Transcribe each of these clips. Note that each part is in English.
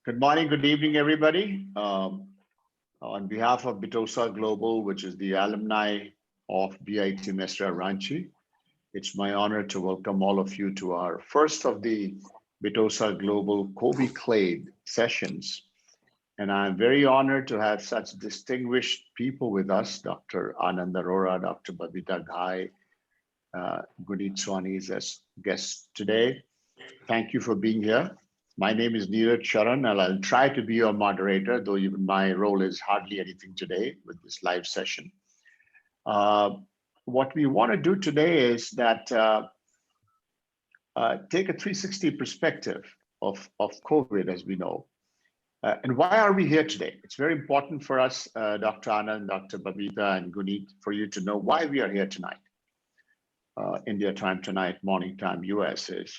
Good morning, good evening, everybody. On behalf of BITOSA Global, which is the alumni of BIT Mr. Ranchi, it's my honor to welcome all of you to our first of the BITOSA Global CoviClave sessions. And I'm very honored to have such distinguished people with us, Dr. Anand, Arora, Dr. Babita, Ghai, Guneet Swani as guests today. Thank you for being here. My name is Niraj Sharan, and I'll try to be your moderator, though even my role is hardly anything today with this live session. What we want to do today is that take a 360 perspective of COVID, as we know. And why are we here today? It's very important for us, Dr. Anand, Dr. Babita, and Guneet, for you to know why we are here tonight. India time tonight, morning time, US is.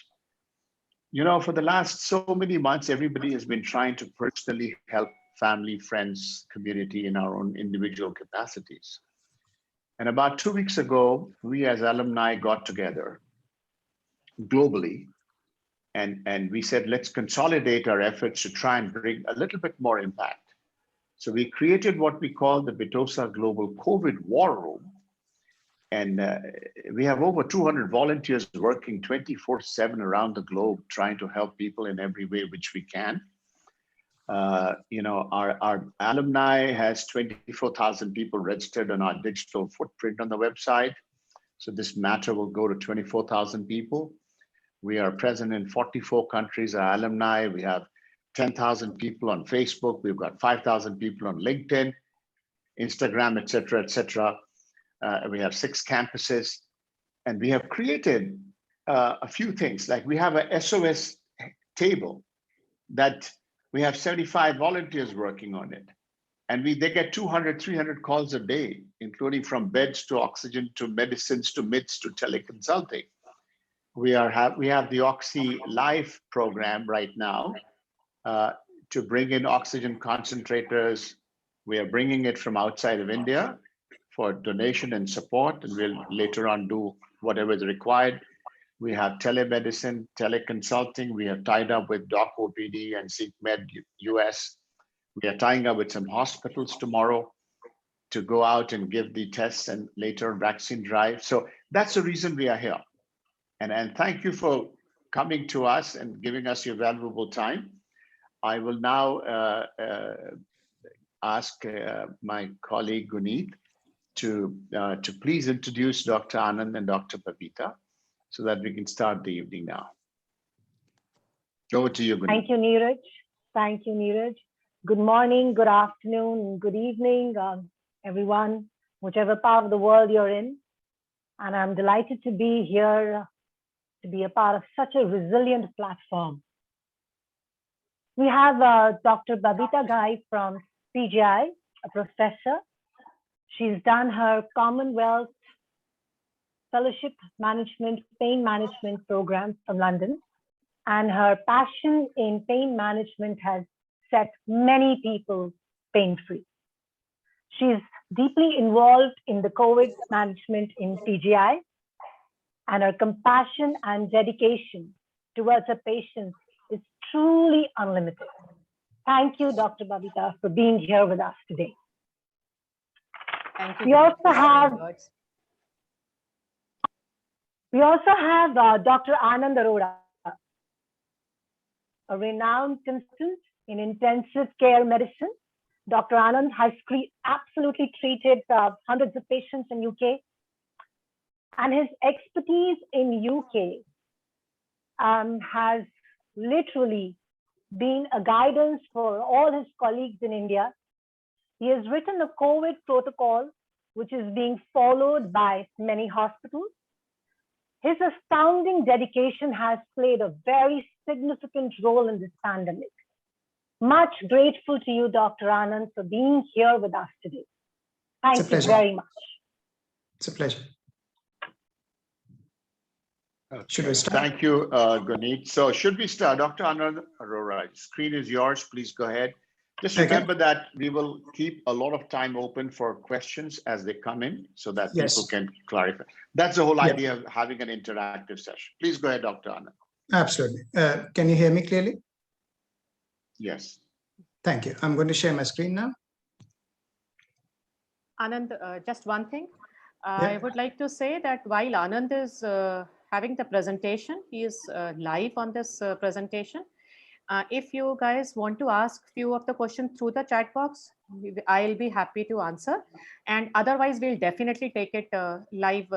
You know, for the last so many months, everybody has been trying to personally help family, friends, community in our own individual capacities. And about 2 weeks ago, we as alumni got together globally and we said, let's consolidate our efforts to try and bring a little bit more impact. So we created what we call the BITOSA Global COVID War Room. And we have over 200 volunteers working 24/7 around the globe, trying to help people in every way which we can. You know, our alumni has 24,000 people registered on our digital footprint on the website. So this matter will go to 24,000 people. We are present in 44 countries, our alumni. We have 10,000 people on Facebook. We've got 5,000 people on LinkedIn, Instagram, et cetera, et cetera. We have 6 campuses, and we have created a few things. Like we have a SOS table that we have 75 volunteers working on it. And they get 200, 300 calls a day, including from beds to oxygen, to medicines, to MITs, to teleconsulting. We have the Oxy Life program right now to bring in oxygen concentrators. We are bringing it from outside of India for donation and support, and we'll later on do whatever is required. We have telemedicine, teleconsulting. We have tied up with Doc OPD and SeekMed US. We are tying up with some hospitals tomorrow to go out and give the tests and later vaccine drive. So that's the reason we are here. And thank you for coming to us and giving us your valuable time. I will now ask my colleague Guneet to please introduce Dr. Anand and Dr. Babita so that we can start the evening now. Over to you, Guneet. Thank you, Niraj. Thank you, Niraj. Good morning, good afternoon, good evening, everyone, whichever part of the world you're in. And I'm delighted to be here to be a part of such a resilient platform. We have Dr. Babita Ghai from PGI, a professor. She's done her Commonwealth Fellowship Management, Pain Management program from London. And her passion in pain management has set many people pain-free. She's deeply involved in the COVID management in PGI, and her compassion and dedication towards her patients is truly unlimited. Thank you, Dr. Babita, for being here with us today. Thank you. We also have Dr. Anand Arora, a renowned consultant in intensive care medicine. Dr. Anand has absolutely treated hundreds of patients in UK, and his expertise in UK has literally been a guidance for all his colleagues in India. He has written a COVID protocol, which is being followed by many hospitals. His astounding dedication has played a very significant role in this pandemic. Much grateful to you, Dr. Anand, for being here with us today. Thank you very much. It's a pleasure. Okay. Should we start? Thank you, Guneet. So should we start? Dr. Anand Arora, screen is yours. Please go ahead. Just remember that we will keep a lot of time open for questions as they come in so that people can clarify. That's the whole idea of having an interactive session. Please go ahead, Dr. Anand. Absolutely. Can you hear me clearly? Yes. Thank you. I'm going to share my screen now. Anand, just one thing. Yeah. I would like to say that while Anand is having the presentation, he is live on this presentation. If you guys want to ask few of the questions through the chat box, I'll be happy to answer. And otherwise, we'll definitely take it live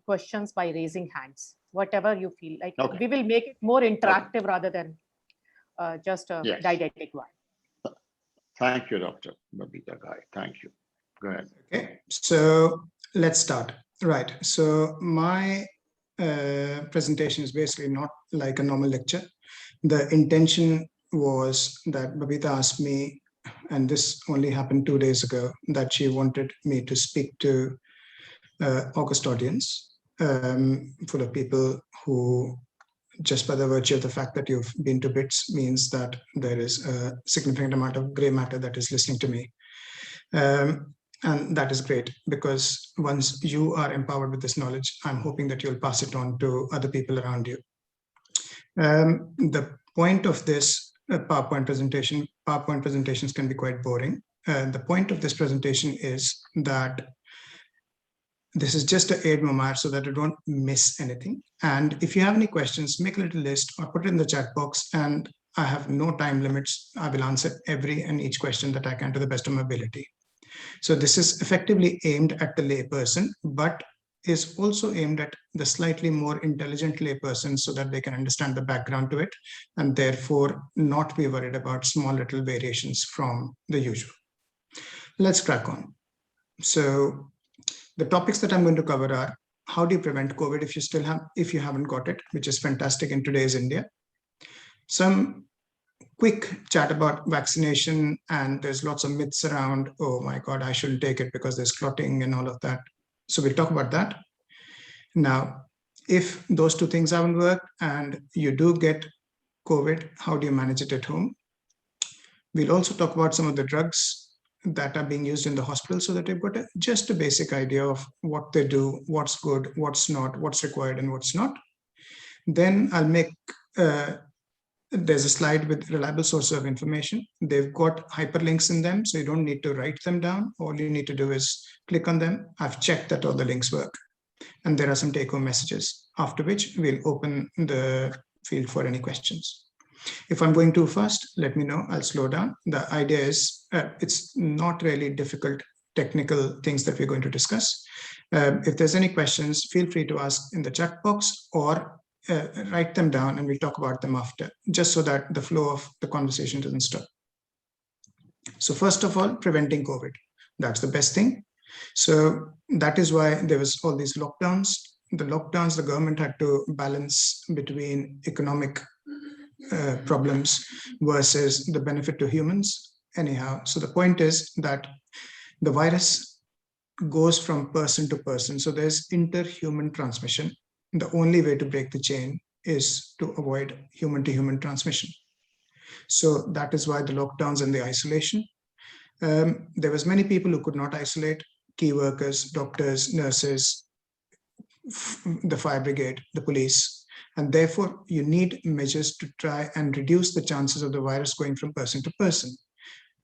questions by raising hands, whatever you feel like. Okay. We will make it more interactive rather than just a Yes. didactic one. Thank you, Dr. Babita Ghai. Thank you. Go ahead. Okay, so let's start. Right, so my presentation is basically not like a normal lecture. The intention was that Babita asked me, and this only happened 2 days ago, that she wanted me to speak to August audience, full of people who, just by the virtue of the fact that you've been to BITS, means that there is a significant amount of gray matter that is listening to me. And that is great, because once you are empowered with this knowledge, I'm hoping that you'll pass it on to other people around you. The point of this PowerPoint presentations can be quite boring. The point of this presentation is that this is just an aid memoir so that you don't miss anything. And if you have any questions, make a little list or put it in the chat box, and I have no time limits. I will answer every and each question that I can to the best of my ability. So this is effectively aimed at the layperson, but is also aimed at the slightly more intelligent layperson so that they can understand the background to it and therefore not be worried about small little variations from the usual. Let's crack on. So the topics that I'm going to cover are: how do you prevent COVID if you haven't got it, which is fantastic in today's India. Some quick chat about vaccination, and there's lots of myths around, oh my God, I shouldn't take it because there's clotting and all of that. So we'll talk about that. Now, if those two things haven't worked and you do get COVID, how do you manage it at home? We'll also talk about some of the drugs that are being used in the hospital so that you've got just a basic idea of what they do, what's good, what's not, what's required and what's not. Then I'll make there's a slide with reliable sources of information. They've got hyperlinks in them, so you don't need to write them down. All you need to do is click on them. I've checked that all the links work. And there are some take-home messages, after which we'll open the field for any questions. If I'm going too fast, let me know. I'll slow down. The idea is it's not really difficult technical things that we're going to discuss. If there's any questions, feel free to ask in the chat box or write them down and we'll talk about them after, just so that the flow of the conversation doesn't stop. So first of all, preventing COVID. That's the best thing. So that is why there was all these lockdowns. The lockdowns, the government had to balance between economic problems versus the benefit to humans. Anyhow, so the point is that the virus goes from person to person. So there's interhuman transmission. The only way to break the chain is to avoid human-to-human transmission. So that is why the lockdowns and the isolation. There was many people who could not isolate: key workers, doctors, nurses, the fire brigade, the police. And therefore, you need measures to try and reduce the chances of the virus going from person to person.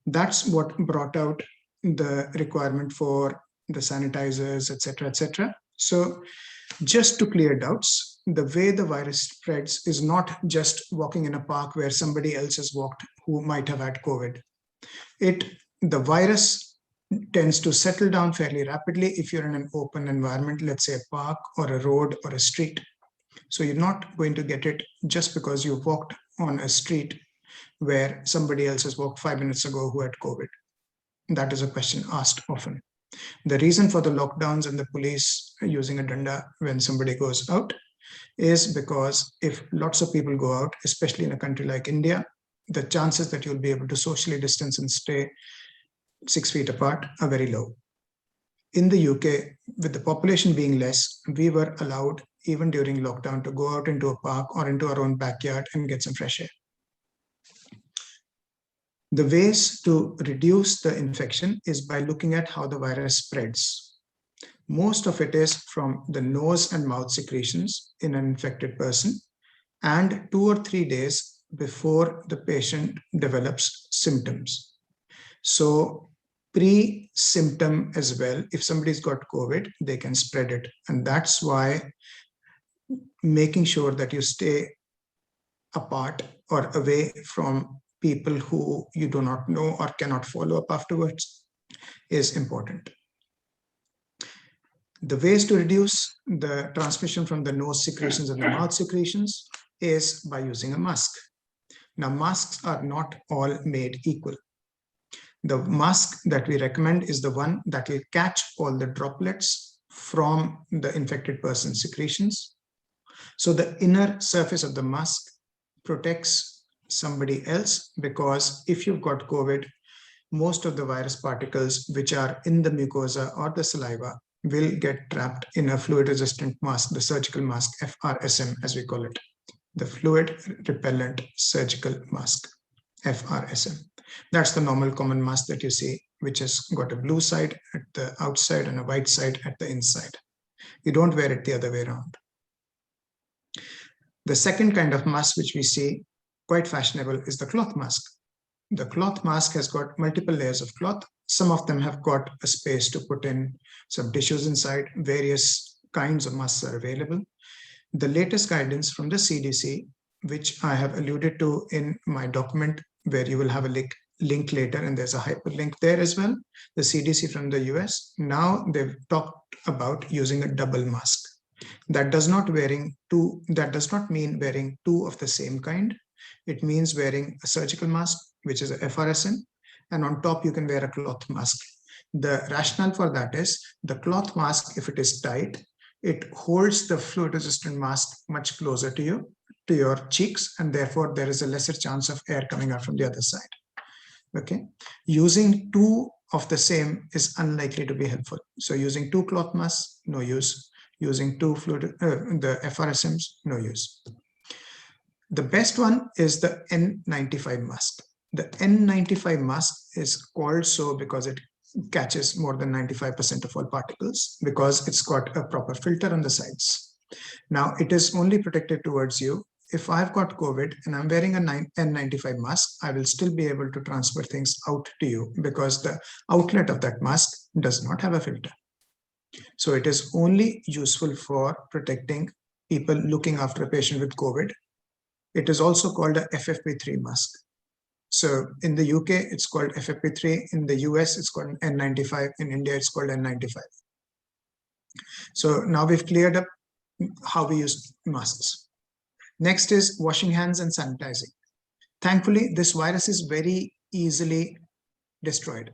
That's what brought out the requirement for the sanitizers, etc., etc. So just to clear doubts, the way the virus spreads is not just walking in a park where somebody else has walked who might have had COVID. The virus tends to settle down fairly rapidly if you're in an open environment, let's say a park or a road or a street. So you're not going to get it just because you walked on a street where somebody else has walked 5 minutes ago who had COVID. That is a question asked often. The reason for the lockdowns and the police using a danda when somebody goes out is because if lots of people go out, especially in a country like India, the chances that you'll be able to socially distance and stay 6 feet apart are very low. In the UK, with the population being less, we were allowed, even during lockdown, to go out into a park or into our own backyard and get some fresh air. The ways to reduce the infection is by looking at how the virus spreads. Most of it is from the nose and mouth secretions in an infected person, and 2 or 3 days before the patient develops symptoms. So pre-symptom as well, if somebody's got COVID, they can spread it. And that's why making sure that you stay apart or away from people who you do not know or cannot follow up afterwards is important. The ways to reduce the transmission from the nose secretions and the mouth secretions is by using a mask. Now, masks are not all made equal. The mask that we recommend is the one that will catch all the droplets from the infected person's secretions. So the inner surface of the mask protects somebody else, because if you've got COVID, most of the virus particles which are in the mucosa or the saliva will get trapped in a fluid resistant mask, the surgical mask, FRSM as we call it, the fluid repellent surgical mask, FRSM. That's the normal common mask that you see, which has got a blue side at the outside and a white side at the inside. You don't wear it the other way around. The second kind of mask which we see quite fashionable is the cloth mask. The cloth mask has got multiple layers of cloth. Some of them have got a space to put in some tissues inside. Various kinds of masks are available. The latest guidance from the CDC, which I have alluded to in my document, where you will have a link later, and there's a hyperlink there as well. The CDC from the US, now they've talked about using a double mask. That does not mean wearing two of the same kind. It means wearing a surgical mask, which is a FRSM, and on top you can wear a cloth mask. The rationale for that is the cloth mask, if it is tight, it holds the fluid resistant mask much closer to you, to your cheeks, and therefore there is a lesser chance of air coming out from the other side. Okay, using two of the same is unlikely to be helpful. So using two cloth masks, no use. Using two the FRSMs, no use. The best one is the N95 mask. The N95 mask is called so because it catches more than 95% of all particles, because it's got a proper filter on the sides. Now, it is only protected towards you. If I've got COVID and I'm wearing a N95 mask, I will still be able to transfer things out to you, because the outlet of that mask does not have a filter. So it is only useful for protecting people looking after a patient with COVID. It is also called a FFP3 mask. So in the UK, it's called FFP3. In the US, it's called N95. In India, it's called N95. So now we've cleared up how we use masks. Next is washing hands and sanitizing. Thankfully, this virus is very easily destroyed.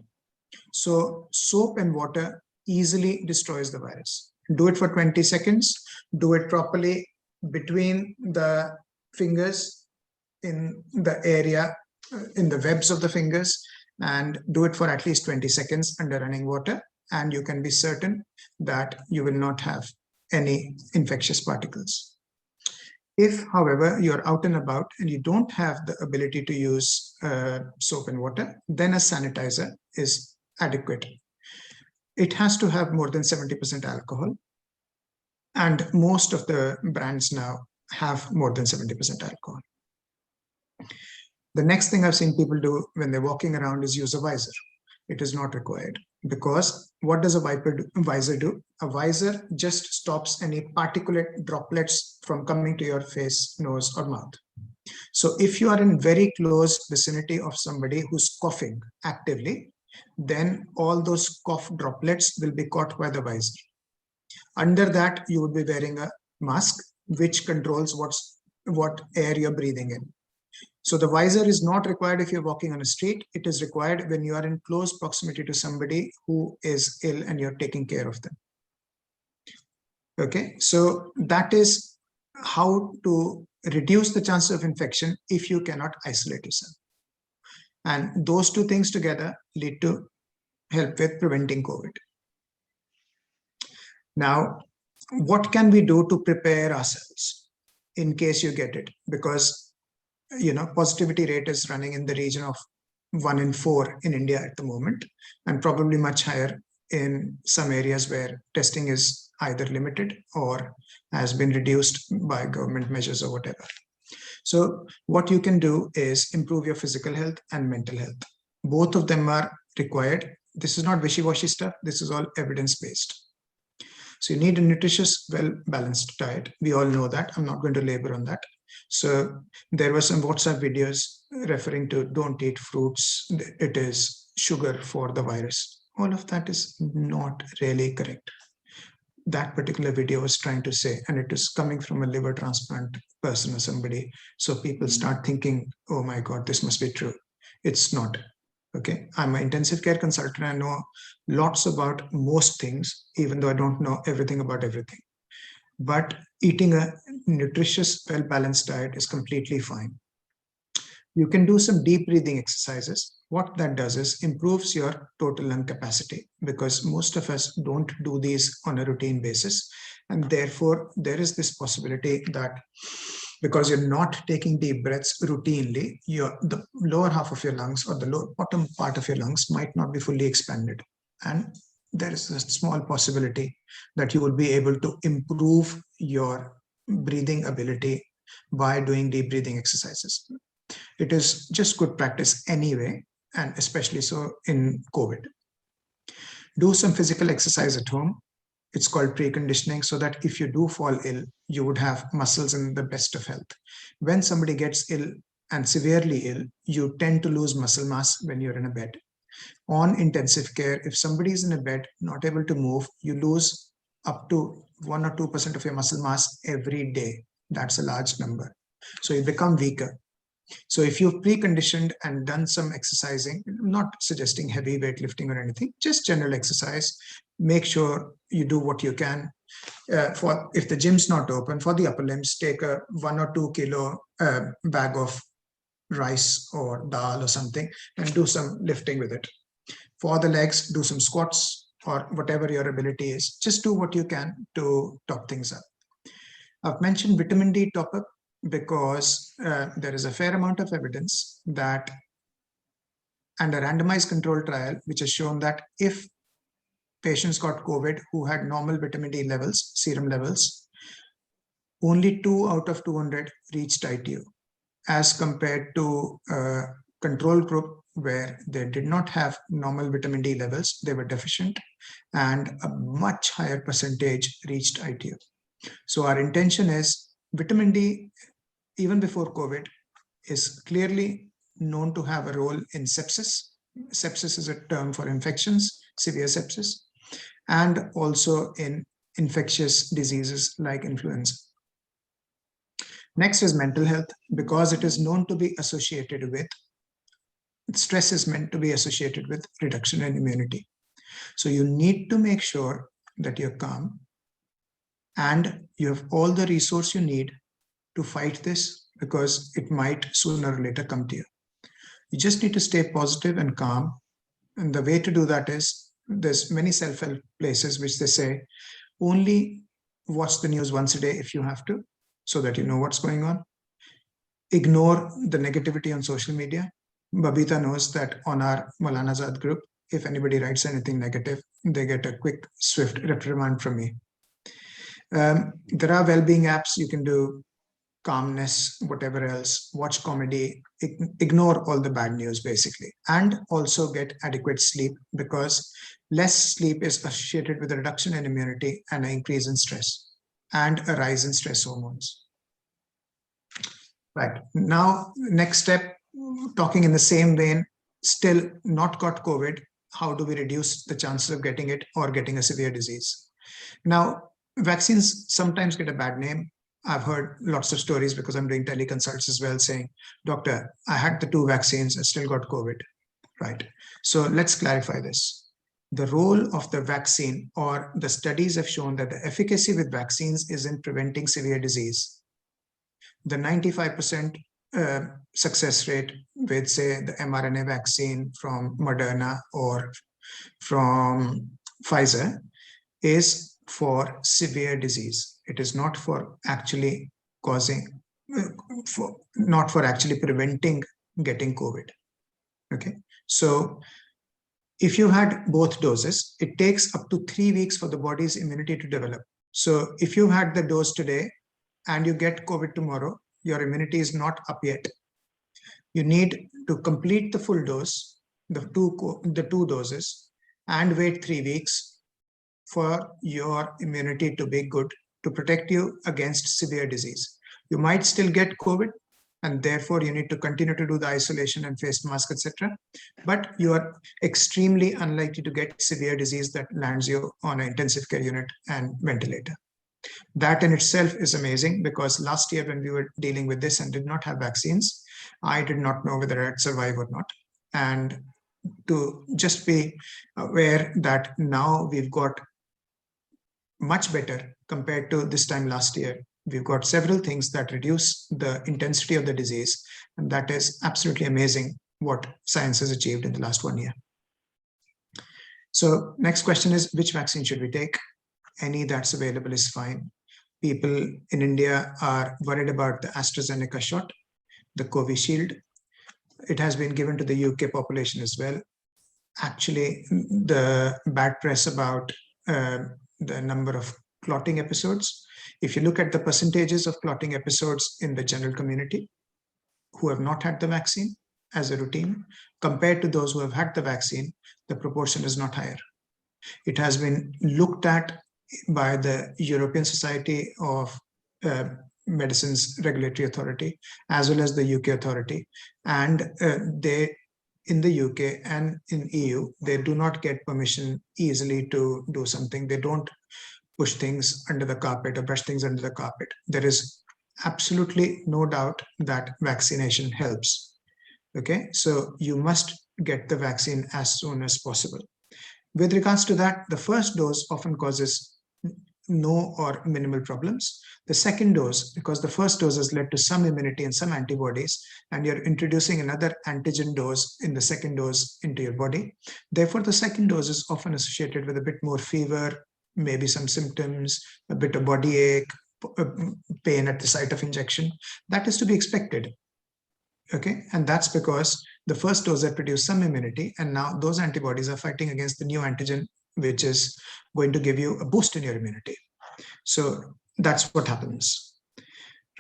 So soap and water easily destroys the virus. Do it for 20 seconds. Do it properly between the fingers, in the area, in the webs of the fingers, and do it for at least 20 seconds under running water, and you can be certain that you will not have any infectious particles. If, however, you're out and about and you don't have the ability to use soap and water, then a sanitizer is adequate. It has to have more than 70% alcohol, and most of the brands now have more than 70% alcohol. The next thing I've seen people do when they're walking around is use a visor. It is not required, because what does a visor do? A visor just stops any particulate droplets from coming to your face, nose, or mouth. So if you are in very close vicinity of somebody who's coughing actively, then all those cough droplets will be caught by the visor. Under that, you would be wearing a mask which controls what air you're breathing in. So the visor is not required if you're walking on a street. It is required when you are in close proximity to somebody who is ill and you're taking care of them. Okay, so that is how to reduce the chances of infection if you cannot isolate yourself. And those two things together lead to help with preventing COVID. Now, what can we do to prepare ourselves in case you get it? Because, you know, positivity rate is running in the region of 1 in 4 in India at the moment, and probably much higher in some areas where testing is either limited or has been reduced by government measures or whatever. So what you can do is improve your physical health and mental health. Both of them are required. This is not wishy-washy stuff. This is all evidence-based. So you need a nutritious, well-balanced diet. We all know that. I'm not going to labor on that. So there were some WhatsApp videos referring to don't eat fruits. It is sugar for the virus. All of that is not really correct. That particular video was trying to say, and it is coming from a liver transplant person or somebody. So people start thinking, oh my God, this must be true. It's not. Okay, I'm an intensive care consultant. I know lots about most things, even though I don't know everything about everything. But eating a nutritious, well-balanced diet is completely fine. You can do some deep breathing exercises. What that does is improves your total lung capacity, because most of us don't do these on a routine basis. And therefore, there is this possibility that because you're not taking deep breaths routinely, the lower half of your lungs or the lower bottom part of your lungs might not be fully expanded. And there is a small possibility that you will be able to improve your breathing ability by doing deep breathing exercises. It is just good practice anyway, and especially so in COVID. Do some physical exercise at home. It's called preconditioning, so that if you do fall ill, you would have muscles in the best of health. When somebody gets ill and severely ill, you tend to lose muscle mass when you're in a bed. On intensive care, if somebody is in a bed, not able to move, you lose up to 1 or 2% of your muscle mass every day. That's a large number. So you become weaker. So if you've preconditioned and done some exercising, I'm not suggesting heavy weightlifting or anything, just general exercise, make sure you do what you can. For if the gym's not open, for the upper limbs, take a 1 or 2 kilo bag of rice or dal or something and do some lifting with it. For the legs, do some squats or whatever your ability is. Just do what you can to top things up. I've mentioned vitamin D top up because there is a fair amount of evidence that, and a randomized control trial, which has shown that if patients got COVID who had normal vitamin D levels, serum levels, only 2 out of 200 reached ITU, as compared to a control group where they did not have normal vitamin D levels, they were deficient, and a much higher percentage reached ITU. So our intention is vitamin D, even before COVID, is clearly known to have a role in sepsis. Sepsis is a term for infections, severe sepsis, and also in infectious diseases like influenza. Next is mental health, because it is known to be associated with, stress is meant to be associated with reduction in immunity. So you need to make sure that you're calm and you have all the resource you need to fight this, because it might sooner or later come to you. You just need to stay positive and calm. And the way to do that is, there's many self-help places which they say, only watch the news once a day if you have to, so that you know what's going on. Ignore the negativity on social media. Babita knows that on our Maulana Azad group, if anybody writes anything negative, they get a quick, swift reprimand from me. There are well-being apps you can do, calmness, whatever else, watch comedy, ignore all the bad news basically, and also get adequate sleep, because less sleep is associated with a reduction in immunity and an increase in stress and a rise in stress hormones. Right, now next step, talking in the same vein, still not got COVID, how do we reduce the chances of getting it or getting a severe disease? Now, vaccines sometimes get a bad name. I've heard lots of stories because I'm doing teleconsults as well saying, doctor, I had the 2 vaccines, I still got COVID, right? So let's clarify this. The role of the vaccine, or the studies have shown that the efficacy with vaccines is in preventing severe disease. The 95% success rate with, say, the mRNA vaccine from Moderna or from Pfizer is for severe disease. It is not for actually causing, not for actually preventing getting COVID. Okay, so if you had both doses, it takes up to 3 weeks for the body's immunity to develop. So if you had the dose today and you get COVID tomorrow, your immunity is not up yet. You need to complete the full dose, the two doses, and wait 3 weeks for your immunity to be good, to protect you against severe disease. You might still get COVID, and therefore you need to continue to do the isolation and face mask, etc. But you are extremely unlikely to get severe disease that lands you on an intensive care unit and ventilator. That in itself is amazing, because last year when we were dealing with this and did not have vaccines, I did not know whether I'd survive or not. And to just be aware that now we've got much better compared to this time last year. We've got several things that reduce the intensity of the disease, and that is absolutely amazing what science has achieved in the last 1 year. So next question is, which vaccine should we take? Any that's available is fine. People in India are worried about the AstraZeneca shot, the Covishield. It has been given to the UK population as well. Actually, the bad press about the number of clotting episodes. If you look at the percentages of clotting episodes in the general community who have not had the vaccine as a routine, compared to those who have had the vaccine, the proportion is not higher. It has been looked at by the European Society of Medicines Regulatory Authority, as well as the UK authority. And they, in the UK and in EU, they do not get permission easily to do something. They don't push things under the carpet or brush things under the carpet. There is absolutely no doubt that vaccination helps. Okay, so you must get the vaccine as soon as possible. With regards to that, the first dose often causes no or minimal problems. The second dose, because the first dose has led to some immunity and some antibodies, and you're introducing another antigen dose in the second dose into your body. Therefore, the second dose is often associated with a bit more fever, maybe some symptoms, a bit of body ache, pain at the site of injection. That is to be expected. Okay, and that's because the first dose had produced some immunity, and now those antibodies are fighting against the new antigen, which is going to give you a boost in your immunity. So that's what happens.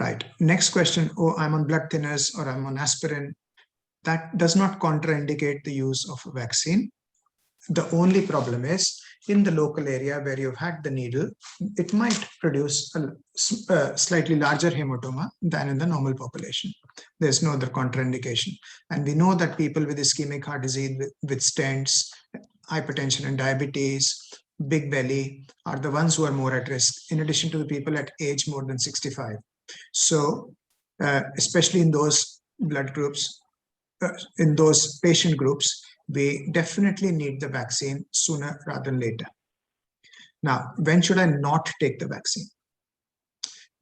Right. Next question. Oh, I'm on blood thinners or I'm on aspirin. That does not contraindicate the use of a vaccine. The only problem is in the local area where you've had the needle, it might produce a slightly larger hematoma than in the normal population. There's no other contraindication. And we know that people with ischemic heart disease, with stents, hypertension and diabetes, big belly are the ones who are more at risk, in addition to the people at age more than 65. So especially in those blood groups, in those patient groups, we definitely need the vaccine sooner rather than later. Now, when should I not take the vaccine?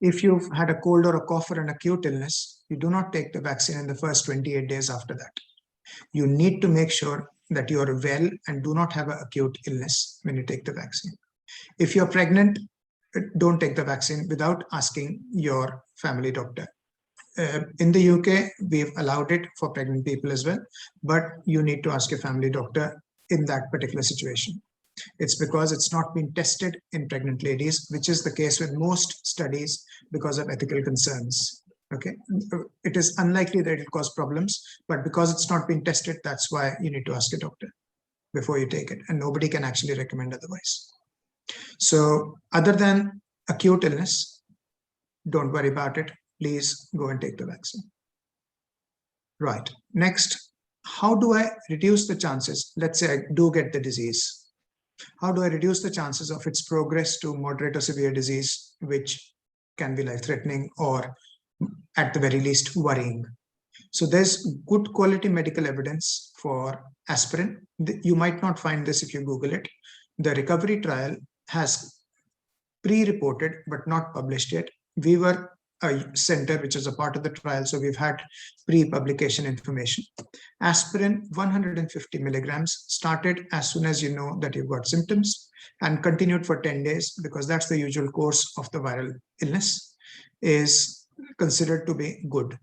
If you've had a cold or a cough or an acute illness, you do not take the vaccine in the first 28 days after that. You need to make sure that you are well and do not have an acute illness when you take the vaccine. If you're pregnant, don't take the vaccine without asking your family doctor. In the UK, we've allowed it for pregnant people as well, but you need to ask your family doctor in that particular situation. It's because it's not been tested in pregnant ladies, which is the case with most studies because of ethical concerns. Okay, it is unlikely that it will cause problems, but because it's not been tested, that's why you need to ask a doctor before you take it, and nobody can actually recommend otherwise. So other than acute illness, don't worry about it. Please go and take the vaccine. Right. Next, how do I reduce the chances? Let's say I do get the disease. How do I reduce the chances of its progress to moderate or severe disease, which can be life-threatening or at the very least worrying? So there's good quality medical evidence for aspirin. You might not find this if you Google it. The recovery trial has pre-reported but not published yet. We were a center which is a part of the trial, so we've had pre-publication information. Aspirin 150 milligrams started as soon as you know that you've got symptoms and continued for 10 days because that's the usual course of the viral illness, is considered to be good.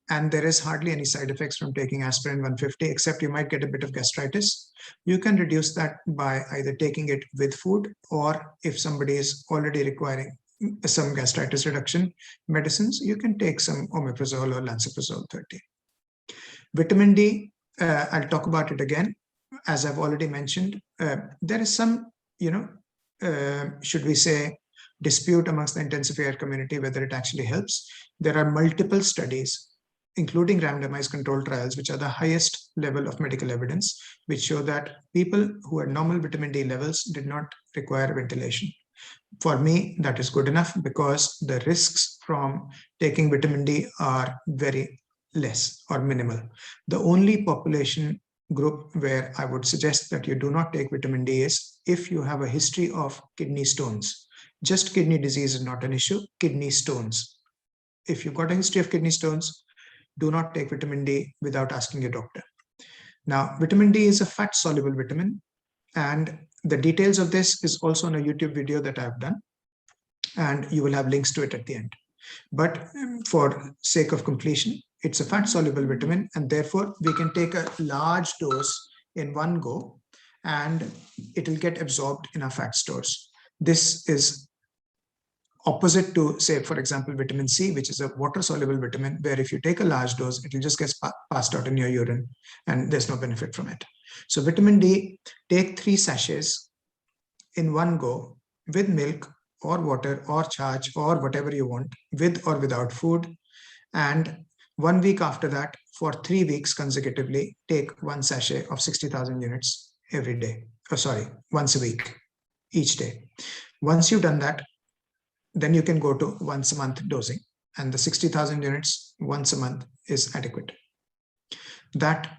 And there is hardly any side effects from taking aspirin 150, except you might get a bit of gastritis. You can reduce that by either taking it with food, or if somebody is already requiring some gastritis reduction medicines, you can take some omeprazole or lansoprazole 30. Vitamin D, I'll talk about it again. As I've already mentioned, there is some, should we say, dispute amongst the intensive care community whether it actually helps. There are multiple studies, including randomized controlled trials, which are the highest level of medical evidence, which show that people who had normal vitamin D levels did not require ventilation. For me, that is good enough because the risks from taking vitamin D are very less or minimal. The only population group where I would suggest that you do not take vitamin D is if you have a history of kidney stones. Just kidney disease is not an issue, kidney stones. If you've got a history of kidney stones, do not take vitamin D without asking your doctor. Now, vitamin D is a fat-soluble vitamin, and the details of this is also on a YouTube video that I've done, and you will have links to it at the end. But for sake of completion, it's a fat-soluble vitamin, and therefore we can take a large dose in one go, and it will get absorbed in our fat stores. This is opposite to, say, for example, vitamin C, which is a water-soluble vitamin, where if you take a large dose, it will just get passed out in your urine, and there's no benefit from it. So vitamin D, take 3 sachets in one go with milk or water or charge or whatever you want, with or without food. And 1 week after that, for 3 weeks consecutively, take 1 sachet of 60,000 units every day. Oh, sorry, once a week, each day. Once you've done that, then you can go to once a month dosing, and the 60,000 units once a month is adequate. That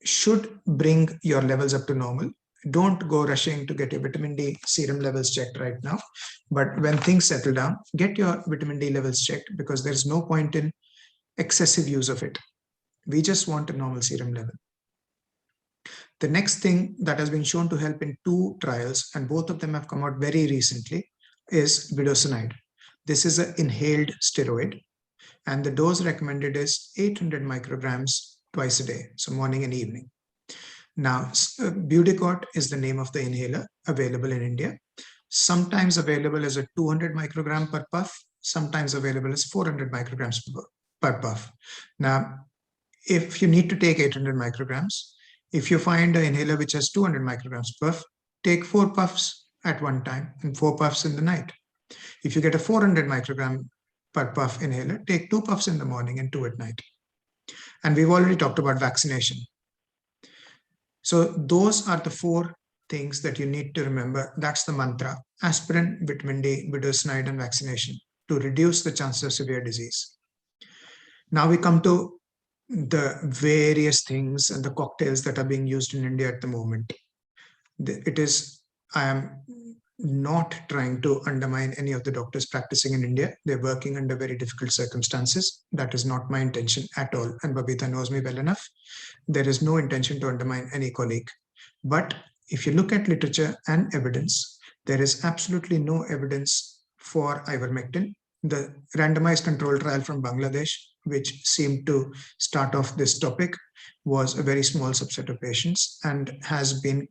should bring your levels up to normal. Don't go rushing to get your vitamin D serum levels checked right now. But when things settle down, get your vitamin D levels checked, because there's no point in excessive use of it. We just want a normal serum level. The next thing that has been shown to help in 2 trials, and both of them have come out very recently, is budesonide. This is an inhaled steroid, and the dose recommended is 800 micrograms twice a day, so morning and evening. Now, Budecort is the name of the inhaler available in India. Sometimes available as a 200 microgram per puff, sometimes available as 400 micrograms per puff. Now, if you need to take 800 micrograms, if you find an inhaler which has 200 micrograms per puff, take 4 puffs at one time and 4 puffs in the night. If you get a 400 microgram per puff inhaler, take 2 puffs in the morning and 2 at night. And we've already talked about vaccination. So those are the 4 things that you need to remember. That's the mantra: aspirin, vitamin D, budesonide, and vaccination to reduce the chances of severe disease. Now we come to the various things and the cocktails that are being used in India at the moment. I am not trying to undermine any of the doctors practicing in India. They're working under very difficult circumstances. That is not my intention at all. And Babita knows me well enough. There is no intention to undermine any colleague. But if you look at literature and evidence, there is absolutely no evidence for ivermectin. The randomized controlled trial from Bangladesh, which seemed to start off this topic, was a very small subset of patients and has been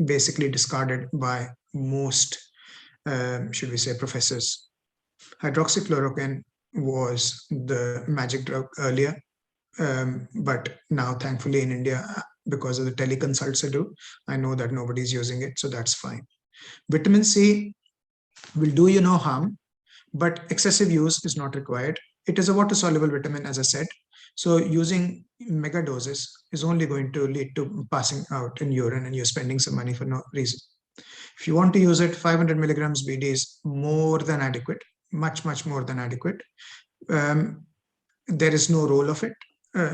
basically discarded by most, should we say, professors. Hydroxychloroquine was the magic drug earlier, but now thankfully in India, because of the teleconsults I know that nobody's using it, so that's fine. Vitamin C will do you no harm, but excessive use is not required. It is a water-soluble vitamin, as I said. So using mega doses is only going to lead to passing out in urine, and you're spending some money for no reason. If you want to use it, 500 milligrams BD is more than adequate, much, much more than adequate. There is no role of it,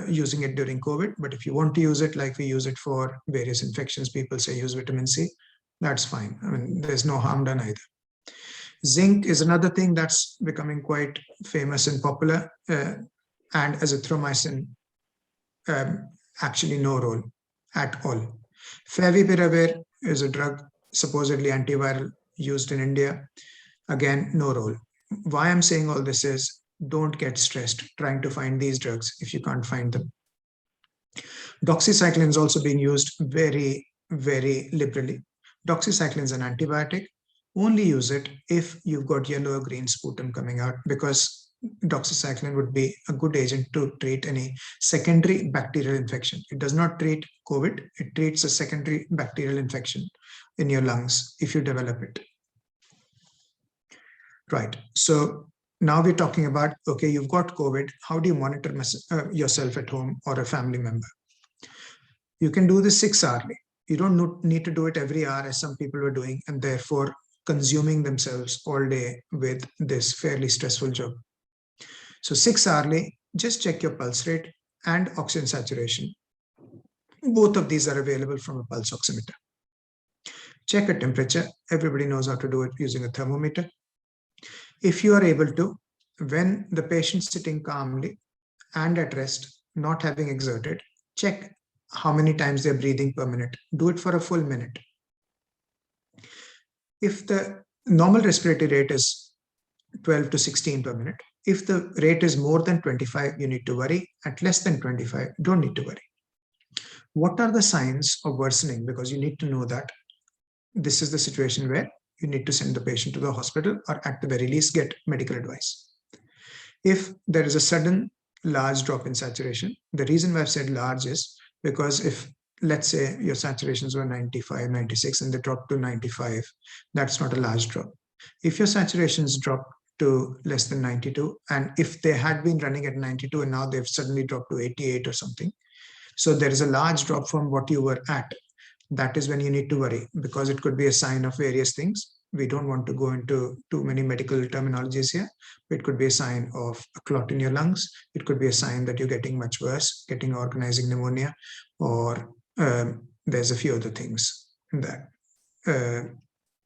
using it during COVID, but if you want to use it like we use it for various infections, people say use vitamin C, that's fine. I mean, there's no harm done either. Zinc is another thing that's becoming quite famous and popular. And azithromycin, actually no role at all. Favipiravir is a drug supposedly antiviral used in India. Again, no role. Why I'm saying all this is, don't get stressed trying to find these drugs if you can't find them. Doxycycline is also being used very, very liberally. Doxycycline is an antibiotic. Only use it if you've got yellow or green sputum coming out, because doxycycline would be a good agent to treat any secondary bacterial infection. It does not treat COVID, it treats a secondary bacterial infection in your lungs if you develop it. Right, so now we're talking about, okay, you've got COVID, how do you monitor yourself at home or a family member? You can do this 6 hourly. You don't need to do it every hour as some people were doing, and therefore consuming themselves all day with this fairly stressful job. So 6 hourly, just check your pulse rate and oxygen saturation. Both of these are available from a pulse oximeter. Check a temperature. Everybody knows how to do it using a thermometer. If you are able to, when the patient's sitting calmly and at rest, not having exerted, check how many times they're breathing per minute. Do it for a full minute. If the normal respiratory rate is 12 to 16 per minute, if the rate is more than 25, you need to worry. At less than 25, don't need to worry. What are the signs of worsening? Because you need to know that this is the situation where you need to send the patient to the hospital, or at the very least get medical advice. If there is a sudden large drop in saturation, the reason why I've said large is because if, let's say, your saturations were 95, 96 and they dropped to 95, that's not a large drop. If your saturations drop to less than 92, and if they had been running at 92 and now they've suddenly dropped to 88 or something, so there is a large drop from what you were at, that is when you need to worry, because it could be a sign of various things. We don't want to go into too many medical terminologies here. It could be a sign of a clot in your lungs. It could be a sign that you're getting much worse, getting organizing pneumonia, or there's a few other things that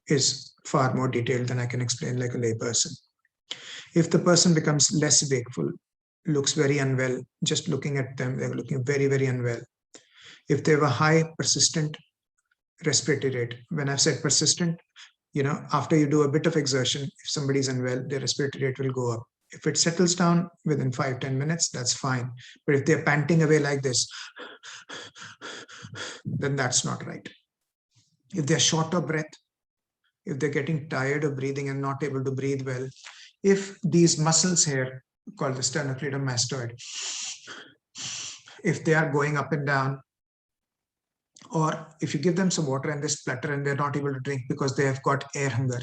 is far more detailed than I can explain like a layperson. If the person becomes less wakeful, looks very unwell, just looking at them, they're looking very, very unwell. If they have a high persistent respiratory rate, when I've said persistent, after you do a bit of exertion, if somebody's unwell, their respiratory rate will go up. If it settles down within 5-10 minutes, that's fine. But if they're panting away like this, then that's not right. If they're short of breath, if they're getting tired of breathing and not able to breathe well, if these muscles here, called the sternocleidomastoid, if they are going up and down, or if you give them some water and they splutter and they're not able to drink because they have got air hunger,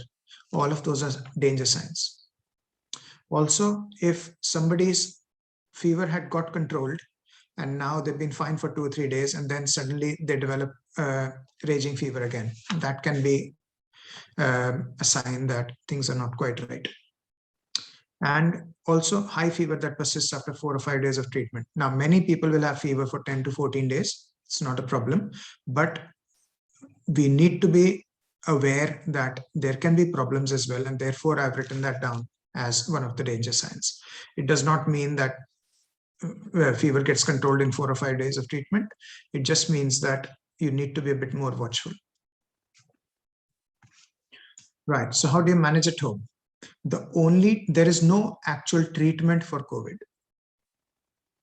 all of those are danger signs. Also, if somebody's fever had got controlled and now they've been fine for 2 or 3 days and then suddenly they develop raging fever again, that can be a sign that things are not quite right. And also high fever that persists after 4 or 5 days of treatment. Now, many people will have fever for 10 to 14 days. It's not a problem, but we need to be aware that there can be problems as well. And therefore, I've written that down as one of the danger signs. It does not mean that fever gets controlled in 4 or 5 days of treatment. It just means that you need to be a bit more watchful. Right. So how do you manage at home? There is no actual treatment for COVID.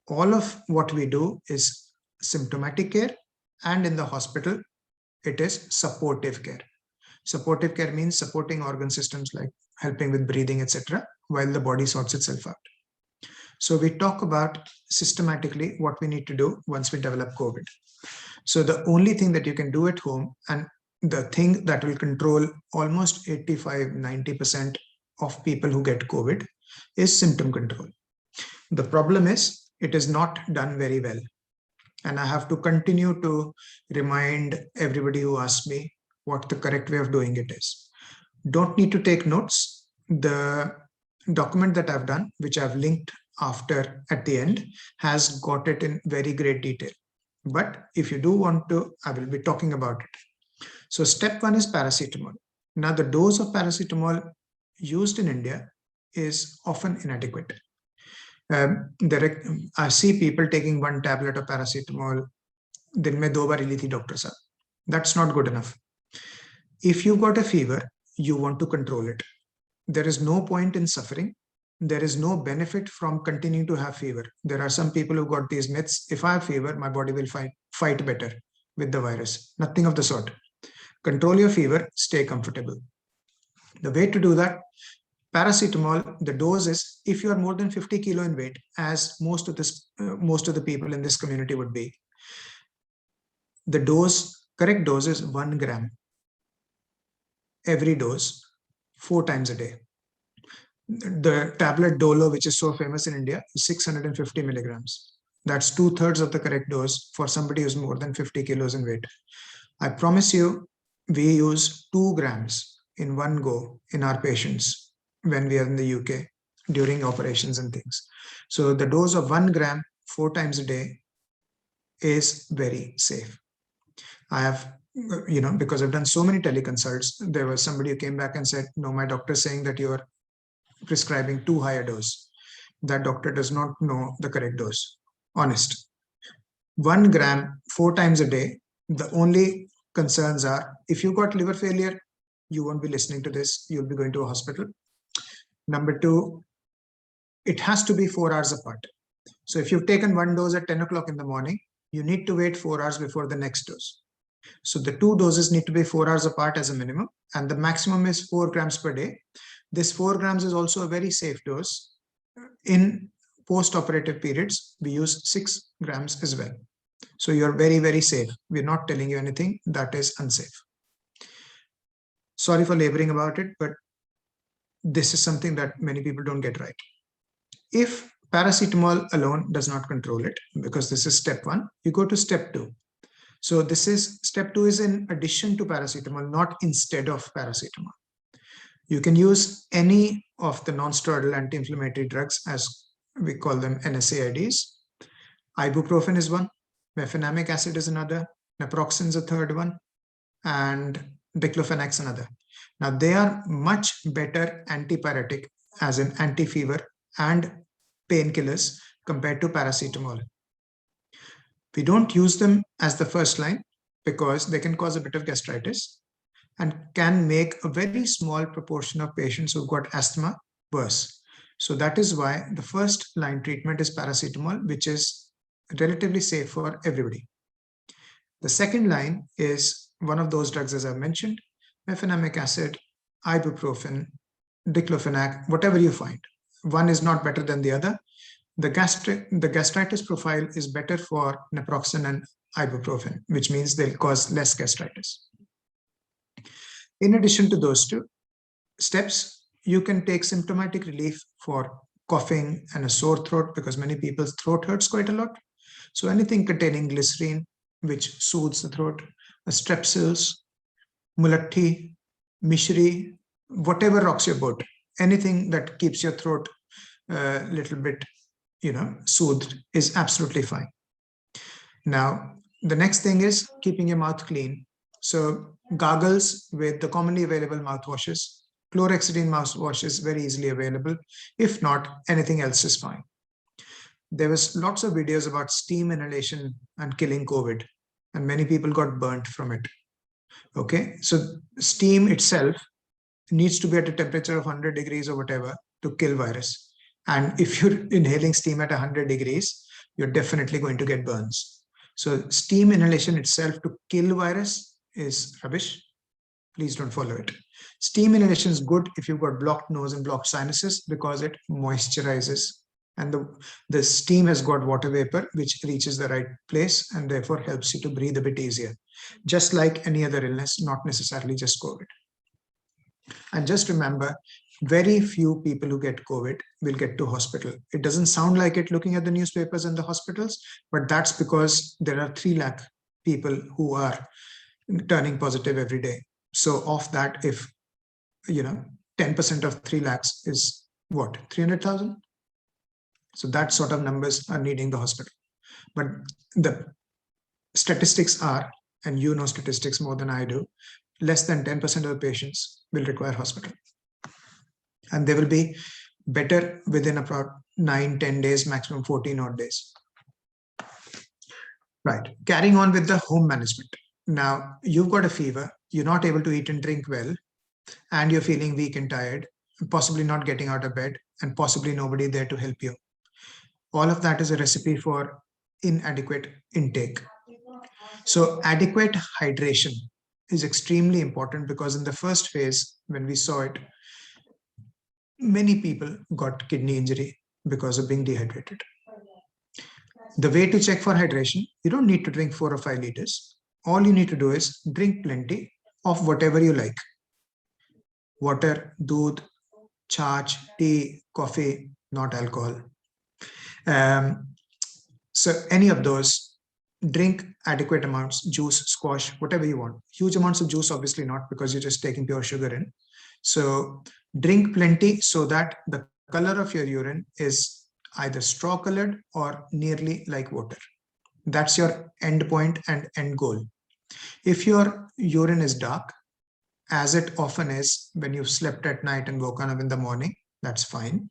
All of what we do is symptomatic care, and in the hospital, it is supportive care. Supportive care means supporting organ systems like helping with breathing, etc., while the body sorts itself out. So we talk about systematically what we need to do once we develop COVID. So the only thing that you can do at home, and the thing that will control almost 85-90% of people who get COVID, is symptom control. The problem is it is not done very well. And I have to continue to remind everybody who asks me what the correct way of doing it is. Don't need to take notes. The document that I've done, which I've linked after at the end, has got it in very great detail. But if you do want to, I will be talking about it. So step 1 is paracetamol. Now the dose of paracetamol used in India is often inadequate. I see people taking 1 tablet of paracetamol, दिन में 2 बार ली थी doctor साहब. That's not good enough. If you've got a fever, you want to control it. There is no point in suffering. There is no benefit from continuing to have fever. There are some people who got these myths. If I have fever, my body will fight better with the virus. Nothing of the sort. Control your fever, stay comfortable. The way to do that, paracetamol, the dose is, if you are more than 50 kilo in weight, as most of the people in this community would be, the correct dose is 1 gram every dose, 4 times a day. The tablet Dolo, which is so famous in India, is 650 milligrams. That's 2/3 of the correct dose for somebody who's more than 50 kilos in weight. I promise you, we use 2 grams in one go in our patients when we are in the UK during operations and things. So the dose of 1 gram 4 times a day is very safe. I have, because I've done so many teleconsults, there was somebody who came back and said, no, my doctor is saying that you're prescribing too high a dose. That doctor does not know the correct dose. Honest. 1 gram 4 times a day. The only concerns are, if you got liver failure, you won't be listening to this. You'll be going to a hospital. Number 2, it has to be 4 hours apart. So if you've taken one dose at 10 o'clock in the morning, you need to wait 4 hours before the next dose. So the 2 doses need to be 4 hours apart as a minimum, and the maximum is 4 grams per day. This 4 grams is also a very safe dose. In post-operative periods, we use 6 grams as well. So you're very, very safe. We're not telling you anything that is unsafe. Sorry for laboring about it, but this is something that many people don't get right. If paracetamol alone does not control it, because this is step 1, you go to step 2. So this is step 2 is in addition to paracetamol, not instead of paracetamol. You can use any of the non-steroidal anti-inflammatory drugs, as we call them NSAIDs. Ibuprofen is one, mefenamic acid is another, naproxen is a third one, and diclofenac another. Now they are much better antipyretic, as in anti-fever and painkillers, compared to paracetamol. We don't use them as the first line because they can cause a bit of gastritis and can make a very small proportion of patients who've got asthma worse. So that is why the first line treatment is paracetamol, which is relatively safe for everybody. The second line is one of those drugs, as I mentioned, mefenamic acid, ibuprofen, diclofenac, whatever you find. One is not better than the other. The gastritis profile is better for naproxen and ibuprofen, which means they'll cause less gastritis. In addition to those 2 steps, you can take symptomatic relief for coughing and a sore throat, because many people's throat hurts quite a lot. So anything containing glycerine, which soothes the throat, strepsils, mulatti, mishri, whatever rocks your boat, anything that keeps your throat a little bit, soothed is absolutely fine. Now, the next thing is keeping your mouth clean. So gargles with the commonly available mouthwashes. Chlorhexidine mouthwash is very easily available. If not, anything else is fine. There was lots of videos about steam inhalation and killing COVID, and many people got burnt from it. Okay, so steam itself needs to be at a temperature of 100 degrees or whatever to kill virus. And if you're inhaling steam at 100 degrees, you're definitely going to get burns. So steam inhalation itself to kill virus is rubbish. Please don't follow it. Steam inhalation is good if you've got blocked nose and blocked sinuses, because it moisturizes, and the steam has got water vapor which reaches the right place and therefore helps you to breathe a bit easier, just like any other illness, not necessarily just COVID. And just remember, very few people who get COVID will get to hospital. It doesn't sound like it looking at the newspapers and the hospitals, but that's because there are 3 lakh people who are turning positive every day. So of that, if 10% of 3 lakhs is what, 300,000? So that sort of numbers are needing the hospital. But the statistics are, and you know statistics more than I do, less than 10% of the patients will require hospital. And they will be better within about 9-10 days, maximum 14 odd days. Right, carrying on with the home management. Now, you've got a fever, you're not able to eat and drink well, and you're feeling weak and tired, possibly not getting out of bed, and possibly nobody there to help you. All of that is a recipe for inadequate intake. So adequate hydration is extremely important because in the first phase, when we saw it, many people got kidney injury because of being dehydrated. The way to check for hydration, you don't need to drink 4 or 5 liters. All you need to do is drink plenty of whatever you like. Water, doodh, chaach, tea, coffee, not alcohol. So any of those, drink adequate amounts, juice, squash, whatever you want. Huge amounts of juice, obviously not, because you're just taking pure sugar in. So drink plenty so that the color of your urine is either straw colored or nearly like water. That's your end point and end goal. If your urine is dark, as it often is when you've slept at night and woken up in the morning, that's fine.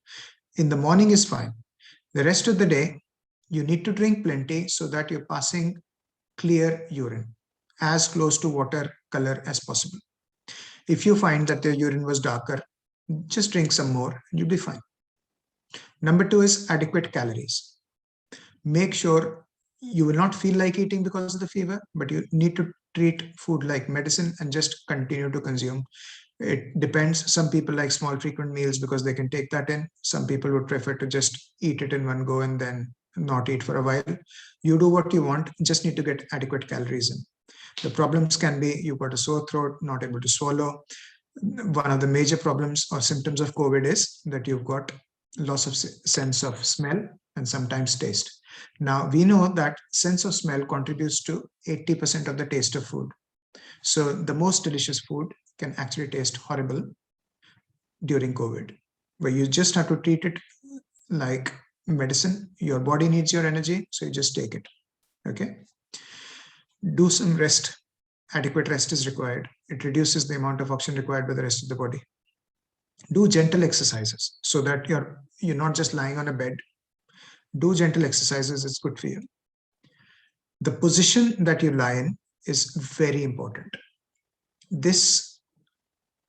In the morning is fine. The rest of the day, you need to drink plenty so that you're passing clear urine, as close to water color as possible. If you find that the urine was darker, just drink some more and you'll be fine. Number 2 is adequate calories. Make sure you will not feel like eating because of the fever, but you need to treat food like medicine and just continue to consume. It depends. Some people like small frequent meals because they can take that in. Some people would prefer to just eat it in one go and then not eat for a while. You do what you want, just need to get adequate calories in. The problems can be you've got a sore throat, not able to swallow. One of the major problems or symptoms of COVID is that you've got loss of sense of smell and sometimes taste. Now, we know that sense of smell contributes to 80% of the taste of food. So the most delicious food can actually taste horrible during COVID, where you just have to treat it like medicine. Your body needs your energy, so you just take it. Okay. Do some rest. Adequate rest is required. It reduces the amount of oxygen required by the rest of the body. Do gentle exercises so that you're not just lying on a bed. Do gentle exercises, it's good for you. The position that you lie in is very important. This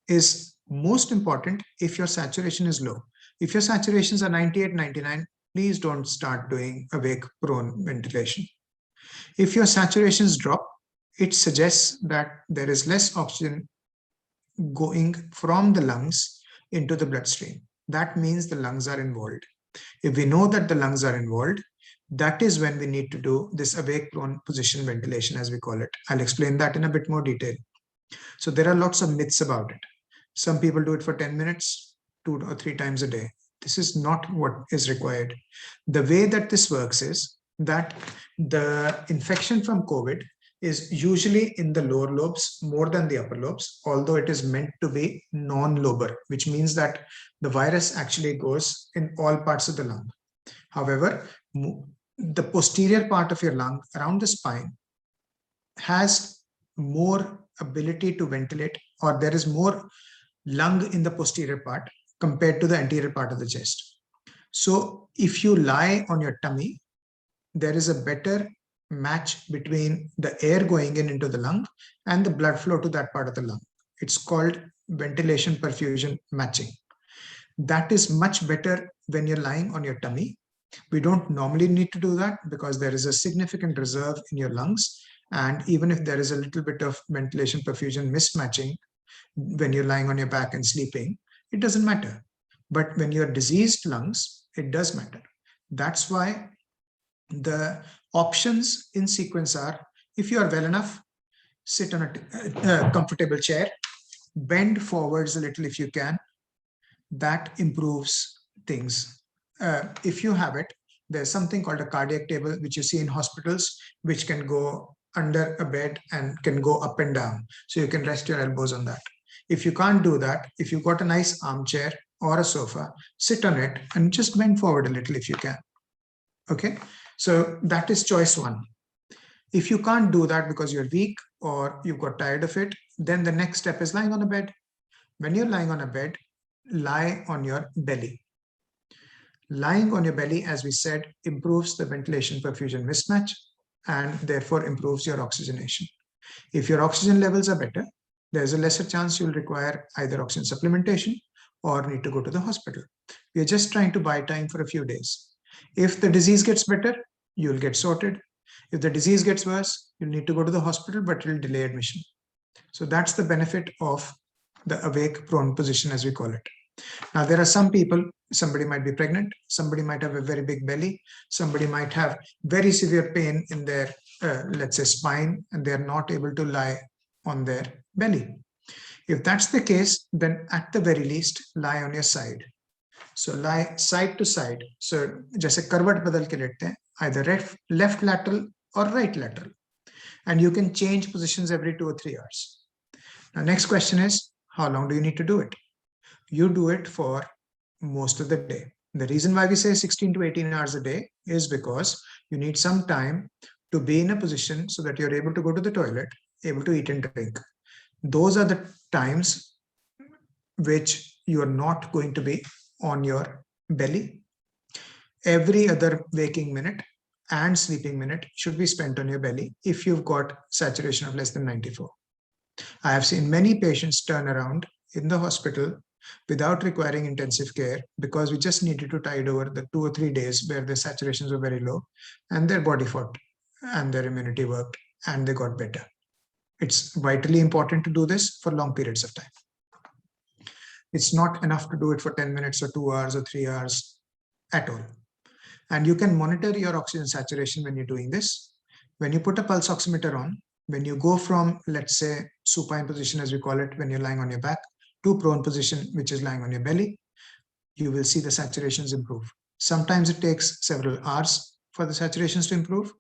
is most important if your saturation is low. If your saturations are 98, 99, please don't start doing awake prone ventilation. If your saturations drop, it suggests that there is less oxygen going from the lungs into the bloodstream. That means the lungs are involved. If we know that the lungs are involved, that is when we need to do this awake prone position ventilation, as we call it. I'll explain that in a bit more detail. So there are lots of myths about it. Some people do it for 10 minutes, 2 or 3 times a day. This is not what is required. The way that this works is that the infection from COVID is usually in the lower lobes more than the upper lobes, although it is meant to be non-lobar, which means that the virus actually goes in all parts of the lung. However, the posterior part of your lung around the spine has more ability to ventilate, or there is more lung in the posterior part compared to the anterior part of the chest. So if you lie on your tummy, there is a better match between the air going in into the lung and the blood flow to that part of the lung. It's called ventilation perfusion matching. That is much better when you're lying on your tummy. We don't normally need to do that because there is a significant reserve in your lungs. And even if there is a little bit of ventilation perfusion mismatching when you're lying on your back and sleeping, it doesn't matter. But when you're diseased lungs, it does matter. That's why the options in sequence are, if you are well enough, sit on a comfortable chair, bend forwards a little if you can. That improves things. If you have it, there's something called a cardiac table, which you see in hospitals, which can go under a bed and can go up and down. So you can rest your elbows on that. If you can't do that, if you've got a nice armchair or a sofa, sit on it and just bend forward a little if you can. Okay, so that is choice 1. If you can't do that because you're weak or you've got tired of it, then the next step is lying on a bed. When you're lying on a bed, lie on your belly. Lying on your belly, as we said, improves the ventilation perfusion mismatch and therefore improves your oxygenation. If your oxygen levels are better, there's a lesser chance you'll require either oxygen supplementation or need to go to the hospital. We're just trying to buy time for a few days. If the disease gets better, you'll get sorted. If the disease gets worse, you'll need to go to the hospital, but it'll delay admission. So that's the benefit of the awake prone position, as we call it. Now, there are some people, somebody might be pregnant, somebody might have a very big belly, somebody might have very severe pain in their, let's say, spine, and they're not able to lie on their belly. If that's the case, then at the very least, lie on your side. So lie side to side. So जैसे करवट बदल के लेटते हैं, either left lateral or right lateral. And you can change positions every 2 or 3 hours. Now, next question is, how long do you need to do it? You do it for most of the day. The reason why we say 16 to 18 hours a day is because you need some time to be in a position so that you're able to go to the toilet, able to eat and drink. Those are the times which you are not going to be on your belly. Every other waking minute and sleeping minute should be spent on your belly if you've got saturation of less than 94. I have seen many patients turn around in the hospital without requiring intensive care because we just needed to tide over the 2 or 3 days where their saturations were very low and their body fought and their immunity worked and they got better. It's vitally important to do this for long periods of time. It's not enough to do it for 10 minutes or 2 hours or 3 hours at all. And you can monitor your oxygen saturation when you're doing this. When you put a pulse oximeter on, when you go from, let's say, supine position, as we call it, when you're lying on your back, to prone position, which is lying on your belly, you will see the saturations improve. Sometimes it takes several hours for the saturations to improve,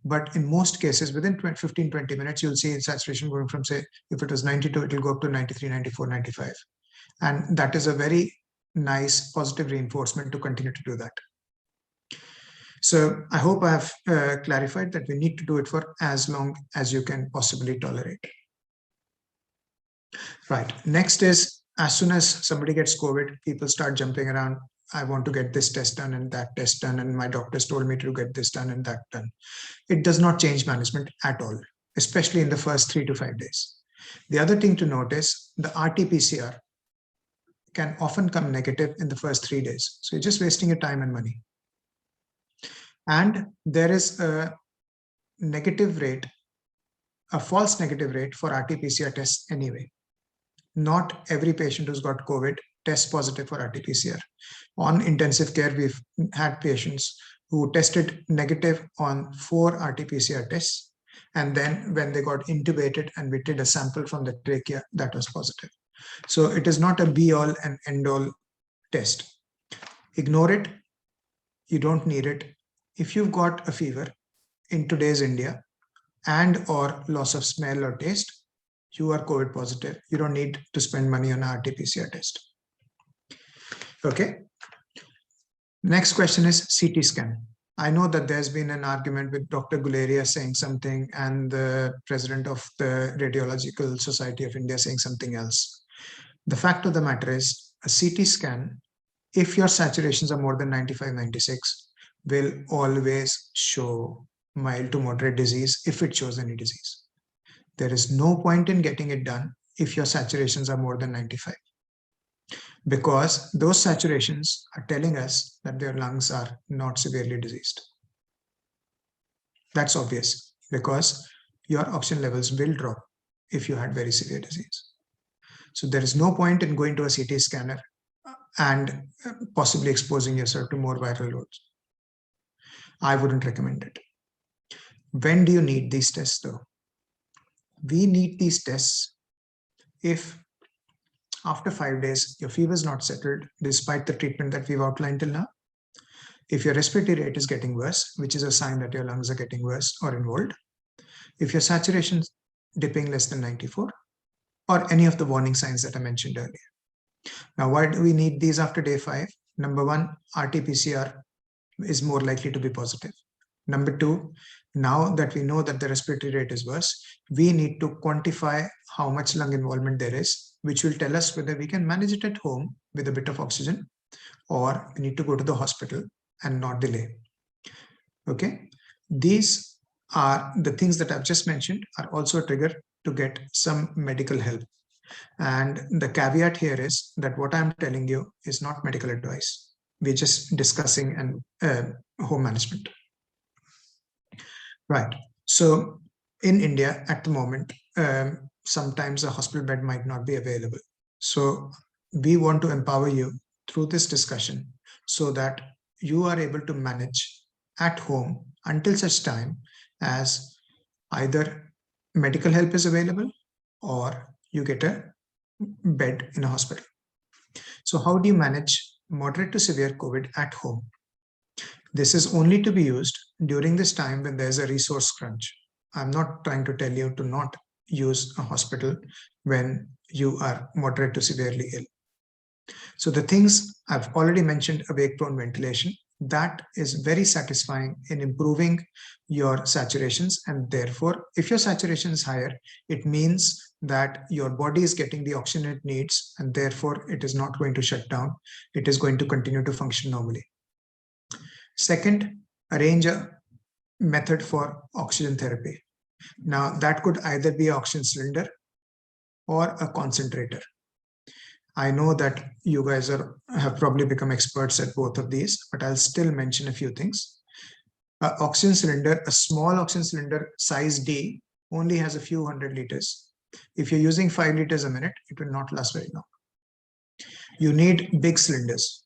but in most cases, within 15-20 minutes, you'll see saturation going from, say, if it was 92, it will go up to 93, 94, 95. And that is a very nice positive reinforcement to continue to do that. So I hope I have clarified that we need to do it for as long as you can possibly tolerate. Right. Next is, as soon as somebody gets COVID, people start jumping around. I want to get this test done and that test done, and my doctors told me to get this done and that done. It does not change management at all, especially in the first 3 to 5 days. The other thing to note is the RT-PCR can often come negative in the first 3 days. So you're just wasting your time and money. And there is a negative rate, a false negative rate for RT-PCR tests anyway. Not every patient who's got COVID tests positive for RT-PCR. On intensive care, we've had patients who tested negative on 4 RT-PCR tests. And then when they got intubated and we did a sample from the trachea, that was positive. So it is not a be-all and end-all test. Ignore it. You don't need it. If you've got a fever in today's India and or loss of smell or taste, you are COVID positive. You don't need to spend money on an RT-PCR test. Okay. Next question is CT scan. I know that there's been an argument with Dr. Guleria saying something and the president of the Radiological Society of India saying something else. The fact of the matter is a CT scan, if your saturations are more than 95, 96, will always show mild to moderate disease if it shows any disease. There is no point in getting it done if your saturations are more than 95, because those saturations are telling us that their lungs are not severely diseased. That's obvious because your oxygen levels will drop if you had very severe disease. So there is no point in going to a CT scanner and possibly exposing yourself to more viral loads. I wouldn't recommend it. When do you need these tests though? We need these tests if after 5 days, your fever is not settled despite the treatment that we've outlined till now. If your respiratory rate is getting worse, which is a sign that your lungs are getting worse or involved. If your saturation is dipping less than 94, or any of the warning signs that I mentioned earlier. Now, why do we need these after day 5? Number 1, RT-PCR is more likely to be positive. Number 2, now that we know that the respiratory rate is worse, we need to quantify how much lung involvement there is, which will tell us whether we can manage it at home with a bit of oxygen, or we need to go to the hospital and not delay. Okay, these are the things that I've just mentioned are also a trigger to get some medical help. And the caveat here is that what I'm telling you is not medical advice. We're just discussing and home management. Right. So in India at the moment, sometimes a hospital bed might not be available. So we want to empower you through this discussion so that you are able to manage at home until such time as either medical help is available or you get a bed in a hospital. So how do you manage moderate to severe COVID at home? This is only to be used during this time when there's a resource crunch. I'm not trying to tell you to not use a hospital when you are moderate to severely ill. So the things I've already mentioned, awake-prone ventilation, that is very satisfying in improving your saturations. And therefore, if your saturation is higher, it means that your body is getting the oxygen it needs, and therefore it is not going to shut down. It is going to continue to function normally. Second, arrange a method for oxygen therapy. Now, that could either be an oxygen cylinder or a concentrator. I know that you guys have probably become experts at both of these, but I'll still mention a few things. An oxygen cylinder, a small oxygen cylinder size D, only has a few 100 liters. If you're using 5 liters a minute, it will not last very long. You need big cylinders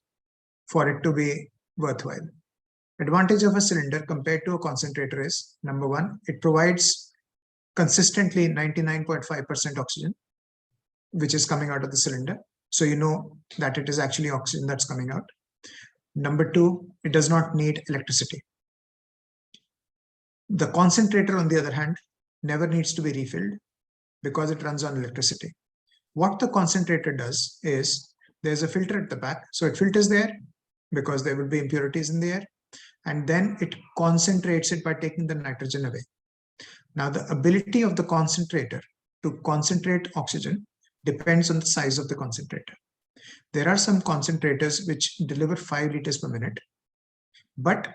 for it to be worthwhile. Advantage of a cylinder compared to a concentrator is, number one, it provides consistently 99.5% oxygen, which is coming out of the cylinder. So you know that it is actually oxygen that's coming out. Number two, it does not need electricity. The concentrator, on the other hand, never needs to be refilled because it runs on electricity. What the concentrator does is, there's a filter at the back, so it filters the air because there will be impurities in the air, and then it concentrates it by taking the nitrogen away. Now, the ability of the concentrator to concentrate oxygen depends on the size of the concentrator. There are some concentrators which deliver 5 liters per minute, but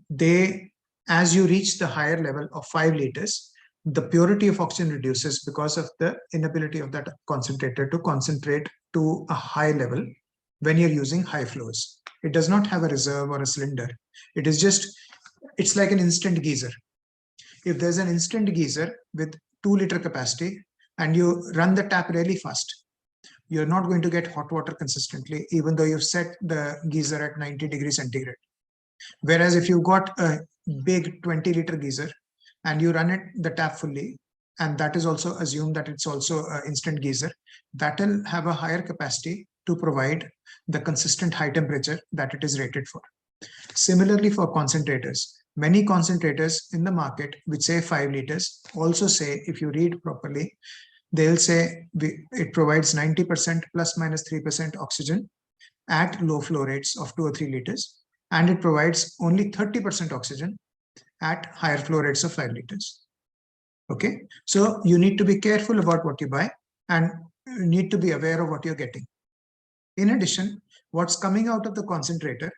they, as you reach the higher level of 5 liters, the purity of oxygen reduces because of the inability of that concentrator to concentrate to a high level when you're using high flows. It does not have a reserve or a cylinder. It is just, it's like an instant geyser. If there's an instant geyser with 2-liter capacity and you run the tap really fast, you're not going to get hot water consistently, even though you've set the geyser at 90 degrees centigrade. Whereas if you've got a big 20-liter geyser and you run it the tap fully, and that is also assumed that it's also an instant geyser, that will have a higher capacity to provide the consistent high temperature that it is rated for. Similarly, for concentrators, many concentrators in the market which say 5 liters also say, if you read properly, they'll say it provides 90% plus minus 3% oxygen at low flow rates of 2 or 3 liters, and it provides only 30% oxygen at higher flow rates of 5 liters. Okay, so you need to be careful about what you buy, and you need to be aware of what you're getting. In addition, what's coming out of the concentrator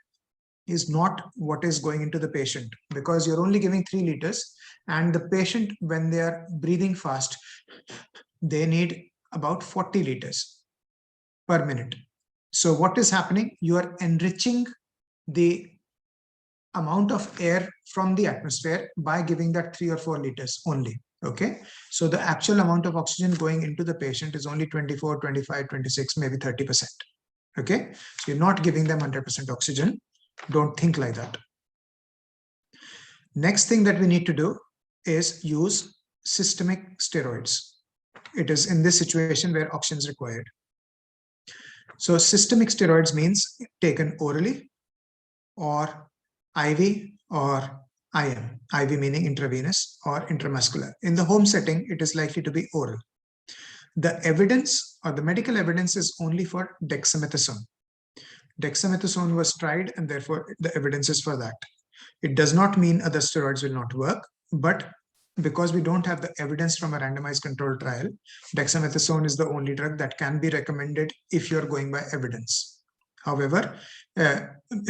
is not what is going into the patient, because you're only giving 3 liters, and the patient, when they are breathing fast, they need about 40 liters per minute. So what is happening? You are enriching the amount of air from the atmosphere by giving that 3 or 4 liters only. Okay, so the actual amount of oxygen going into the patient is only 24, 25, 26, maybe 30%. Okay, so you're not giving them 100% oxygen. Don't think like that. Next thing that we need to do is use systemic steroids. It is in this situation where oxygen is required. So systemic steroids means taken orally or IV or IM. IV meaning intravenous or intramuscular. In the home setting, it is likely to be oral. The evidence or the medical evidence is only for dexamethasone. Dexamethasone was tried, and therefore the evidence is for that. It does not mean other steroids will not work, but because we don't have the evidence from a randomized controlled trial, dexamethasone is the only drug that can be recommended if you're going by evidence. However,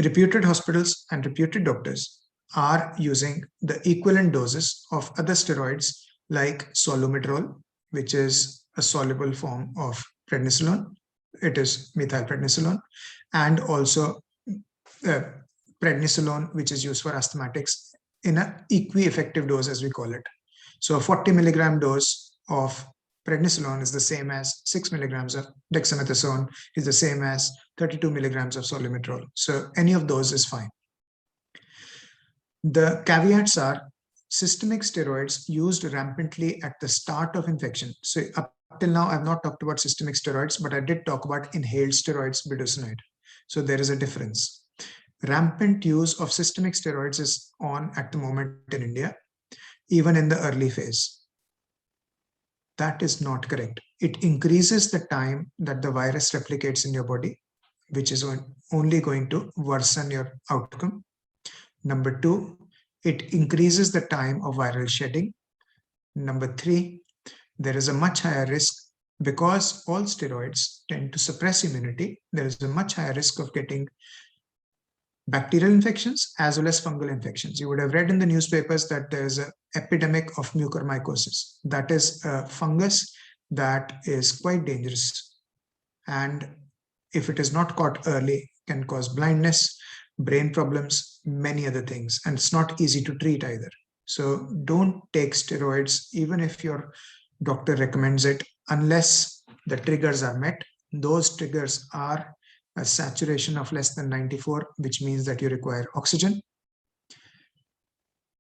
reputed hospitals and reputed doctors are using the equivalent doses of other steroids like solumedrol, which is a soluble form of prednisolone. It is methylprednisolone, and also prednisolone, which is used for asthmatics in an equi-effective dose, as we call it. So a 40 milligram dose of prednisolone is the same as 6 milligrams of dexamethasone, is the same as 32 milligrams of solimetrol. So any of those is fine. The caveats are systemic steroids used rampantly at the start of infection. So up till now, I've not talked about systemic steroids, but I did talk about inhaled steroids, budesonide. So there is a difference. Rampant use of systemic steroids is on at the moment in India, even in the early phase. That is not correct. It increases the time that the virus replicates in your body, which is only going to worsen your outcome. Number two, it increases the time of viral shedding. Number three, there is a much higher risk because all steroids tend to suppress immunity. There is a much higher risk of getting bacterial infections as well as fungal infections. You would have read in the newspapers that there is an epidemic of mucormycosis. That is a fungus that is quite dangerous. And if it is not caught early, can cause blindness, brain problems, many other things. And it's not easy to treat either. So don't take steroids, even if your doctor recommends it, unless the triggers are met. Those triggers are a saturation of less than 94, which means that you require oxygen.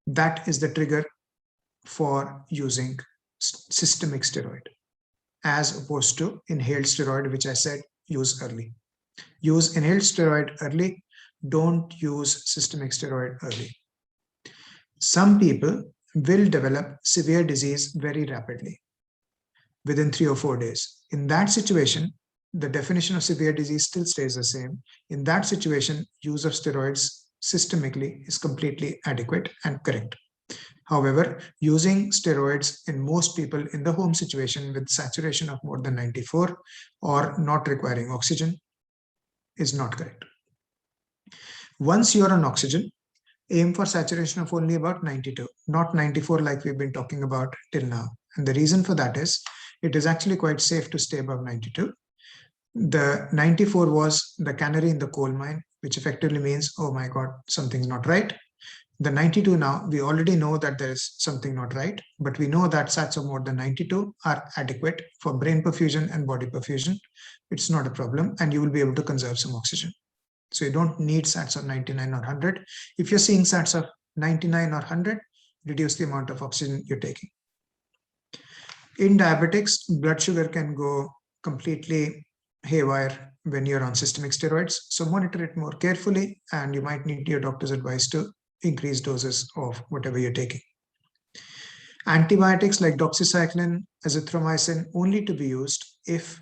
That is the trigger for using systemic steroid, as opposed to inhaled steroid, which I said use early. Use inhaled steroid early. Don't use systemic steroid early. Some people will develop severe disease very rapidly within 3 or 4 days. In that situation, the definition of severe disease still stays the same. In that situation, use of steroids systemically is completely adequate and correct. However, using steroids in most people in the home situation with saturation of more than 94 or not requiring oxygen is not correct. Once you're on oxygen, aim for saturation of only about 92, not 94 like we've been talking about till now. And the reason for that is it is actually quite safe to stay above 92. The 94 was the canary in the coal mine, which effectively means, oh my God, something's not right. The 92 now, we already know that there is something not right, but we know that sats of more than 92 are adequate for brain perfusion and body perfusion. It's not a problem, and you will be able to conserve some oxygen. So you don't need sats of 99 or 100. If you're seeing sats of 99 or 100, reduce the amount of oxygen you're taking. In diabetics, blood sugar can go completely haywire when you're on systemic steroids. So monitor it more carefully, and you might need your doctor's advice to increase doses of whatever you're taking. Antibiotics like doxycycline, azithromycin, only to be used if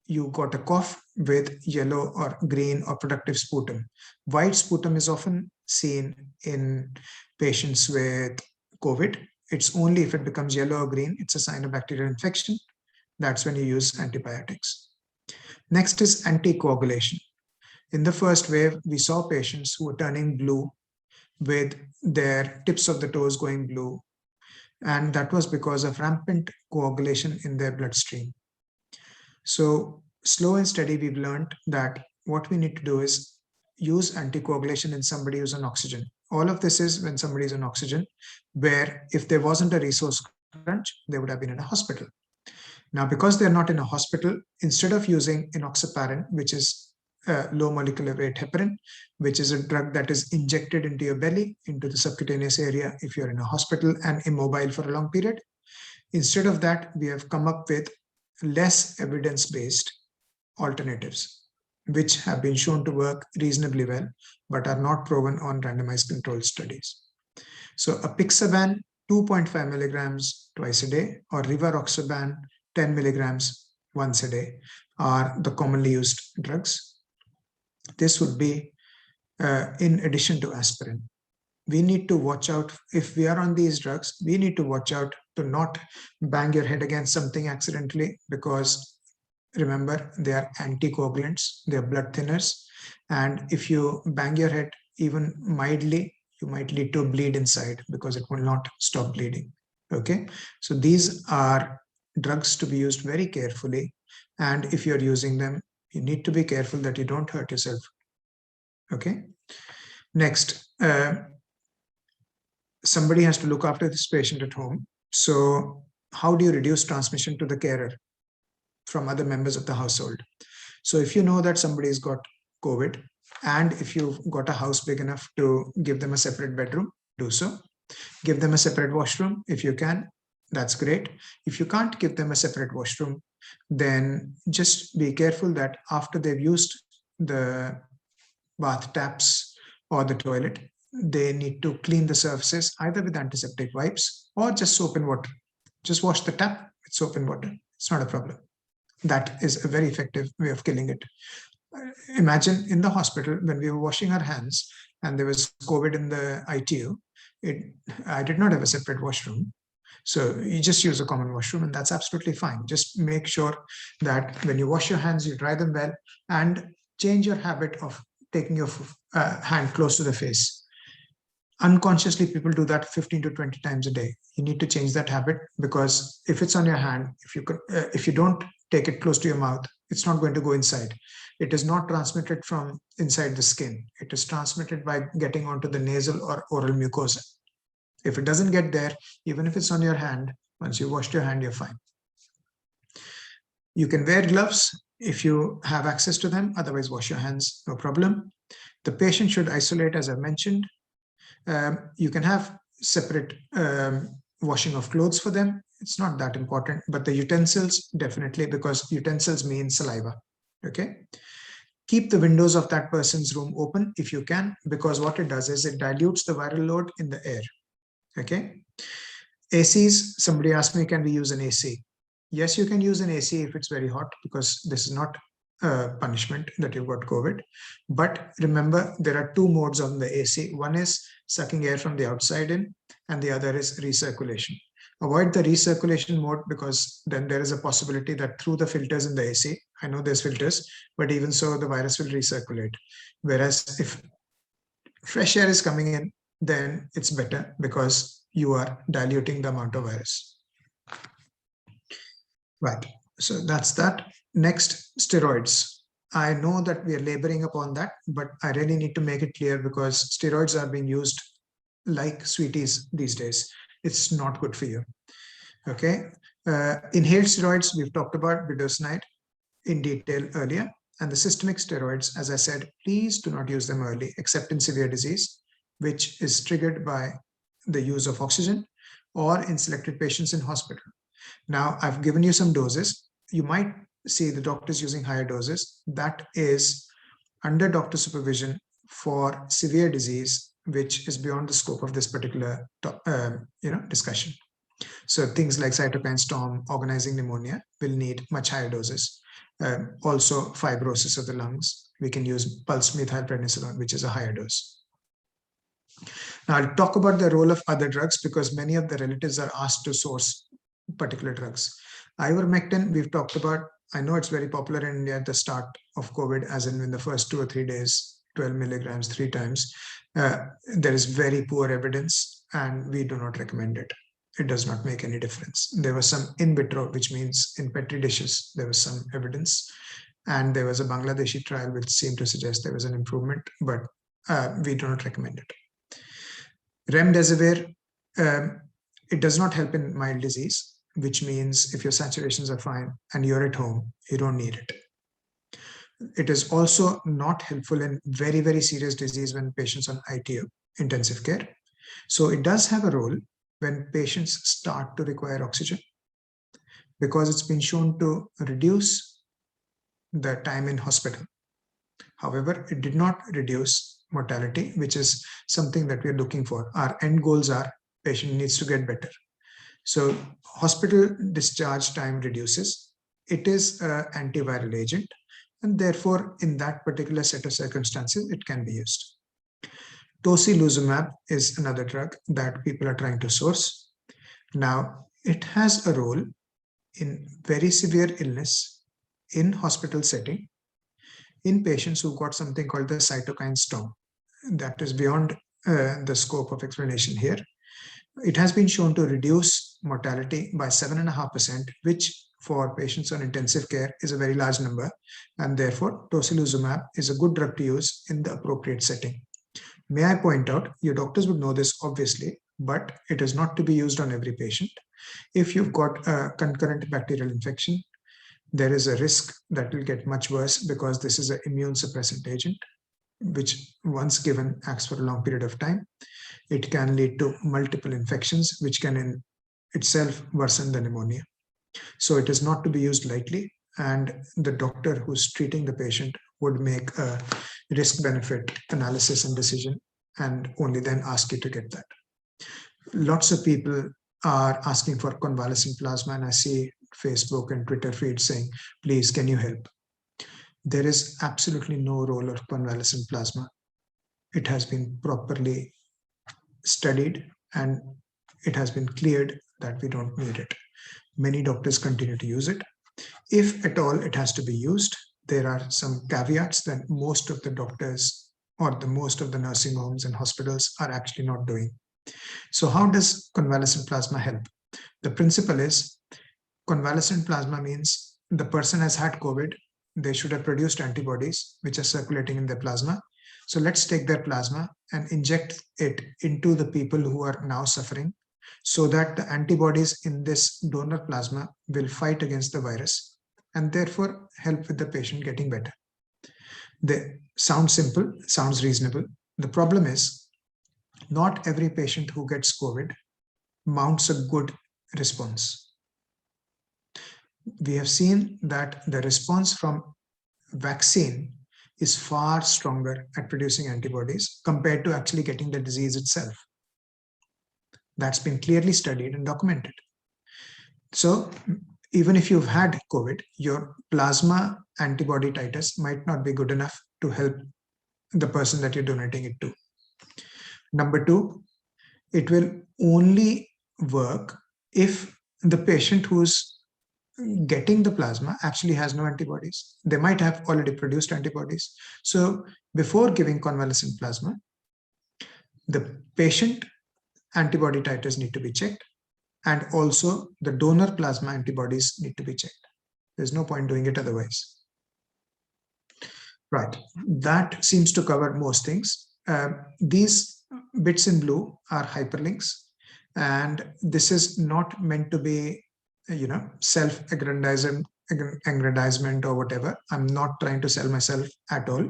you got a cough with yellow or green or productive sputum. White sputum is often seen in patients with COVID. It's only if it becomes yellow or green, it's a sign of bacterial infection. That's when you use antibiotics. Next is anticoagulation. In the first wave, we saw patients who were turning blue with their tips of the toes going blue. And that was because of rampant coagulation in their bloodstream. So slow and steady, we've learned that what we need to do is use anticoagulation in somebody who's on oxygen. All of this is when somebody is on oxygen, where if there wasn't a resource crunch, they would have been in a hospital. Now, because they're not in a hospital, instead of using enoxaparin, which is low molecular weight heparin, which is a drug that is injected into your belly, into the subcutaneous area if you're in a hospital and immobile for a long period, instead of that, we have come up with less evidence-based alternatives, which have been shown to work reasonably well, but are not proven on randomized controlled studies. So apixaban, 2.5 milligrams twice a day, or rivaroxaban, 10 milligrams once a day, are the commonly used drugs. This would be in addition to aspirin. We need to watch out. If we are on these drugs, we need to watch out to not bang your head against something accidentally, because remember, they are anticoagulants, they are blood thinners. And if you bang your head even mildly, you might lead to a bleed inside because it will not stop bleeding. Okay, so these are drugs to be used very carefully. And if you're using them, you need to be careful that you don't hurt yourself. Okay. Next, somebody has to look after this patient at home. So how do you reduce transmission to the carer from other members of the household? So if you know that somebody's got COVID, and if you've got a house big enough to give them a separate bedroom, do so. Give them a separate washroom if you can. That's great. If you can't give them a separate washroom, then just be careful that after they've used the bath taps or the toilet, they need to clean the surfaces either with antiseptic wipes or just soap and water. Just wash the tap with soap and water. It's not a problem. That is a very effective way of killing it. Imagine in the hospital when we were washing our hands and there was COVID in the ITU, I did not have a separate washroom. So you just use a common washroom, and that's absolutely fine. Just make sure that when you wash your hands, you dry them well, and change your habit of taking your hand close to the face. Unconsciously, people do that 15 to 20 times a day. You need to change that habit, because if it's on your hand, if you don't take it close to your mouth, it's not going to go inside. It is not transmitted from inside the skin. It is transmitted by getting onto the nasal or oral mucosa. If it doesn't get there, even if it's on your hand, once you washed your hand, you're fine. You can wear gloves if you have access to them. Otherwise, wash your hands, no problem. The patient should isolate, as I mentioned. You can have separate washing of clothes for them. It's not that important, but the utensils, definitely, because utensils mean saliva. Okay. Keep the windows of that person's room open if you can, because what it does is it dilutes the viral load in the air. Okay. ACs, somebody asked me, can we use an AC? Yes, you can use an AC if it's very hot, because this is not a punishment that you've got COVID. But remember, there are two modes on the AC. One is sucking air from the outside in, and the other is recirculation. Avoid the recirculation mode, because then there is a possibility that through the filters in the AC, I know there's filters, but even so, the virus will recirculate. Whereas if fresh air is coming in, then it's better, because you are diluting the amount of virus. Right, so that's that. Next, steroids. I know that we are laboring upon that, but I really need to make it clear, because steroids are being used like sweeties these days. It's not good for you. Okay, inhaled steroids, we've talked about budesonide in detail earlier, and the systemic steroids, as I said, please do not use them early, except in severe disease, which is triggered by the use of oxygen, or in selected patients in hospital. Now, I've given you some doses. You might see the doctors using higher doses. That is under doctor supervision for severe disease, which is beyond the scope of this particular discussion. So things like cytokine storm, organizing pneumonia will need much higher doses. Also, fibrosis of the lungs, we can use pulsed methylprednisolone, which is a higher dose. Now, I'll talk about the role of other drugs, because many of the relatives are asked to source particular drugs. Ivermectin, we've talked about. I know it's very popular in India at the start of COVID, as in the first 2 or 3 days, 12 milligrams 3 times. There is very poor evidence, and we do not recommend it. It does not make any difference. There was some in vitro, which means in petri dishes, there was some evidence. And there was a Bangladeshi trial which seemed to suggest there was an improvement, but we do not recommend it. Remdesivir, it does not help in mild disease, which means if your saturations are fine and you're at home, you don't need it. It is also not helpful in very, very serious disease when patients on ITU, intensive care. So it does have a role when patients start to require oxygen, because it's been shown to reduce the time in hospital. However, it did not reduce mortality, which is something that we're looking for. Our end goals are patient needs to get better. So hospital discharge time reduces. It is an antiviral agent, and therefore in that particular set of circumstances, it can be used. Tocilizumab is another drug that people are trying to source. Now, it has a role in very severe illness in hospital setting in patients who've got something called the cytokine storm. That is beyond the scope of explanation here. It has been shown to reduce mortality by 7.5%, which for patients on intensive care is a very large number. And therefore, tocilizumab is a good drug to use in the appropriate setting. May I point out, your doctors would know this obviously, but it is not to be used on every patient. If you've got a concurrent bacterial infection, there is a risk that will get much worse because this is an immune suppressant agent, which once given acts for a long period of time. It can lead to multiple infections, which can in itself worsen the pneumonia. So it is not to be used lightly, and the doctor who's treating the patient would make a risk-benefit analysis and decision, and only then ask you to get that. Lots of people are asking for convalescent plasma, and I see Facebook and Twitter feeds saying, please, can you help? There is absolutely no role of convalescent plasma. It has been properly studied and it has been cleared that we don't need it. Many doctors continue to use it. If at all it has to be used, there are some caveats that most of the doctors or most of the nursing homes and hospitals are actually not doing. So how does convalescent plasma help? The principle is convalescent plasma means the person has had COVID, they should have produced antibodies which are circulating in their plasma. So let's take their plasma and inject it into the people who are now suffering, so that the antibodies in this donor plasma will fight against the virus and therefore help with the patient getting better. They sound simple, sounds reasonable. The problem is not every patient who gets COVID mounts a good response. We have seen that the response from vaccine is far stronger at producing antibodies compared to actually getting the disease itself. That's been clearly studied and documented. So even if you've had COVID, your plasma antibody titers might not be good enough to help the person that you're donating it to. Number two, it will only work if the patient who's getting the plasma actually has no antibodies. They might have already produced antibodies. So before giving convalescent plasma, the patient antibody titers need to be checked, and also the donor plasma antibodies need to be checked. There's no point doing it otherwise. Right, that seems to cover most things. These bits in blue are hyperlinks, and this is not meant to be, self-aggrandizement or whatever. I'm not trying to sell myself at all.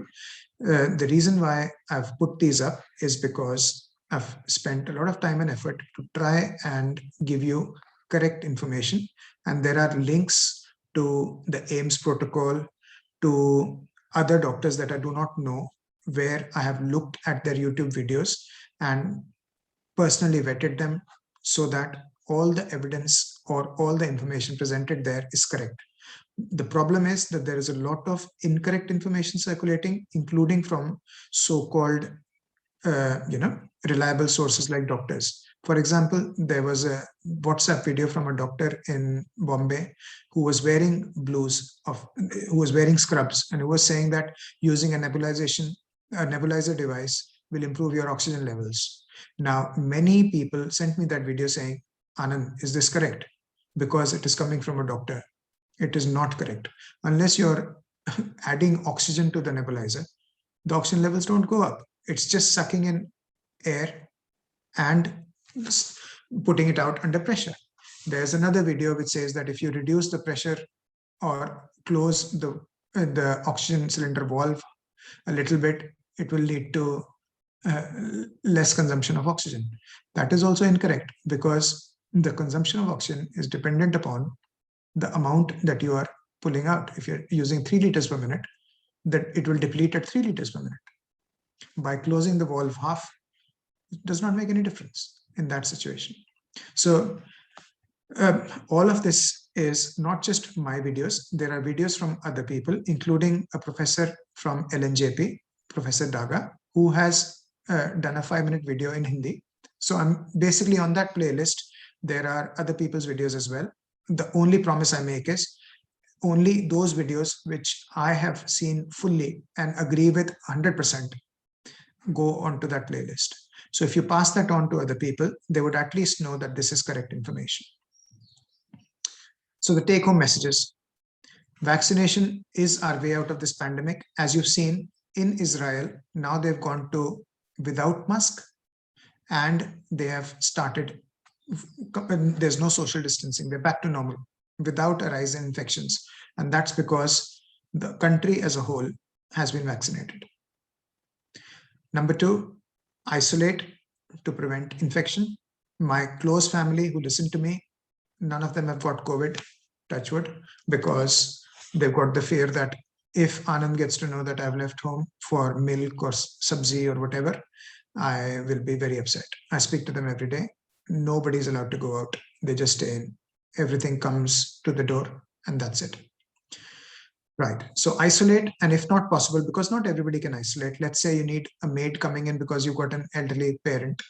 The reason why I've put these up is because I've spent a lot of time and effort to try and give you correct information. And there are links to the AIMS protocol, to other doctors that I do not know, where I have looked at their YouTube videos and personally vetted them so that all the evidence or all the information presented there is correct. The problem is that there is a lot of incorrect information circulating, including from so-called reliable sources like doctors. For example, there was a WhatsApp video from a doctor in Bombay who was wearing scrubs, and who was saying that using a nebulizer device will improve your oxygen levels. Now, many people sent me that video saying, Anand, is this correct? Because it is coming from a doctor. It is not correct. Unless you're adding oxygen to the nebulizer, the oxygen levels don't go up. It's just sucking in air and putting it out under pressure. There's another video which says that if you reduce the pressure or close the oxygen cylinder valve a little bit, it will lead to less consumption of oxygen. That is also incorrect, because the consumption of oxygen is dependent upon the amount that you are pulling out. If you're using 3 liters per minute, that it will deplete at 3 liters per minute. By closing the valve half, it does not make any difference in that situation. So all of this is not just my videos. There are videos from other people, including a professor from LNJP, Professor Daga, who has done a 5-minute video in Hindi. So I'm basically on that playlist. There are other people's videos as well. The only promise I make is only those videos which I have seen fully and agree with 100% go onto that playlist. So if you pass that on to other people, they would at least know that this is correct information. So the take-home messages. Vaccination is our way out of this pandemic. As you've seen in Israel, now they've gone to without mask, and they have started, there's no social distancing, they're back to normal without a rise in infections. And that's because the country as a whole has been vaccinated. Number two, isolate to prevent infection. My close family who listen to me, none of them have got COVID, touch wood, because they've got the fear that if Anand gets to know that I've left home for milk or sabzi or whatever, I will be very upset. I speak to them every day. Nobody's allowed to go out. They just stay in. Everything comes to the door and that's it. Right. So isolate, and if not possible, because not everybody can isolate. Let's say you need a maid coming in because you've got an elderly parent.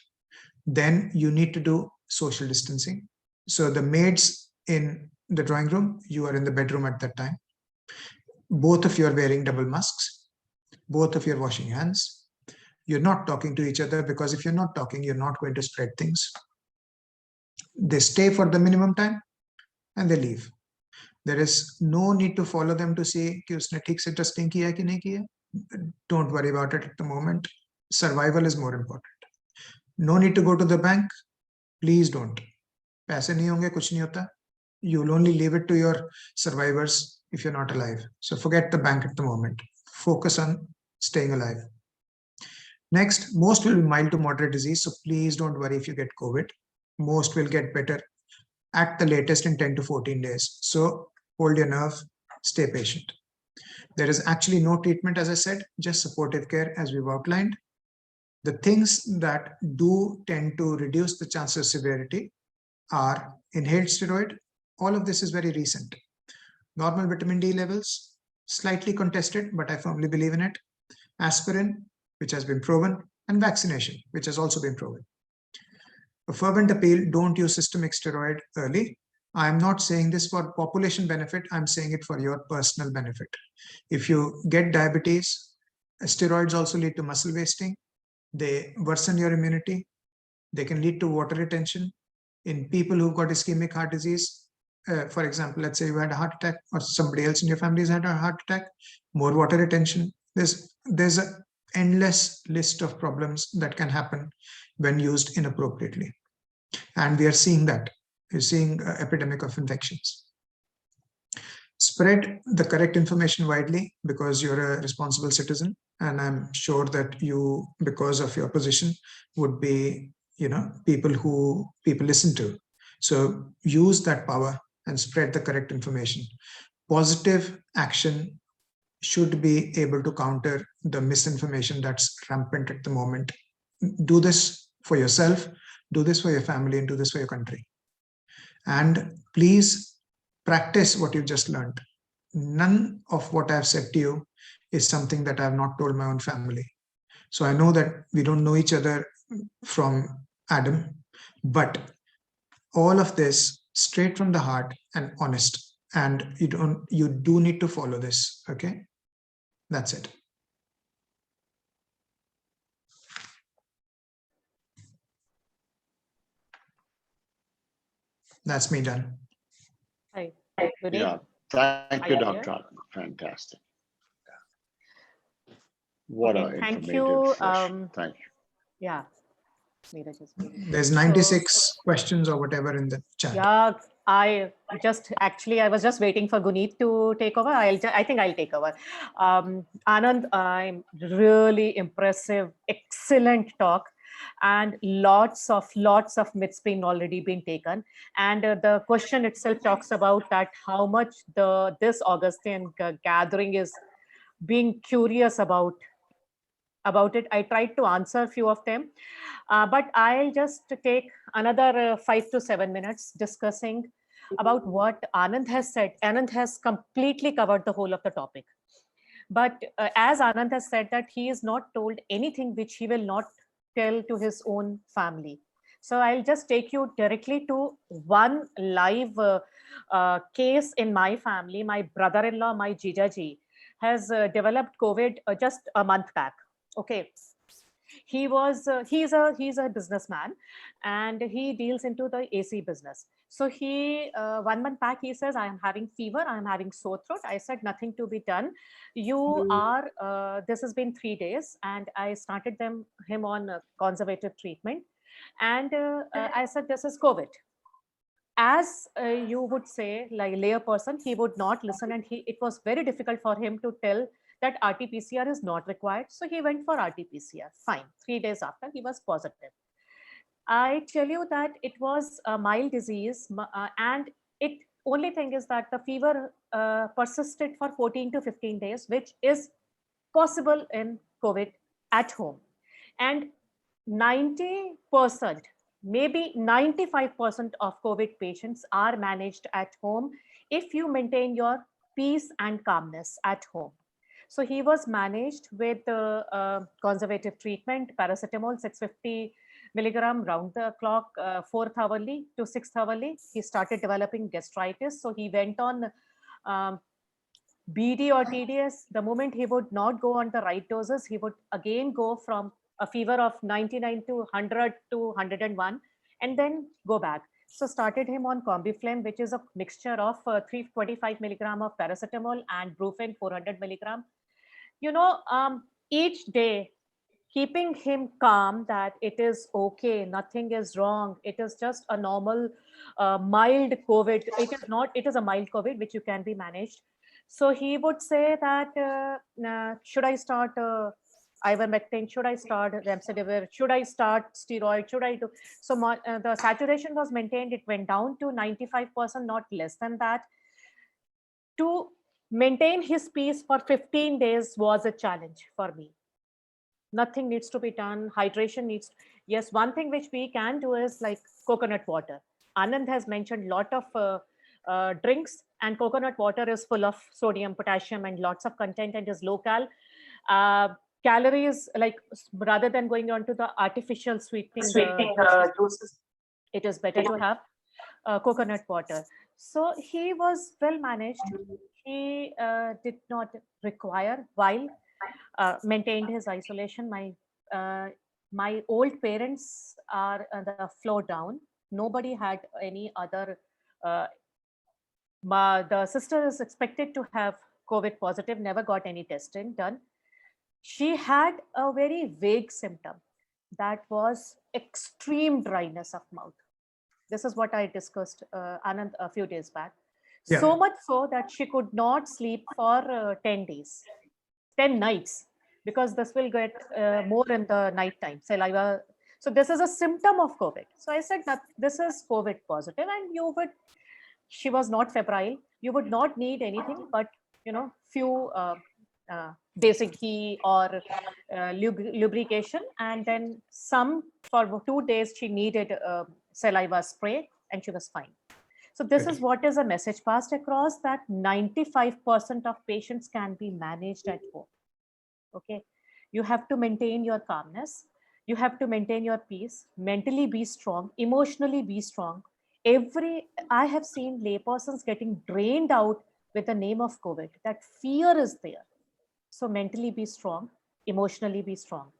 Then you need to do social distancing. So the maids in the drawing room, you are in the bedroom at that time. Both of you are wearing double masks. Both of you are washing hands. You're not talking to each other, because if you're not talking, you're not going to spread things. They stay for the minimum time and they leave. There is no need to follow them to say कि उसने ठीक से testing किया कि नहीं किया. Don't worry about it at the moment. Survival is more important. No need to go to the bank. Please don't. पैसे नहीं होंगे, कुछ नहीं होता. You'll only leave it to your survivors if you're not alive. So forget the bank at the moment. Focus on staying alive. Next, most will be mild to moderate disease. So please don't worry if you get COVID. Most will get better at the latest in 10 to 14 days. So hold your nerve, stay patient. There is actually no treatment, as I said, just supportive care as we've outlined. The things that do tend to reduce the chances of severity are inhaled steroid. All of this is very recent. Normal vitamin D levels, slightly contested, but I firmly believe in it. Aspirin, which has been proven, and vaccination, which has also been proven. A fervent appeal, don't use systemic steroid early. I'm not saying this for population benefit, I'm saying it for your personal benefit. If you get diabetes, steroids also lead to muscle wasting. They worsen your immunity. They can lead to water retention. In people who've got ischemic heart disease, for example, let's say you had a heart attack or somebody else in your family has had a heart attack, more water retention. There's an endless list of problems that can happen when used inappropriately. And we are seeing that. We're seeing an epidemic of infections. Spread the correct information widely because you're a responsible citizen. And I'm sure that you, because of your position, would be, people who people listen to. So use that power and spread the correct information. Positive action should be able to counter the misinformation that's rampant at the moment. Do this for yourself, do this for your family, and do this for your country. And please practice what you've just learned. None of what I've said to you is something that I've not told my own family. So I know that we don't know each other from Adam, but all of this straight from the heart and honest. And you do need to follow this, okay? That's it. That's me done. Hi. Good Yeah, thank you, Dr. Anand. Fantastic. What Okay, a thank informative you. session. Thank you. Yeah. Neeraj is speaking. There's 96 questions or whatever in the chat. Yeah, I was just waiting for Guneet to take over. I think I'll take over. Anand, I'm really impressive, excellent talk, and lots of myths being already been taken. And the question itself talks about that how much this Augustine gathering is being curious about it. I tried to answer a few of them, but I'll just take another 5 to 7 minutes discussing about what Anand has said. Anand has completely covered the whole of the topic. But as Anand has said that he is not told anything which he will not tell to his own family. So I'll just take you directly to one live case in my family. My brother-in-law, my Jijaji, has developed COVID just a month back. Okay, he's a businessman and he deals into the AC business. So he 1 month back he says, I am having fever, I am having sore throat. I said nothing to be done. You are this has been 3 days and I started him on conservative treatment. And I said, this is COVID. As you would say, like lay person, he would not listen, and it was very difficult for him to tell that RT-PCR is not required. So he went for RT-PCR. Fine. 3 days after, he was positive. I tell you that it was a mild disease, and it only thing is that the fever persisted for 14 to 15 days, which is possible in COVID at home. And 90%, maybe 95% of COVID patients are managed at home if you maintain your peace and calmness at home. So he was managed with conservative treatment, paracetamol 650 milligram round the clock, 4th hourly to 6th hourly. He started developing gastritis. So he went on BD or TDS. The moment he would not go on the right doses, he would again go from a fever of 99 to 100 to 101 and then go back. So started him on CombiFlame, which is a mixture of 325 milligram of paracetamol and Brufen 400 milligram. You know, each day, keeping him calm that it is okay, nothing is wrong. It is just a normal, mild COVID. It is not, it is a mild COVID, which you can be managed. So he would say that, should I start ivermectin? Should I start remdesivir? Should I start steroid? Should I do? So the saturation was maintained. It went down to 95%, not less than that. To maintain his peace for 15 days was a challenge for me. Nothing needs to be done. Hydration needs. Yes, one thing which we can do is like coconut water. Anand has mentioned a lot of drinks, and coconut water is full of sodium, potassium, and lots of content, and is low-cal. Calories, like rather than going on to the artificial sweetening juices, it is better to have coconut water. So he was well managed. He did not require, while maintained his isolation. My old parents are the floor down. Nobody had any other. The sister is expected to have COVID positive, never got any testing done. She had a very vague symptom that was extreme dryness of mouth. This is what I discussed, Anand, a few days back. Yeah. So much so that she could not sleep for 10 days, 10 nights, because this will get more in the night time, saliva. So this is a symptom of COVID. So I said that this is COVID positive, and you would, she was not febrile. You would not need anything but, you know, few basic ghee or lubrication, and then some for 2 days she needed saliva spray, and she was fine. So this is what is a message passed across, that 95% of patients can be managed at home. Okay, you have to maintain your calmness, you have to maintain your peace, mentally be strong, emotionally be strong. I have seen laypersons getting drained out with the name of COVID. That fear is there. So mentally be strong, emotionally be strong.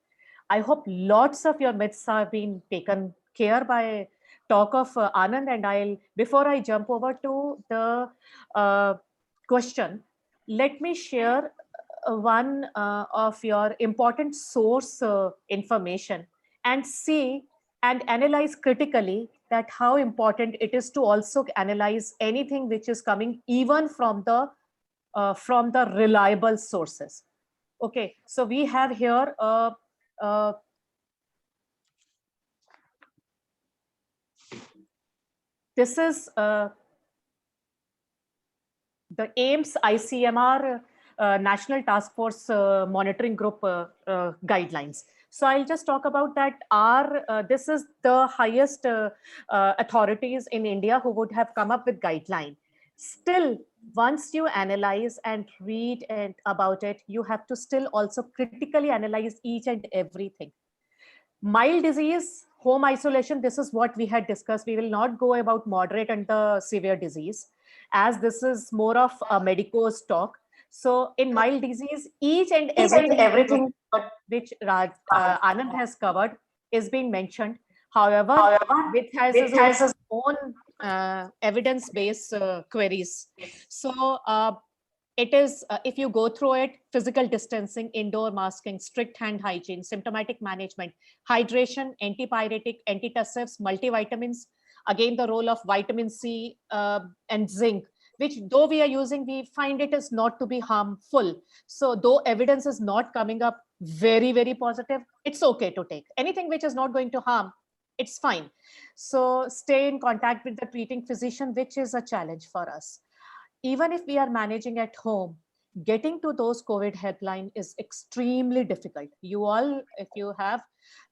I hope lots of your myths have been taken care by talk of Anand, and before I jump over to the question, let me share one of your important source information, and see and analyze critically that how important it is to also analyze anything which is coming even from the reliable sources. Okay, so we have here this is the AIMS ICMR National Task Force Monitoring Group guidelines. So I'll just talk about that. This is the highest authorities in India who would have come up with guideline. Still, once you analyze and read about it, you have to still also critically analyze each and everything. Mild disease, home isolation, this is what we had discussed. We will not go about moderate and the severe disease, as this is more of a medicos talk. So in mild disease, each and everything which Anand has covered is being mentioned. However, it has its own evidence-based queries. So It is, if you go through it, physical distancing, indoor masking, strict hand hygiene, symptomatic management, hydration, antipyretic, antitussives, multivitamins, again, the role of vitamin C and zinc, which though we are using, we find it is not to be harmful. So though evidence is not coming up very, very positive, it's okay to take. Anything which is not going to harm, it's fine. So stay in contact with the treating physician, which is a challenge for us. Even if we are managing at home, getting to those COVID helpline is extremely difficult. You all, if you have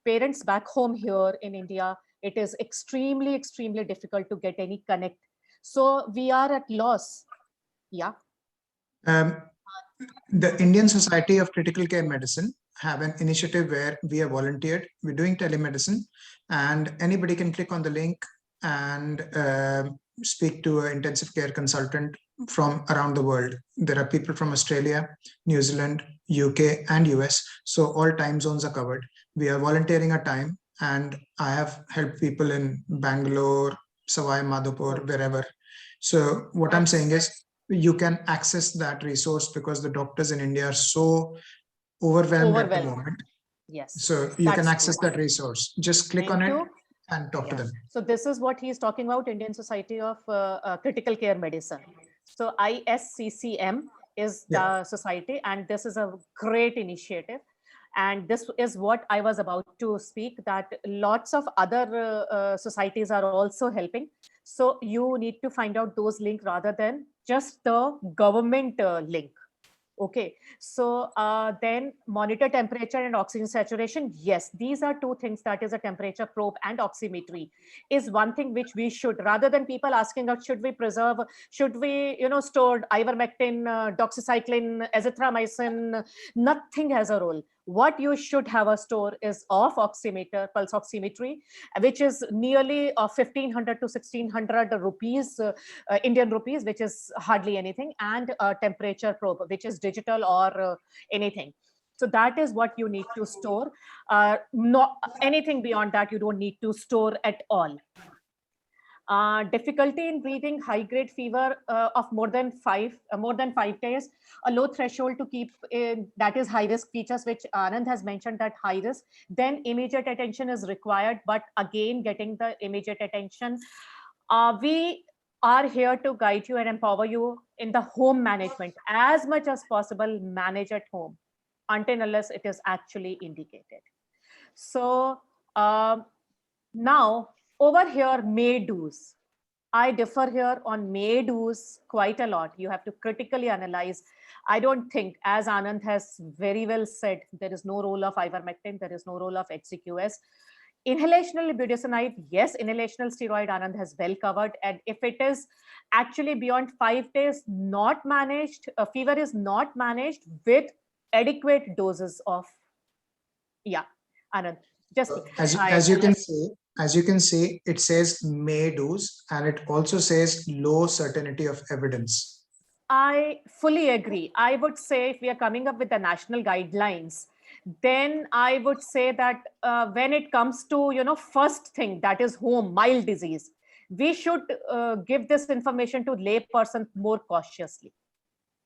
parents back home here in India, it is extremely, extremely difficult to get any connect. So we are at loss. Yeah. The Indian Society of Critical Care Medicine have an initiative where we are volunteered. We're doing telemedicine, and anybody can click on the link and speak to an intensive care consultant from around the world. There are people from Australia, New Zealand, UK, and US. So all time zones are covered. We are volunteering our time, and I have helped people in Bangalore, Savai Madhopur, wherever. So what I'm saying is, you can access that resource because the doctors in India are so overwhelmed at the moment. Yes. So you can access that resource. Just click on it and talk to them. So this is what he's talking about, Indian Society of Critical Care Medicine. So ISCCM is the society, and this is a great initiative. And this is what I was about to speak, that lots of other societies are also helping. So you need to find out those links rather than just the government link. Okay, so then monitor temperature and oxygen saturation. Yes, these are two things, that is a temperature probe and oximetry is one thing which we should, rather than people asking us, should we preserve, should we, store ivermectin, doxycycline, azithromycin, nothing has a role. What you should have a store is of oximeter, pulse oximetry, which is nearly 1500 to 1600 rupees, Indian rupees, which is hardly anything, and a temperature probe, which is digital or anything. So that is what you need to store. Not anything beyond that, you don't need to store at all. Difficulty in breathing, high-grade fever of more than 5 days, a low threshold to keep in, that is high-risk features, which Anand has mentioned, that high risk, then immediate attention is required. But again, getting the immediate attention, we are here to guide you and empower you in the home management. As much as possible, manage at home until unless it is actually indicated. So now, over here, may do's. I differ here on may do's quite a lot. You have to critically analyze. I don't think, as Anand has very well said, there is no role of ivermectin, there is no role of HCQS. Inhalational budesonide, yes, inhalational steroid, Anand has well covered. And if it is actually beyond 5 days, not managed, a fever is not managed with adequate doses of, Anand, just as you can see, it says may do's, and it also says low certainty of evidence. I fully agree. I would say if we are coming up with the national guidelines, then I would say that when it comes to, first thing, that is home, mild disease, we should give this information to lay person more cautiously.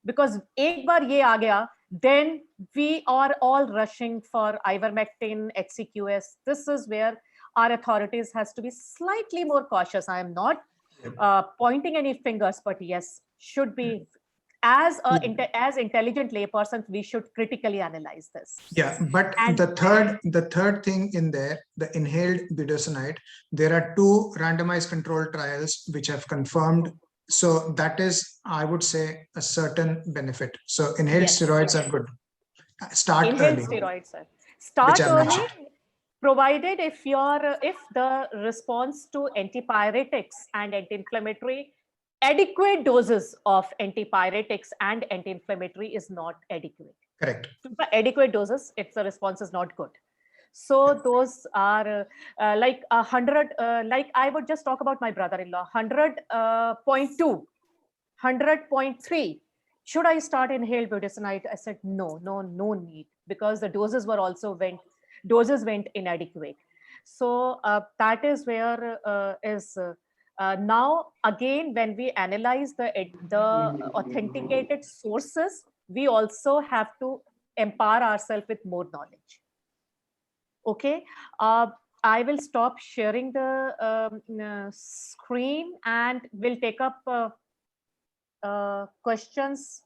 Because ek bar ye aa gaya, then we are all rushing for ivermectin, HCQS. This is where our authorities has to be slightly more cautious. I am not pointing any fingers, but yes, should be, as intelligent laypersons, we should critically analyze this. Yeah, but the third thing in there, the inhaled budesonide, there are 2 randomized controlled trials which have confirmed. So that is, I would say, a certain benefit. So inhaled steroids are good. Start inhaled early. Steroids, sir. Start early, provided if the response to antipyretics and anti-inflammatory, adequate doses of antipyretics and anti-inflammatory is not adequate. Correct. For adequate doses, if the response is not good. So those are like 100, like I would just talk about my brother-in-law, 100.2, 100.3. Should I start inhaled budesonide? I said, no need, because the doses went inadequate. So that is where is Now, again, when we analyze the authenticated sources, we also have to empower ourselves with more knowledge. Okay, I will stop sharing the screen and we'll take up questions.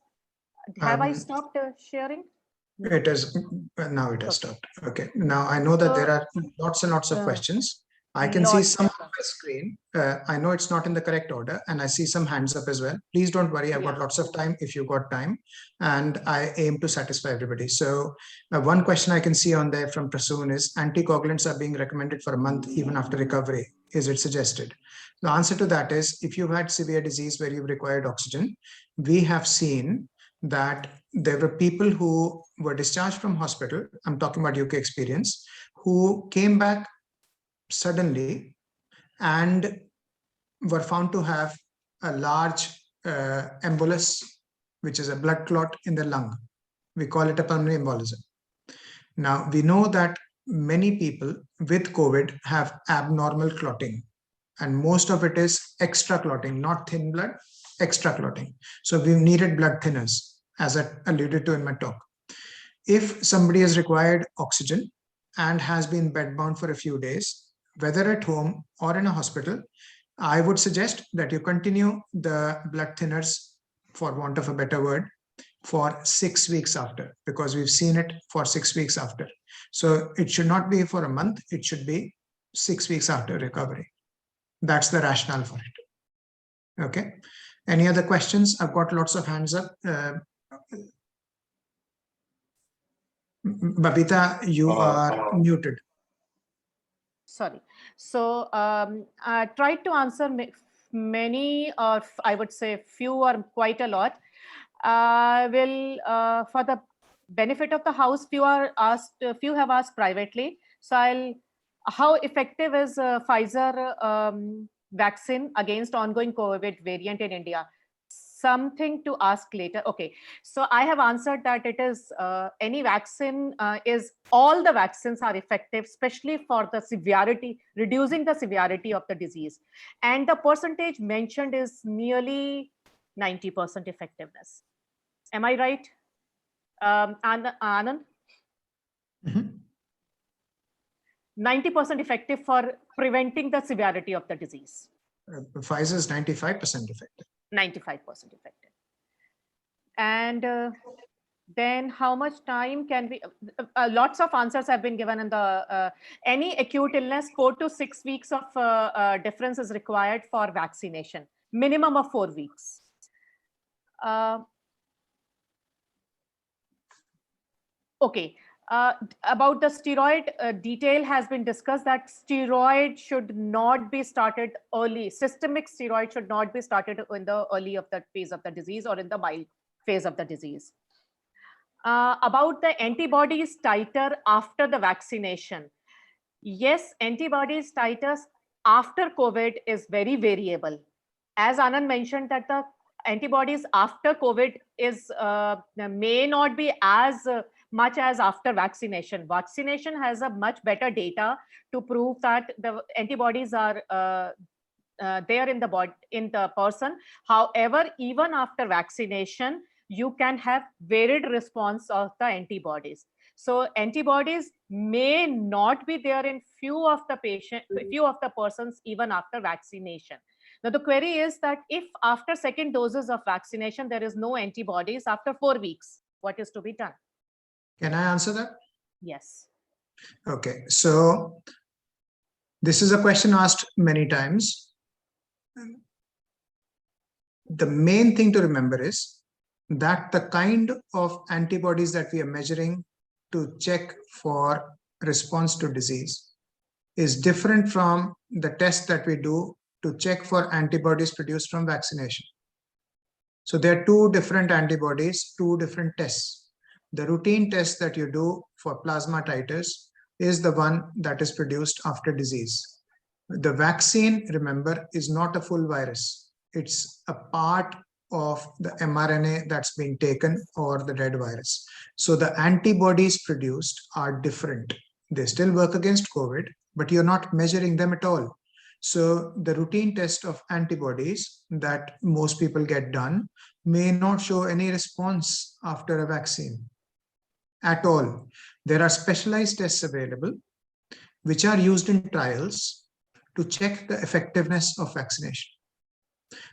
Have I stopped sharing? It is now it has stopped. Okay. Now I know that there are lots and lots of questions. I can see some on the screen. I know it's not in the correct order, and I see some hands up as well. Please don't worry. I've got lots of time if you've got time, and I aim to satisfy everybody. So one question I can see on there from Prasoon is anticoagulants are being recommended for a month even after recovery. Is it suggested? The answer to that is if you've had severe disease where you've required oxygen, we have seen that there were people who were discharged from hospital, I'm talking about UK experience, who came back suddenly and were found to have a large embolus, which is a blood clot in the lung. We call it a pulmonary embolism. Now, we know that many people with COVID have abnormal clotting, and most of it is extra clotting, not thin blood, extra clotting. So we've needed blood thinners, as I alluded to in my talk. If somebody has required oxygen and has been bedbound for a few days, whether at home or in a hospital, I would suggest that you continue the blood thinners, for want of a better word, for 6 weeks after, because we've seen it for 6 weeks after. So it should not be for a month, it should be 6 weeks after recovery. That's the rationale for it. Okay. Any other questions? I've got lots of hands up. Babita, you are muted. Sorry. So I tried to answer many, or I would say few or quite a lot. For the benefit of the house, few have asked privately. So how effective is Pfizer vaccine against ongoing COVID variant in India? Something to ask later. Okay, so I have answered that it is any vaccine all the vaccines are effective, especially for the severity, reducing the severity of the disease. And the percentage mentioned is nearly 90% effectiveness. Am I right, Anand? 90% effective for preventing the severity of the disease. Pfizer is 95% effective. 95% effective. And then how much time can we, lots of answers have been given in the, any acute illness, 4 to 6 weeks of difference is required for vaccination, minimum of 4 weeks. Okay. About the steroid, detail has been discussed that steroid should not be started early. Systemic steroid should not be started in the early of the phase of the disease or in the mild phase of the disease. About the antibodies titer after the vaccination. Yes, antibodies titers after COVID is very variable. As Anand mentioned that the antibodies after COVID is may not be as much as after vaccination. Vaccination has a much better data to prove that the antibodies are there in the body, in the person. However, even after vaccination, you can have varied response of the antibodies. So antibodies may not be there in few of the persons even after vaccination. Now the query is that if after second doses of vaccination there is no antibodies after 4 weeks, what is to be done? Can I answer that? Yes. Okay, so this is a question asked many times. The main thing to remember is that the kind of antibodies that we are measuring to check for response to disease is different from the test that we do to check for antibodies produced from vaccination. So there are two different antibodies, two different tests. The routine test that you do for plasma titers is the one that is produced after disease. The vaccine, remember, is not a full virus. It's a part of the mRNA that's being taken or the dead virus. So the antibodies produced are different. They still work against COVID, but you're not measuring them at all. So the routine test of antibodies that most people get done may not show any response after a vaccine at all. There are specialized tests available which are used in trials to check the effectiveness of vaccination.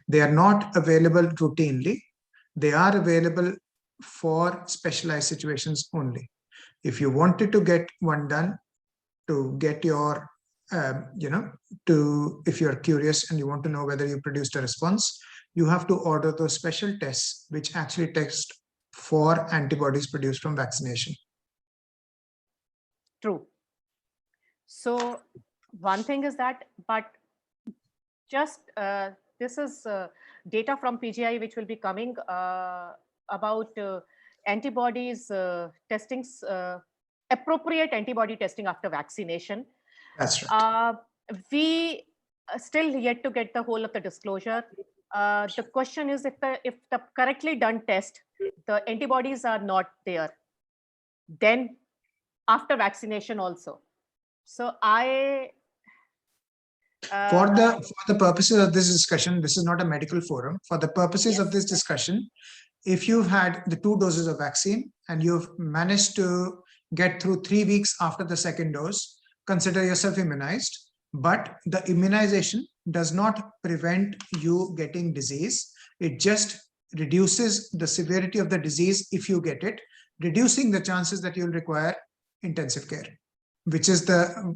They are not available routinely. They are available for specialized situations only. If you wanted to get one done to get your, if you're curious and you want to know whether you produced a response, you have to order those special tests which actually test for antibodies produced from vaccination. True. So one thing is that, but just this is data from PGI which will be coming about antibodies testing, appropriate antibody testing after vaccination. That's right. We still yet to get the whole of the disclosure. The question is if the correctly done test, the antibodies are not there, then after vaccination also. So for the purposes of this discussion, this is not a medical forum. For the purposes of this discussion, if you've had the 2 doses of vaccine and you've managed to get through 3 weeks after the second dose, consider yourself immunized. But the immunization does not prevent you getting disease. It just reduces the severity of the disease if you get it, reducing the chances that you'll require intensive care, which is the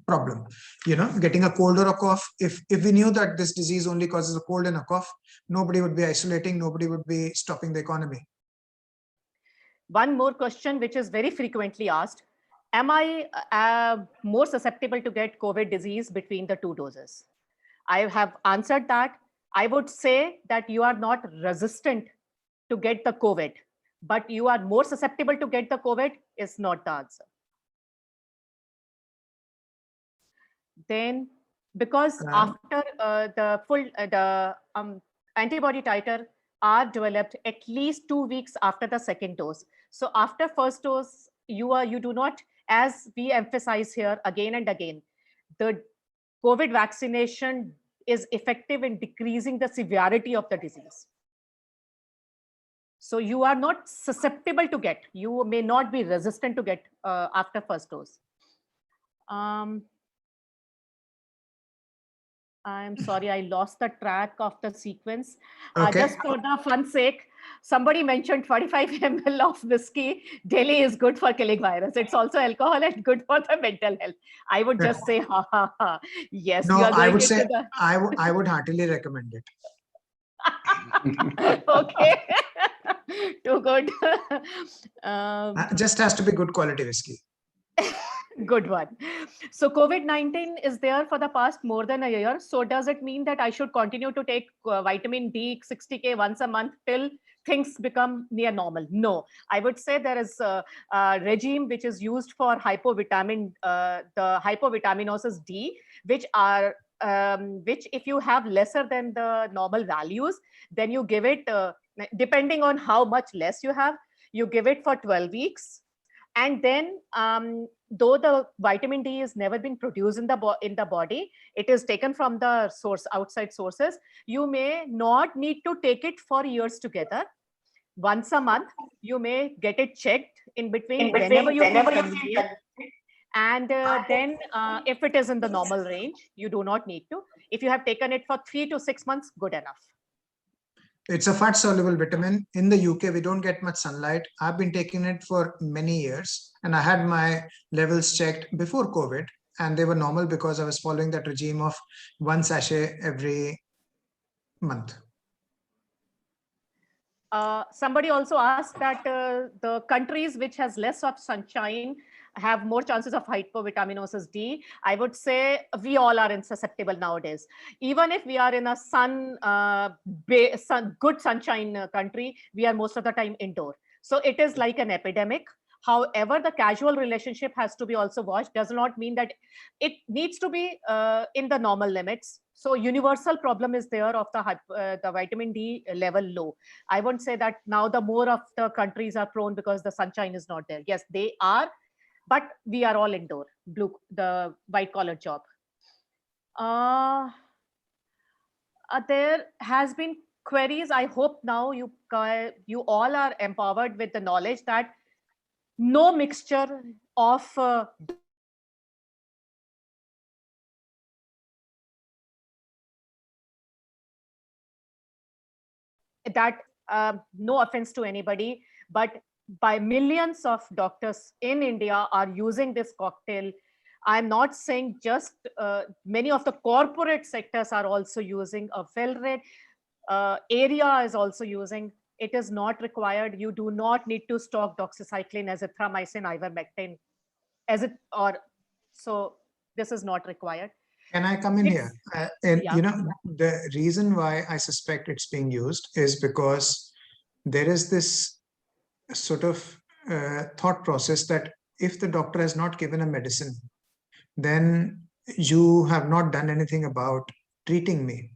problem. Getting a cold or a cough, if we knew that this disease only causes a cold and a cough, nobody would be isolating, nobody would be stopping the economy. One more question which is very frequently asked: am I more susceptible to get COVID disease between the 2 doses? I have answered that. I would say that you are not resistant to get the COVID, but you are more susceptible to get the COVID is not the answer. Then, because after the antibody titer are developed at least 2 weeks after the second dose. So after first dose, you do not, as we emphasize here again and again, the COVID vaccination is effective in decreasing the severity of the disease. So you are not susceptible to get, you may not be resistant to get after first dose. I'm sorry, I lost the track of the sequence. Okay. Just for the fun sake, somebody mentioned 45 ml of whiskey daily is good for killing virus. It's also alcohol and good for the mental health. I would just say, ha ha ha. Yes. No, I would say I would heartily recommend it. Okay. Too good. Just has to be good quality whiskey. Good one. So COVID-19 is there for the past more than a year. So does it mean that I should continue to take vitamin D 60K once a month till things become near normal? No, I would say there is a regime which is used for hypovitamin, the hypovitaminoses D, which are which if you have lesser than the normal values, then you give it, depending on how much less you have, you give it for 12 weeks. And then, though the vitamin D has never been produced in the body, it is taken from the source, outside sources. You may not need to take it for years together. Once a month, you may get it checked in between whenever you feel convenient. And then, if it is in the normal range, you do not need to. If you have taken it for 3 to 6 months, good enough. It's a fat soluble vitamin. In the UK, we don't get much sunlight. I've been taking it for many years and I had my levels checked before COVID and they were normal because I was following that regime of 1 sachet every month. Somebody also asked that the countries which has less of sunshine have more chances of hypovitaminosis D. I would say we all are susceptible nowadays. Even if we are in a good sunshine country, we are most of the time indoor. So it is like an epidemic. However, the casual relationship has to be also watched. Does not mean that it needs to be in the normal limits. So universal problem is there of the vitamin D level low. I won't say that now the more of the countries are prone because the sunshine is not there. Yes, they are, but we are all indoor, the white collar job. There has been queries. I hope now you all are empowered with the knowledge that no mixture of that no offense to anybody, but by millions of doctors in India are using this cocktail. I'm not saying just many of the corporate sectors are also using, a well-read area is also using. It is not required. You do not need to stock doxycycline, azithromycin, ivermectin, as it or so. This is not required. Can I come in here? And Yeah. you know, the reason why I suspect it's being used is because there is this sort of thought process that if the doctor has not given a medicine, then you have not done anything about treating me.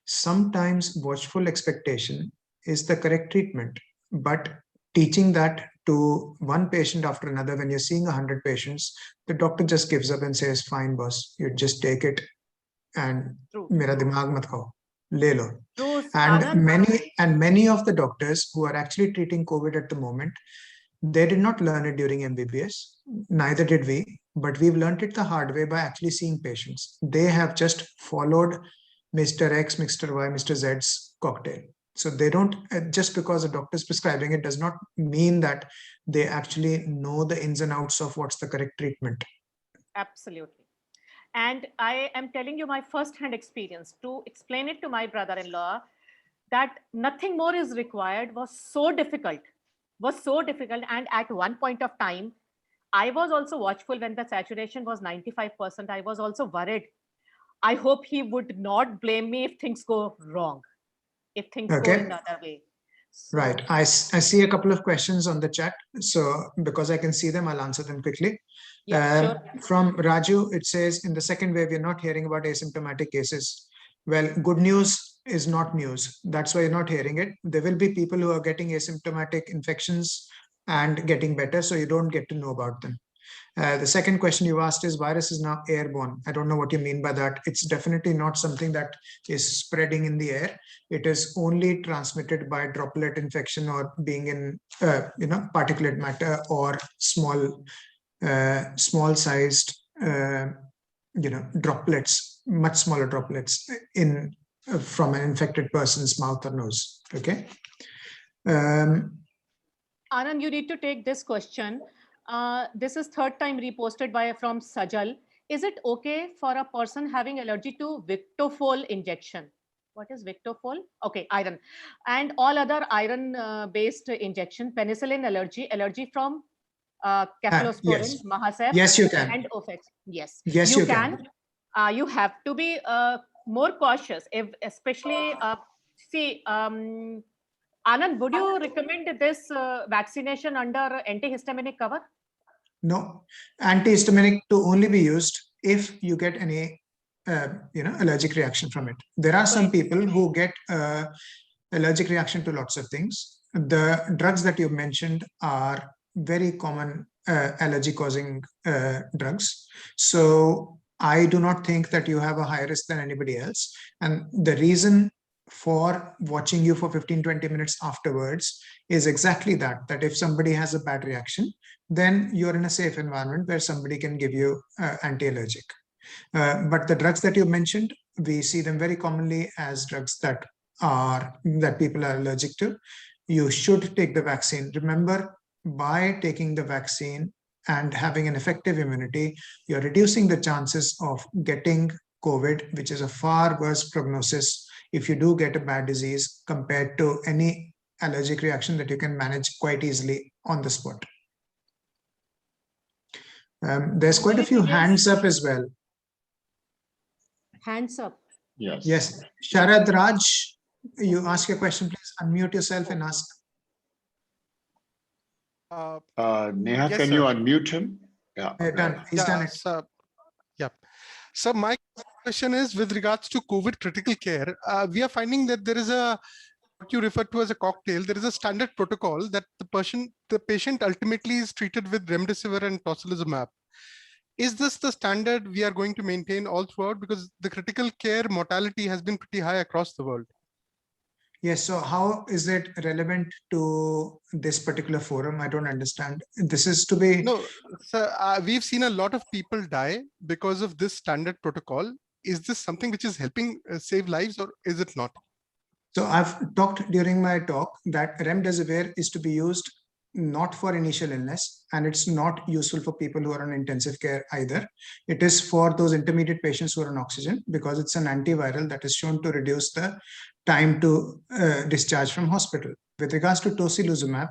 Sometimes watchful expectation is the correct treatment, but teaching that to one patient after another, when you're seeing 100 patients, the doctor just gives up and says, fine, boss, you just take it and mera dimag mat khao, le lo. And many of the doctors who are actually treating COVID at the moment, they did not learn it during MBBS, neither did we, but we've learned it the hard way by actually seeing patients. They have just followed Mr. X, Mr. Y, Mr. Z's cocktail. So they don't, just because a doctor is prescribing it does not mean that they actually know the ins and outs of what's the correct treatment. Absolutely. And I am telling you my first-hand experience to explain it to my brother-in-law that nothing more is required was so difficult. And at one point of time, I was also watchful when the saturation was 95%. I was also worried. I hope he would not blame me if things go wrong, if things go another way. So, right. I see a couple of questions on the chat. So because I can see them, I'll answer them quickly. yeah, sure. From Raju, it says, in the second wave, we're not hearing about asymptomatic cases. Well, good news is not news. That's why you're not hearing it. There will be people who are getting asymptomatic infections and getting better, so you don't get to know about them. The second question you asked is, virus is now airborne. I don't know what you mean by that. It's definitely not something that is spreading in the air. It is only transmitted by droplet infection or being in particulate matter or small sized droplets, much smaller droplets in from an infected person's mouth or nose. Okay. Anand, you need to take this question. This is third time reposted from Sajal. Is it okay for a person having allergy to Victofol injection? What is Victofol? Okay, iron. And all other iron-based injection, penicillin allergy from cephalosporin, yes. Mahasep, yes, you can. and Ofex. Yes, yes, you can. You have to be more cautious, especially, Anand, would you recommend this vaccination under antihistaminic cover? No, antihistaminic to only be used if you get any allergic reaction from it. There are some people who get allergic reaction to lots of things. The drugs that you mentioned are very common allergy causing drugs. So I do not think that you have a higher risk than anybody else. And the reason for watching you for 15-20 minutes afterwards is exactly that if somebody has a bad reaction, then you're in a safe environment where somebody can give you anti-allergic. But the drugs that you mentioned, we see them very commonly as drugs that people are allergic to. You should take the vaccine. Remember, by taking the vaccine and having an effective immunity, you're reducing the chances of getting COVID, which is a far worse prognosis if you do get a bad disease compared to any allergic reaction that you can manage quite easily on the spot. There's quite a few hands up as well. Hands up. Yes. Yes. Sharad Raj, you ask your question, please unmute yourself and ask. Neha, yes, can sir. you unmute him? Yeah. He's done it. So, yeah. So my question is with regards to COVID critical care. We are finding that there is what you refer to as a cocktail. There is a standard protocol that the patient ultimately is treated with remdesivir and tocilizumab. Is this the standard we are going to maintain all throughout? Because the critical care mortality has been pretty high across the world. Yes, so how is it relevant to this particular forum? I don't understand. This is to be... No, sir, we've seen a lot of people die because of this standard protocol. Is this something which is helping save lives, or is it not? So I've talked during my talk that remdesivir is to be used not for initial illness, and it's not useful for people who are on intensive care either. It is for those intermediate patients who are on oxygen, because it's an antiviral that is shown to reduce the time to discharge from hospital. With regards to tocilizumab,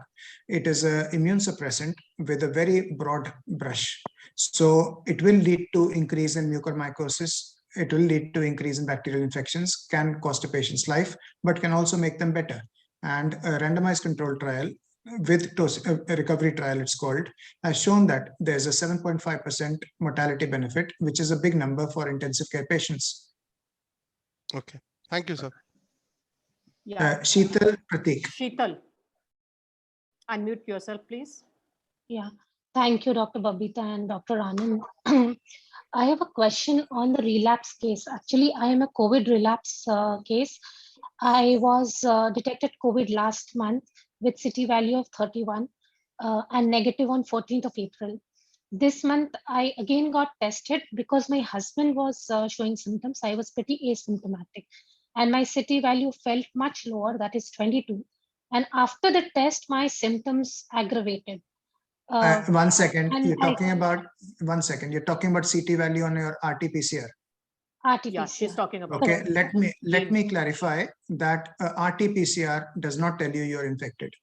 it is an immune suppressant with a very broad brush. So it will lead to increase in mucormycosis. It will lead to increase in bacterial infections, can cost a patient's life, but can also make them better. And a randomized control trial with a recovery trial, it's called, has shown that there's a 7.5% mortality benefit, which is a big number for intensive care patients. Okay, thank you, sir. Yeah. Sheetal Pratik. Sheetal, unmute yourself, please. Yeah, thank you, Dr. Babita and Dr. Anand. I have a question on the relapse case. Actually, I am a COVID relapse case. I was detected COVID last month with CT value of 31 and negative on 14th of April. This month, I again got tested because my husband was showing symptoms. I was pretty asymptomatic, and my CT value felt much lower, that is 22. And after the test, my symptoms aggravated. 1 second, and you're talking about, 1 second, you're talking about CT value on your RT-PCR. RT-PCR. Yeah, she's talking about. Okay, Correct. let me clarify that RT-PCR does not tell you you're infected.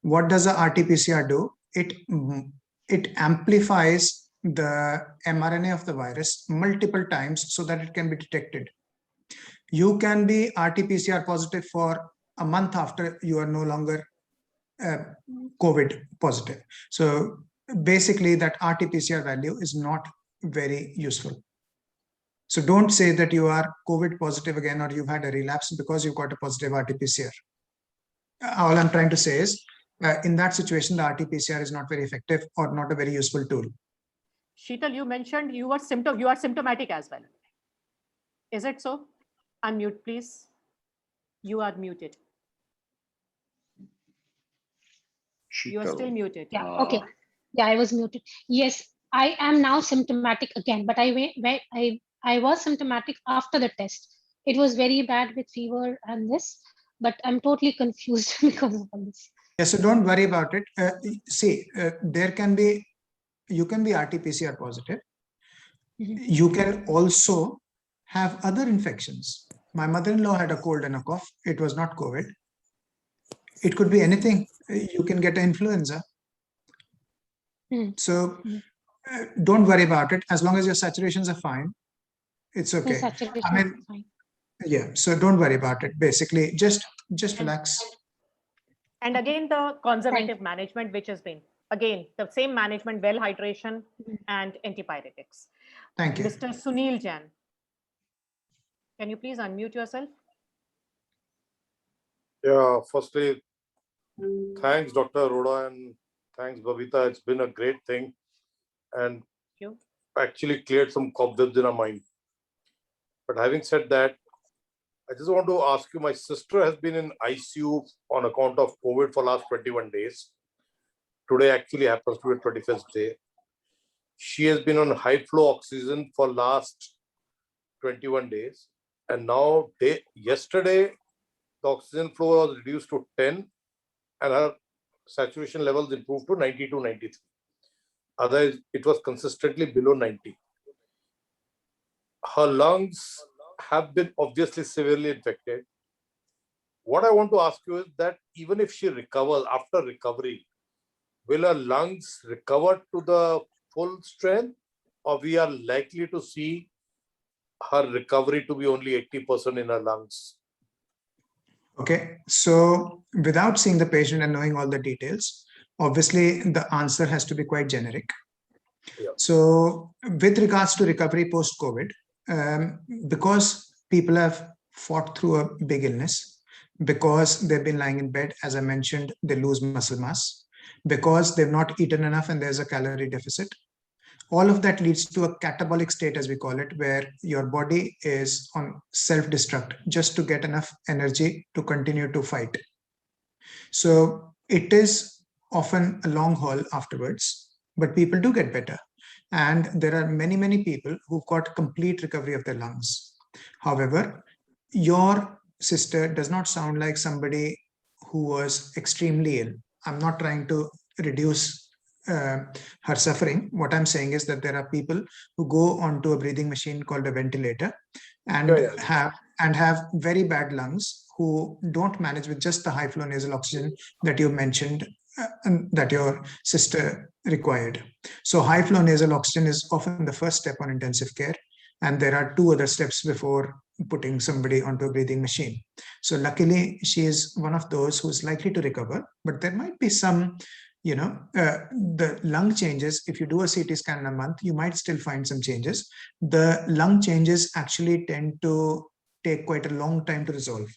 What does a RT-PCR do? It amplifies the mRNA of the virus multiple times so that it can be detected. You can be RT-PCR positive for a month after you are no longer COVID positive. So basically that RT-PCR value is not very useful. So don't say that you are COVID positive again, or you've had a relapse because you've got a positive RT-PCR. All I'm trying to say is, in that situation, the RT-PCR is not very effective or not a very useful tool. Sheetal, you mentioned you are symptomatic as well. Is it so? Unmute, please. You are muted. You are still muted. Yeah, okay. Yeah, I was muted. Yes, I am now symptomatic again, but I was symptomatic after the test. It was very bad with fever and this, but I'm totally confused because of all this. Yeah, so don't worry about it. There can be, you can be RT-PCR positive. You can also have other infections. My mother-in-law had a cold and a cough. It was not COVID. It could be anything. You can get influenza. So don't worry about it. As long as your saturations are fine, it's okay. I mean, yeah, so don't worry about it. Basically, just relax. And again, the conservative management, which has been, again, the same management, well hydration and antipyretics. Thank you. Mr. Sunil Jain, can you please unmute yourself? Yeah, firstly, thanks, Dr. Arora, and thanks, Babita. It's been a great thing, and actually cleared some cobwebs in our mind. But having said that, I just want to ask you, my sister has been in ICU on account of COVID for last 21 days. Today actually happens to be the 21st day. She has been on high flow oxygen for last 21 days. And now yesterday, the oxygen flow was reduced to 10 and her saturation levels improved to 92, 93. Otherwise, it was consistently below 90. Her lungs have been obviously severely infected. What I want to ask you is that even if she recovers, after recovery, will her lungs recover to the full strength, or we are likely to see her recovery to be only 80% in her lungs? Okay, so without seeing the patient and knowing all the details, obviously the answer has to be quite generic. Yeah. So with regards to recovery post-COVID, because people have fought through a big illness, because they've been lying in bed, as I mentioned, they lose muscle mass, because they've not eaten enough and there's a calorie deficit. all of that leads to a catabolic state, as we call it, where your body is on self-destruct just to get enough energy to continue to fight. So it is often a long haul afterwards, but people do get better. And there are many, many people who've got complete recovery of their lungs. However, your sister does not sound like somebody who was extremely ill. I'm not trying to reduce her suffering. What I'm saying is that there are people who go onto a breathing machine called a ventilator and have very bad lungs, who don't manage with just the high flow nasal oxygen that you mentioned that your sister required. So high flow nasal oxygen is often the first step on intensive care, and there are 2 other steps before putting somebody onto a breathing machine. So luckily she is one of those who's likely to recover, but there might be some, the lung changes. If you do a CT scan in a month, you might still find some changes. The lung changes actually tend to take quite a long time to resolve.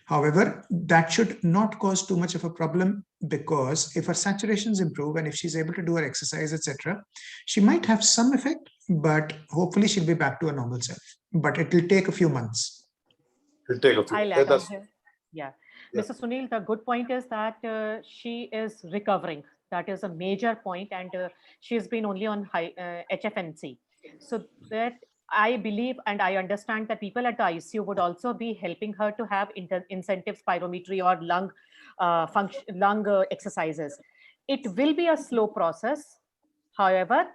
However, that should not cause too much of a problem, because if her saturations improve and if she's able to do her exercise, etc., she might have some effect, but hopefully she'll be back to her normal self. But it will take a few months. It'll take a few. I'll add on here. Yeah. Mr. Sunil, the good point is that she is recovering. That is a major point, and she's been only on high HFNC. So that I believe and I understand that people at the ICU would also be helping her to have incentive spirometry or lung exercises. It will be a slow process. However,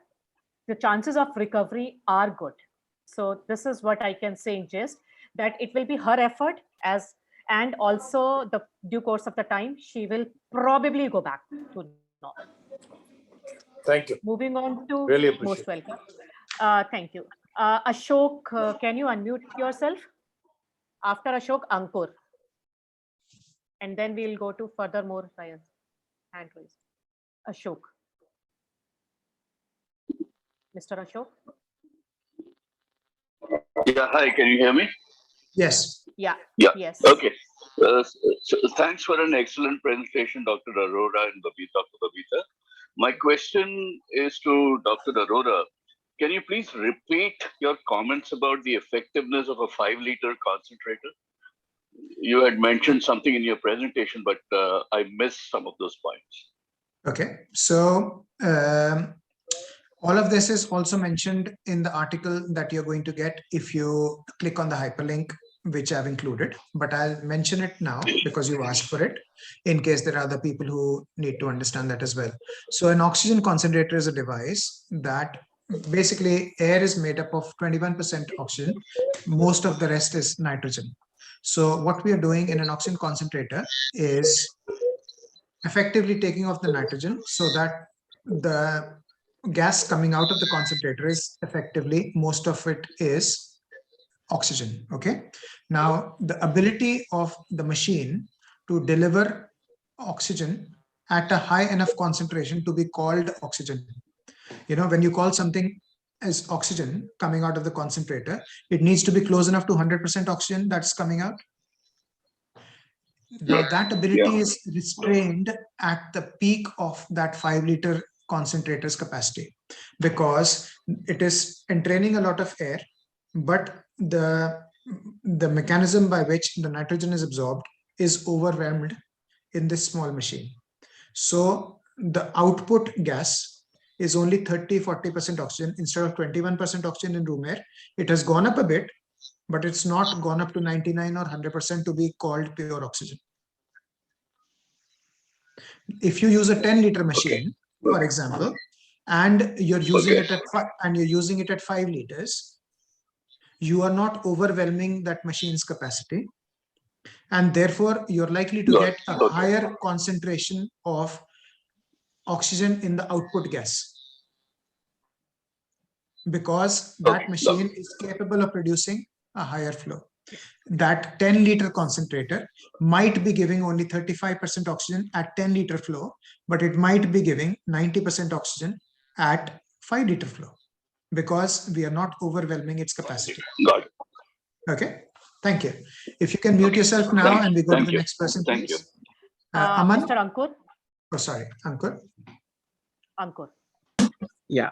the chances of recovery are good. So this is what I can say in gist, that it will be her effort and also the due course of the time, she will probably go back to normal. Thank you. Moving on to Really appreciate. Most welcome. Thank you. Ashok, can you unmute yourself? After Ashok, Ankur. And then we'll go to further more hand raised. Ashok. Mr. Ashok? Yeah, hi, can you hear me? Yes. Yeah. Yes. Okay. So thanks for an excellent presentation, Dr. Arora and Babita. My question is to Dr. Arora. Can you please repeat your comments about the effectiveness of a 5-liter concentrator? You had mentioned something in your presentation, but I missed some of those points. Okay. So all of this is also mentioned in the article that you're going to get if you click on the hyperlink, which I've included, but I'll mention it now because you asked for it, in case there are other people who need to understand that as well. So an oxygen concentrator is a device that basically air is made up of 21% oxygen. Most of the rest is nitrogen. So what we are doing in an oxygen concentrator is effectively taking off the nitrogen so that the gas coming out of the concentrator is effectively, most of it is oxygen. Okay. Now the ability of the machine to deliver oxygen at a high enough concentration to be called oxygen. When you call something as oxygen coming out of the concentrator, it needs to be close enough to 100% oxygen that's coming out. Now that ability is restrained at the peak of that 5-liter concentrator's capacity, because it is entraining a lot of air, but the mechanism by which the nitrogen is absorbed is overwhelmed in this small machine. So the output gas is only 30-40% oxygen instead of 21% oxygen in room air. It has gone up a bit, but it's not gone up to 99 or 100% to be called pure oxygen. If you use a 10-liter machine, for example, and you're using it at 5 liters, you are not overwhelming that machine's capacity, and therefore you're likely to get a higher concentration of oxygen in the output gas, because that machine is capable of producing a higher flow. That 10-liter concentrator might be giving only 35% oxygen at 10-liter flow, but it might be giving 90% oxygen at 5-liter flow, because we are not overwhelming its capacity. Got it. Okay, thank you. If you can mute yourself now and we go to the next person, please. Thank you. Aman? Mr. Ankur? Oh, sorry, Ankur. Ankur. Yeah.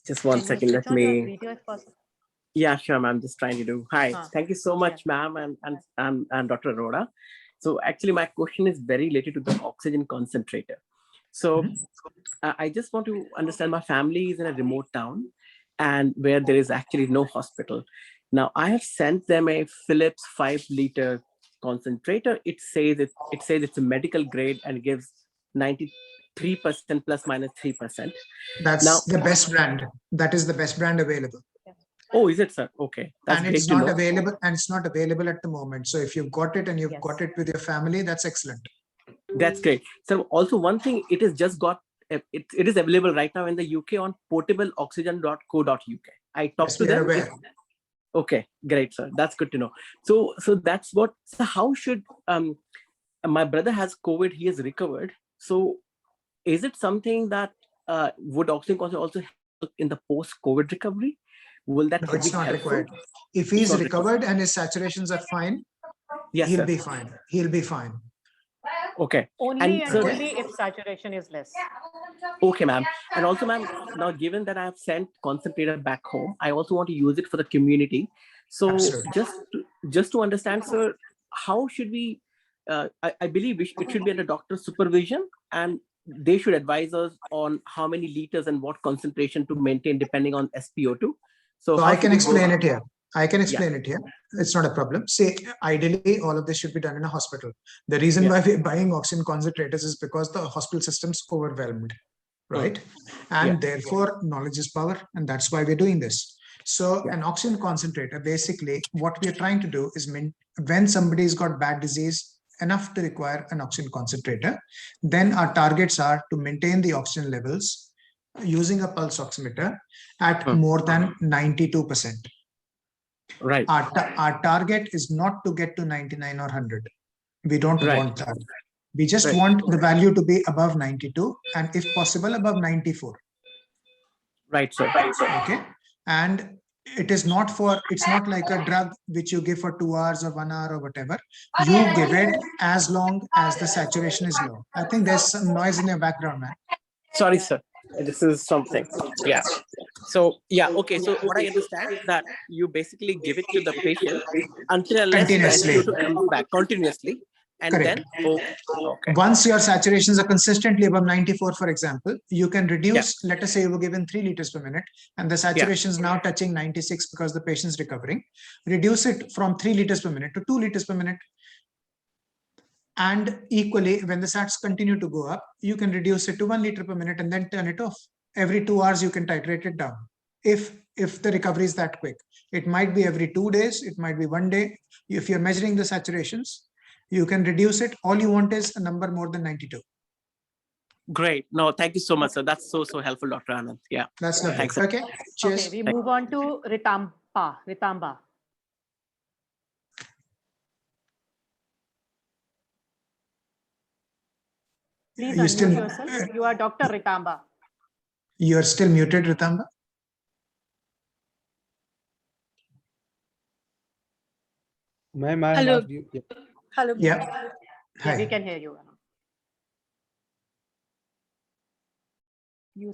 Just one Can you second. switch Let on your me. video if possible? Yeah, sure, ma'am. Just trying to do. Hi. Huh. Thank you so much, ma'am, and Dr. Arora. So actually, my question is very related to the oxygen concentrator. So I just want to understand, my family is in a remote town and where there is actually no hospital. Now, I have sent them a Philips 5-liter concentrator. It says it's a medical grade and gives 93% plus minus 3%. That's Now, the best brand. That is the best brand available. oh, is it, sir? Okay, that's And great it's to not know. available, and it's not available at the moment. So if you've got it and you've got it with your family, that's excellent. That's great. So also one thing, it is just got, it is available right now in the UK on portableoxygen.co.uk. I talked to them. Okay, great, sir. That's good to know. So that's what, so how should, my brother has COVID, he has recovered. So is it something that would oxygen concentrator also help in the post-COVID recovery? Will that No, be it's not helpful? required. If he's recovered and his saturations are fine, yes, he'll sir. be fine. He'll be fine. Okay. Only and only if saturation is less. Okay, ma'am. And also, ma'am, now given that I have sent concentrator back home, I also want to use it for the community. So just to understand, sir, how should we, I believe it should be under doctor's supervision, and they should advise us on how many liters and what concentration to maintain depending on SpO2. So I can explain it here. I can explain it here. It's not a problem. See, ideally, all of this should be done in a hospital. The reason why we're buying oxygen concentrators is because the hospital system's overwhelmed, right? And therefore, knowledge is power, and that's why we're doing this. So an oxygen concentrator, basically, what we're trying to do is when somebody's got bad disease enough to require an oxygen concentrator, then our targets are to maintain the oxygen levels using a pulse oximeter at more than 92%. Right. Our target is not to get to 99 or 100. We don't want that. We just want the value to be above 92 and if possible above 94. Right, sir. Okay. And it's not like a drug which you give for 2 hours or 1 hour or whatever. You give it as long as the saturation is low. I think there's some noise in your background, man. Sorry, sir. This is something. Yeah. So okay. So what I understand that you basically give it to the patient until unless the SpO2 comes back continuously. And then once your saturations are consistently above 94, for example, you can reduce, let us say you were given 3 liters per minute and the saturation is now touching 96 because the patient's recovering. Reduce it from 3 liters per minute to 2 liters per minute. And equally, when the sats continue to go up, you can reduce it to 1 liter per minute and then turn it off. Every 2 hours, you can titrate it down. If the recovery is that quick, it might be every 2 days, it might be 1 day. If you're measuring the saturations, you can reduce it. All you want is a number more than 92. Great. No, thank you so much, sir. That's so helpful, Dr. Anand. Yeah. That's lovely. Thanks. Okay. Cheers. Okay, we move on to Ritamba. Please unmute yourself. You are Dr. Ritamba. You are still muted, Ritamba. Hello. Hello. Yeah. Hi. We can hear you. You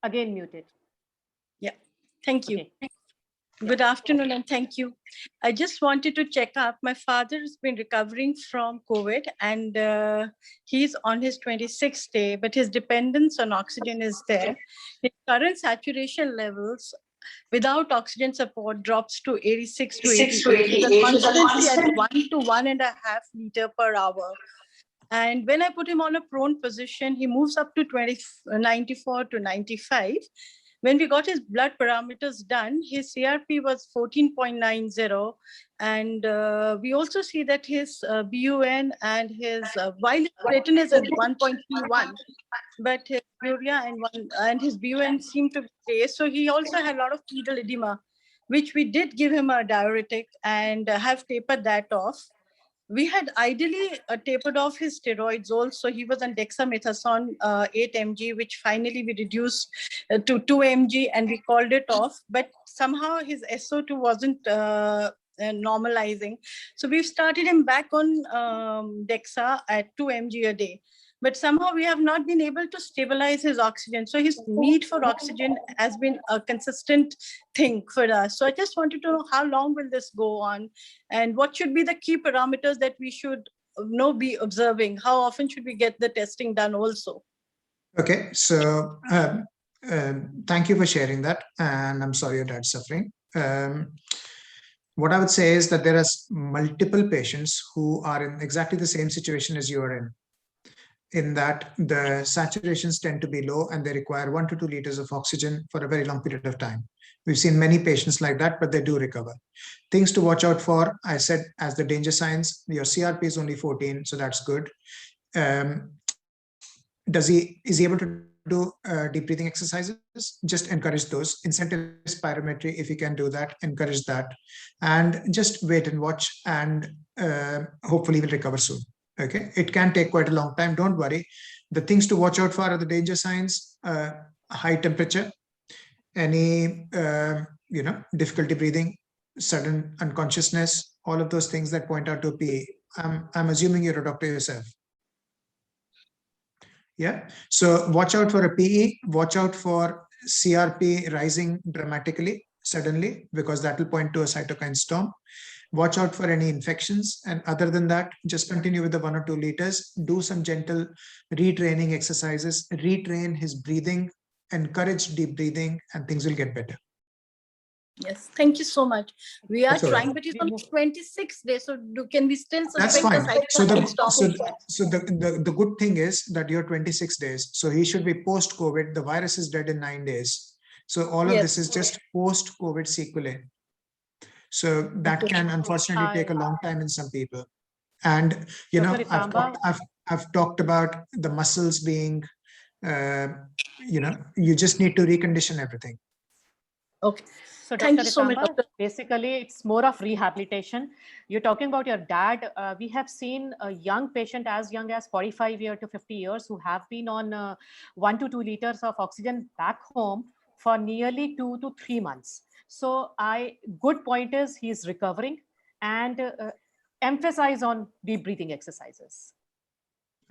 again muted. Yeah. Thank you. Okay. Good afternoon and thank you. I just wanted to check up. My father has been recovering from COVID and he's on his 26th day, but his dependence on oxygen is there. His current saturation levels without oxygen support drops to 86 to 88, constantly at 1 to 1.5 liter per hour. And when I put him on a prone position, he moves up to 94 to 95. When we got his blood parameters done, his CRP was 14.90. And we also see that his BUN and his, while his creatinine is at 1.31, but his urea and his BUN seem to be raised. So he also had a lot of pedal edema, which we did give him a diuretic and have tapered that off. We had ideally tapered off his steroids also. He was on dexamethasone 8 mg, which finally we reduced to 2 mg and we called it off. But somehow his SO2 wasn't normalizing. So we've started him back on Dexa at 2 mg a day. But somehow we have not been able to stabilize his oxygen. So his need for oxygen has been a consistent thing for us. So I just wanted to know how long will this go on and what should be the key parameters that we should be observing? How often should we get the testing done also? Okay, so thank you for sharing that. And I'm sorry your dad's suffering. What I would say is that there are multiple patients who are in exactly the same situation as you are in that the saturations tend to be low and they require 1 to 2 liters of oxygen for a very long period of time. We've seen many patients like that, but they do recover. Things to watch out for, I said, as the danger signs, your CRP is only 14, so that's good. Is he able to do deep breathing exercises? Just encourage those. Incentive spirometry, if you can do that, encourage that. And just wait and watch, and hopefully will recover soon. Okay, it can take quite a long time. Don't worry. The things to watch out for are the danger signs: high temperature, any difficulty breathing, sudden unconsciousness, all of those things that point out to PE. I'm assuming you're a doctor yourself. Yeah. So watch out for a PE. Watch out for CRP rising dramatically, suddenly, because that will point to a cytokine storm. Watch out for any infections. And other than that, just continue with the 1 or 2 liters. Do some gentle retraining exercises, retrain his breathing, encourage deep breathing, and things will get better. Yes, thank you so much. We are trying, but it's only 26 days. So can we still suspend the cytokine? So the good thing is that you're 26 days. So he should be post-COVID. The virus is dead in 9 days. So all of this is just post-COVID sequelae. So that can unfortunately take a long time in some people. And I've talked about the muscles being, you just need to recondition everything. Okay. So Dr. Ritamba, basically it's more of rehabilitation. You're talking about your dad. We have seen a young patient as young as 45 years to 50 years who have been on 1 to 2 liters of oxygen back home for nearly 2 to 3 months. So good point is he's recovering, and emphasize on deep breathing exercises.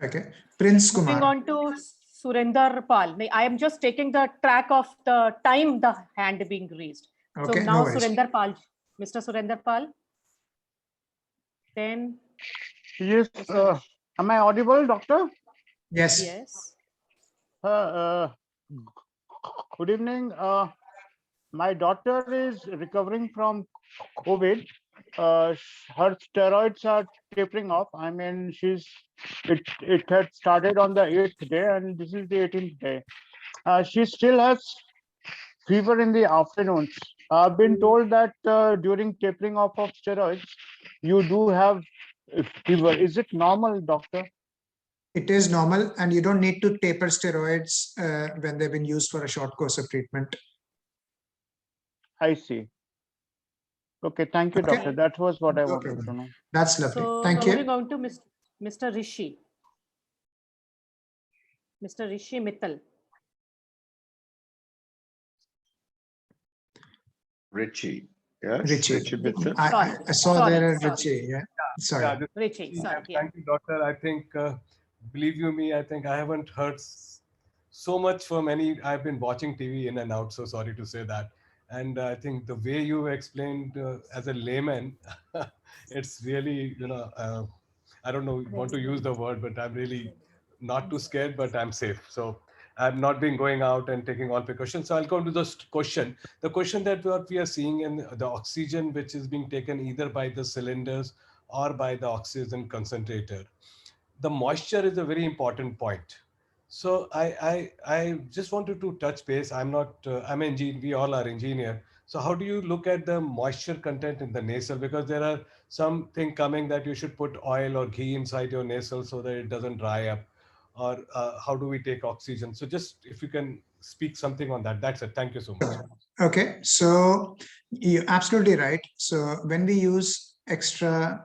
Okay. Prince Kumar. Moving on to Surinder Pal. I am just taking the track of the time the hand being raised. Okay, so now no Surinder Pal, Mr. Surinder Pal. Then. Yes. Am I audible, doctor? Yes. Yes. Good evening. My daughter is recovering from COVID. Her steroids are tapering off. I mean, it had started on the 8th day, and this is the 18th day. She still has fever in the afternoons. I've been told that during tapering off of steroids, you do have fever. Is it normal, doctor? It is normal, and you don't need to taper steroids when they've been used for a short course of treatment. I see. Okay, thank you, doctor. That was what I wanted to know. That's lovely. So thank you. Moving on to Mr. Rishi. Mr. Rishi Mittal. Richie. Yes, Richie Mittal. I saw there Richie. Yeah. Sorry. Yeah, Richie. Sorry. Thank you, doctor. I think, believe you me, I think I haven't heard so much from any. I've been watching TV in and out. So sorry to say that. And I think the way you explained as a layman, it's really, I don't know, want to use the word, but I'm really not too scared, but I'm safe. So I've not been going out and taking all precautions. So I'll come to this question. The question that what we are seeing in the oxygen, which is being taken either by the cylinders or by the oxygen concentrator. The moisture is a very important point. So I just wanted to touch base. I'm an engineer. We all are engineer. So how do you look at the moisture content in the nasal? Because there are something coming that you should put oil or ghee inside your nasal so that it doesn't dry up. Or how do we take oxygen? So just if you can speak something on that. That's it. Thank you so much. Okay, so you're absolutely right. So when we use extraneous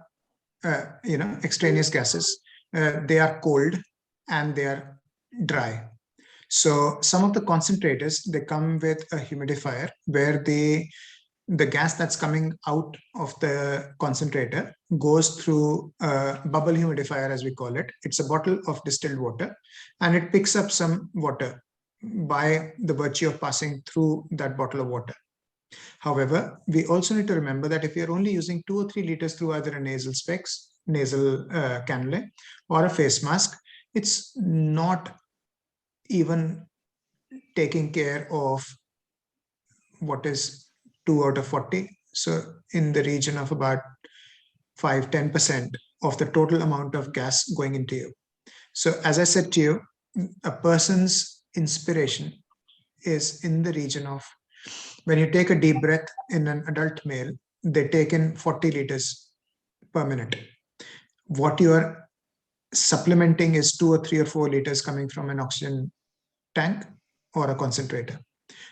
gases, they are cold and they are dry. So some of the concentrators, they come with a humidifier where they the gas that's coming out of the concentrator goes through a bubble humidifier, as we call it. It's a bottle of distilled water, and it picks up some water by the virtue of passing through that bottle of water. However, we also need to remember that if you're only using 2 or 3 liters through either a nasal cannula or a face mask, it's not even taking care of what is 2 out of 40. So in the region of about 5-10% of the total amount of gas going into you. So as I said to you, a person's inspiration is in the region of, when you take a deep breath in an adult male, they take in 40 liters per minute. What you are supplementing is 2 or 3 or 4 liters coming from an oxygen tank or a concentrator.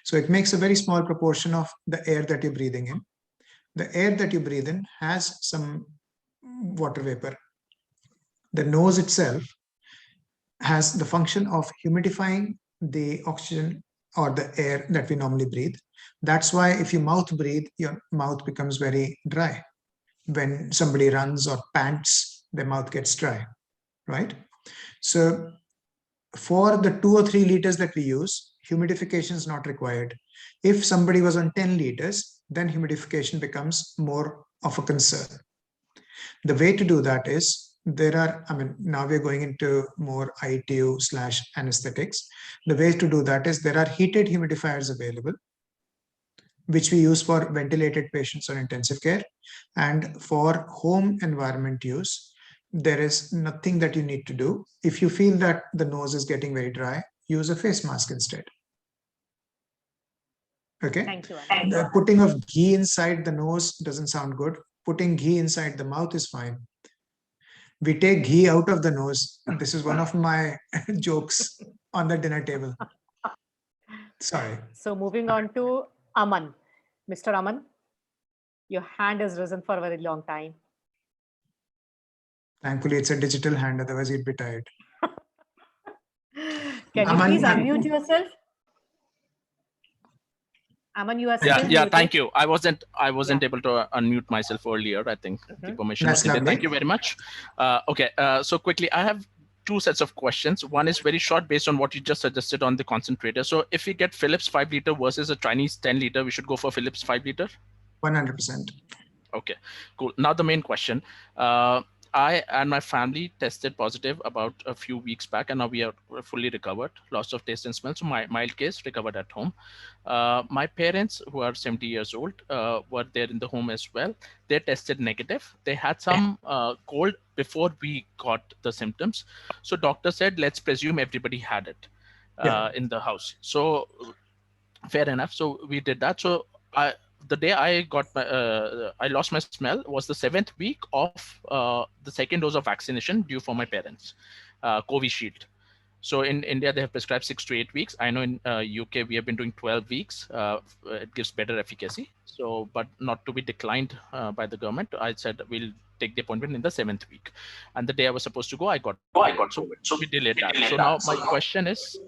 So it makes a very small proportion of the air that you're breathing in. The air that you breathe in has some water vapor. The nose itself has the function of humidifying the oxygen or the air that we normally breathe. That's why if you mouth breathe, your mouth becomes very dry. When somebody runs or pants, their mouth gets dry, right? So for the 2 or 3 liters that we use, humidification is not required. If somebody was on 10 liters, then humidification becomes more of a concern. The way to do that is, now we're going into more ITU/anesthetics. The way to do that is there are heated humidifiers available, which we use for ventilated patients on intensive care. And for home environment use, there is nothing that you need to do. If you feel that the nose is getting very dry, use a face mask instead. Okay. Thank you. The putting of ghee inside the nose doesn't sound good. Putting ghee inside the mouth is fine. We take ghee out of the nose. This is one of my jokes on the dinner table. Sorry. So moving on to Aman. Mr. Aman, your hand has risen for a very long time. Thankfully, it's a digital hand, otherwise you'd be tired. Can you please unmute yourself? Aman, you are still muted. Thank you. I wasn't able to unmute myself earlier. I think the permission was needed. Thank you very much. So quickly, I have 2 sets of questions. One is very short based on what you just suggested on the concentrator. So if we get Philips 5 liter versus a Chinese 10 liter, we should go for Philips 5 liter? 100%. Okay, cool. Now the main question. I and my family tested positive about a few weeks back, and now we are fully recovered. Loss of taste and smell. So my mild case, recovered at home. My parents, who are 70 years old, were there in the home as well. They tested negative. They had some cold before we got the symptoms. So doctor said, let's presume everybody had it in the house. So fair enough. So we did that. So the day I got I lost my smell was the 7th week of the 2nd dose of vaccination due for my parents, Covishield. So in India, they have prescribed 6 to 8 weeks. I know in UK, we have been doing 12 weeks. It gives better efficacy. So, but not to be declined by the government. I said, we'll take the appointment in the 7th week. And the day I was supposed to go, I got COVID. So we delayed that. So now my question is,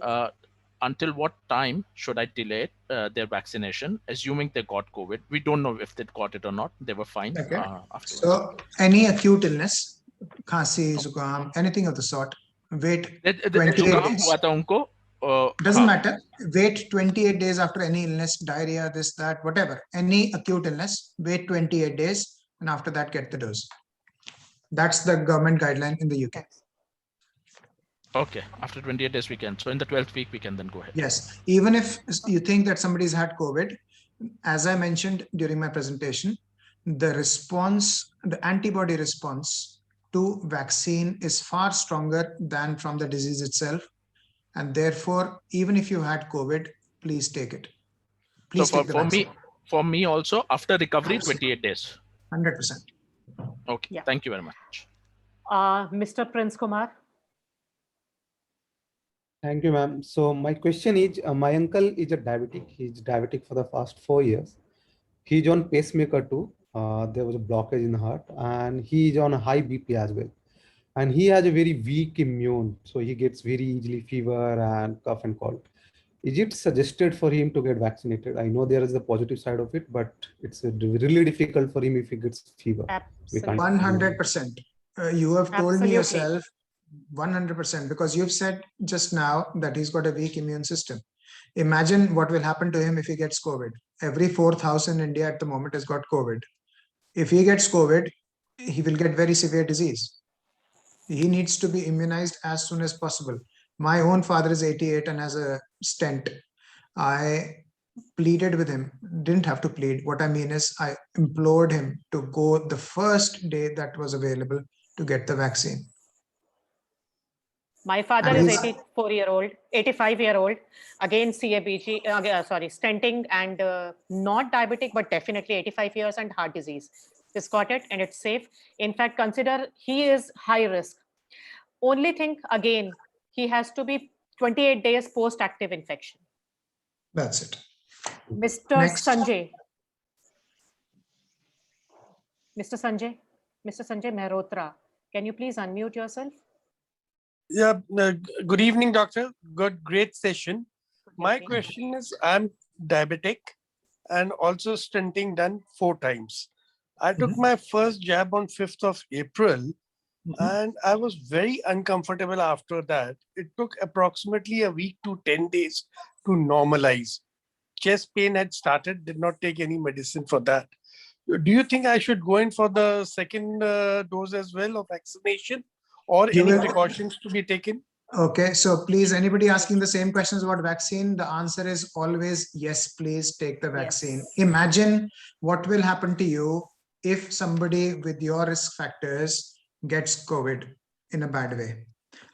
until what time should I delay their vaccination, assuming they got COVID? We don't know if they got it or not. They were fine. Okay. So any acute illness, khasi, zukam, anything of the sort, wait 28 days. Doesn't matter. Wait 28 days after any illness, diarrhea, this, that, whatever. Any acute illness, wait 28 days, and after that, get the dose. That's the government guideline in the UK. Okay, after 28 days we can. So in the 12th week, we can then go ahead. Yes, even if you think that somebody's had COVID, as I mentioned during my presentation, the response, the antibody response to vaccine is far stronger than from the disease itself. And therefore, even if you had COVID, please take it. Please so for me also, after recovery, 28 days. 100%. Okay, yeah. Thank you very much. Mr. Prince Kumar. Thank you, ma'am. So my question is, my uncle is a diabetic. He's diabetic for the past 4 years. He's on pacemaker too. There was a blockage in the heart, and he's on a high BP as well. And he has a very weak immune. So he gets very easily fever and cough and cold. is it suggested for him to get vaccinated? I know there is the positive side of it, but it's really difficult for him if he gets fever. Absolutely. 100%. You have told me Absolutely. yourself 100%, because you've said just now that he's got a weak immune system. Imagine what will happen to him if he gets COVID. Every fourth house in India at the moment has got COVID. If he gets COVID, he will get very severe disease. He needs to be immunized as soon as possible. My own father is 88 and has a stent. I pleaded with him, didn't have to plead. What I mean is I implored him to go the first day that was available to get the vaccine. My father And is he's- 85-year-old, again CABG, stenting, and not diabetic, but definitely 85 years and heart disease. He's got it and it's safe. In fact, consider he is high risk. Only thing, again, he has to be 28 days post-active infection. That's it. Mr. Next. Sanjay. Mr. Sanjay Mehrotra, can you please unmute yourself? Yeah, good evening, doctor. Great session. My question is, I'm diabetic and also stenting done 4 times. I took my first jab on 5th of April and I was very uncomfortable after that. It took approximately a week to 10 days to normalize. Chest pain had started, did not take any medicine for that. Do you think I should go in for the second dose as well of vaccination, or You any will- precautions to be taken? Okay, so please, anybody asking the same questions about vaccine, the answer is always yes, please take the vaccine. Yes. Imagine what will happen to you if somebody with your risk factors gets COVID in a bad way.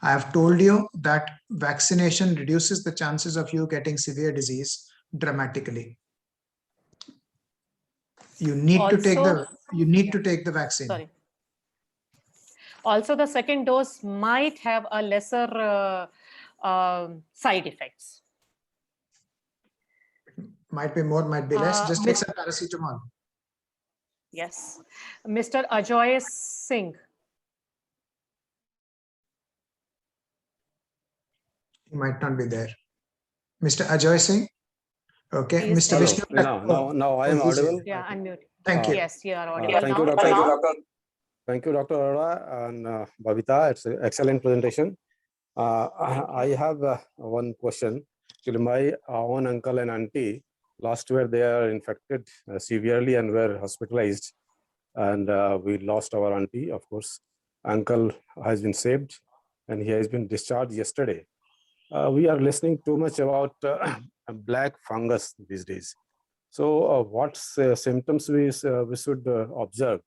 I have told you that vaccination reduces the chances of you getting severe disease dramatically. You need to take the vaccine. Sorry. Also, the second dose might have a lesser side effects. Might be more, might be less. Just take Miss- some paracetamol. Yes. Mr. Ajoy Singh. He might not be there. Mr. Ajoy Singh. Okay, Please Mr. tell Vishnu. Now I am he's here. audible. Yeah, unmute. Thank you. Yes, you are audible Thank now. you, Doctor. Thank you, Dr. Arora and Babita. It's an excellent presentation. I have one question. Actually, my own uncle and auntie, last year they are infected severely and were hospitalized. And we lost our auntie, of course. Uncle has been saved and he has been discharged yesterday. We are listening too much about black fungus these days. So what symptoms we should observe,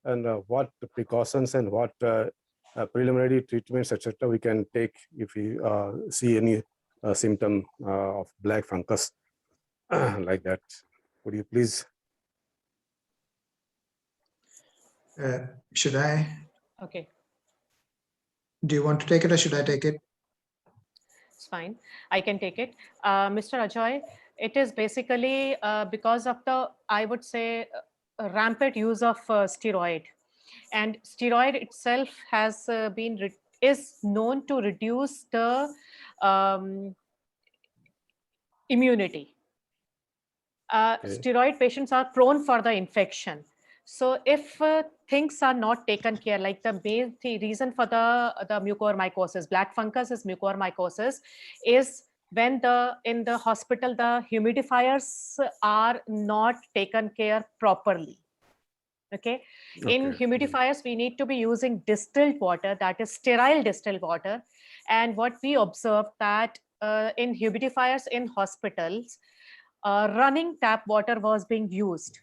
and what precautions and what preliminary treatments, etc., we can take if we see any symptom of black fungus like that. Would you please? Should I? Okay, Do you want to take it or should I take it? it's fine. I can take it. Mr. Ajoy, it is basically because of the, I would say, rampant use of steroid. And steroid itself has is known to reduce the immunity. Steroid patients are prone for the infection. So if things are not taken care, like the main reason for the mucormycosis, black fungus is mucormycosis, is when in the hospital, the humidifiers are not taken care properly. Okay. In humidifiers, we need to be using distilled water, that is sterile distilled water. And what we observed that in humidifiers in hospitals, running tap water was being used.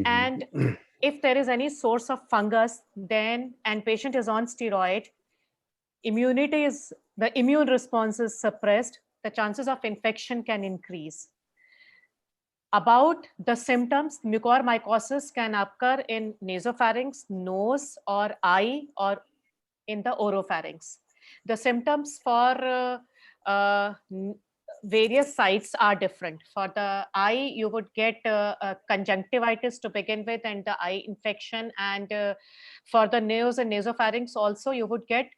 And if there is any source of fungus, then, and patient is on steroid, the immune response is suppressed, the chances of infection can increase. About the symptoms, mucormycosis can occur in nasopharynx, nose, or eye, or in the oropharynx. The symptoms for various sites are different. For the eye, you would get conjunctivitis to begin with and the eye infection. And for the nose and nasopharynx also, you would get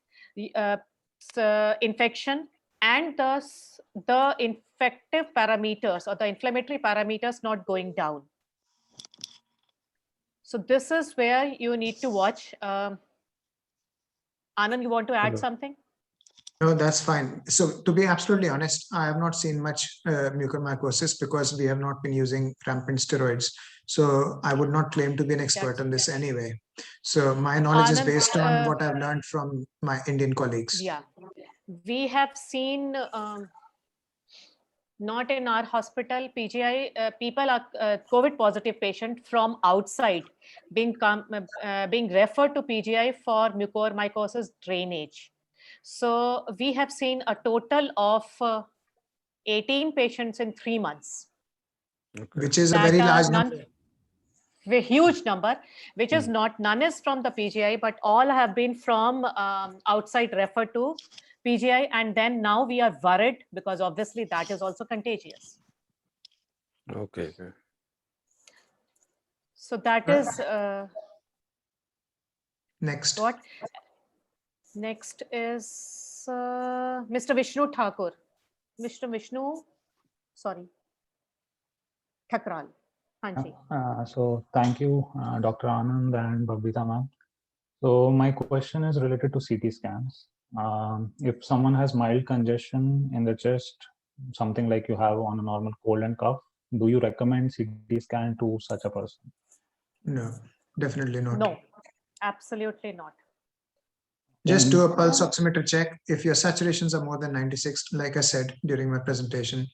infection and the infective parameters or the inflammatory parameters not going down. So this is where you need to watch. Anand, you want to add something? No, that's fine. So to be absolutely honest, I have not seen much mucormycosis because we have not been using rampant steroids. So I would not claim to be an expert on this anyway. So my knowledge is based on what I've learned from my Indian colleagues. Yeah, we have seen not in our hospital PGI people are COVID positive patient from outside being referred to PGI for mucormycosis drainage. So we have seen a total of 18 patients in 3 months. Which is a very large number. A huge number, which is none is from the PGI, but all have been from outside referred to PGI. And then now we are worried because obviously that is also contagious. Okay. So that is next. What? Next is Mr. Vishnu Thakur. Mr. Vishnu, sorry, Thakral. So thank you, Dr. Anand and Babita ma'am. So my question is related to CT scans. If someone has mild congestion in the chest, something like you have on a normal cold and cough, do you recommend CT scan to such a person? No, definitely not. No, absolutely not. Just do a pulse oximeter check. If your saturations are more than 96, like I said during my presentation,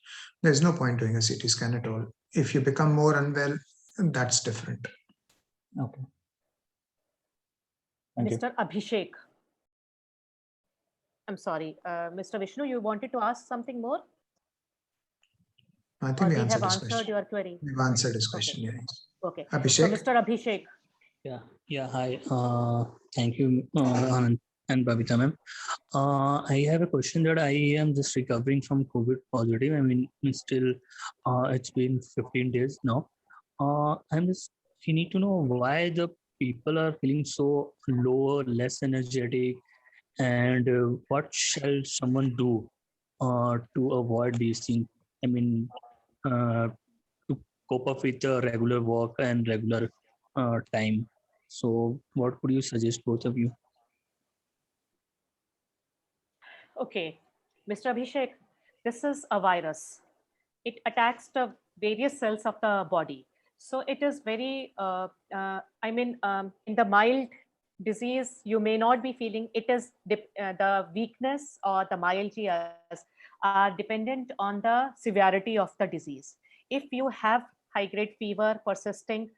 there's no point doing a CT scan at all. If you become more unwell, that's different. Okay. Mr. Abhishek. I'm sorry, Mr. Vishnu, you wanted to ask something more? I think we have answered his answered question. your query. We've answered his question, Okay. yes. Okay. Abhishek? So, Mr. Abhishek. Yeah, hi. Thank you, Anand and Babita ma'am. I have a question that I am just recovering from COVID positive. I mean, still, it's been 15 days now. I'm just, you need to know why the people are feeling so low, less energetic, and what shall someone do to avoid these things? I mean, to cope up with the regular work and regular time. So what would you suggest, both of you? Okay, Mr. Abhishek, this is a virus. It attacks the various cells of the body. So it is very, in the mild disease, you may not be feeling, it is the weakness or the myalgias are dependent on the severity of the disease. If you have high-grade fever persisting,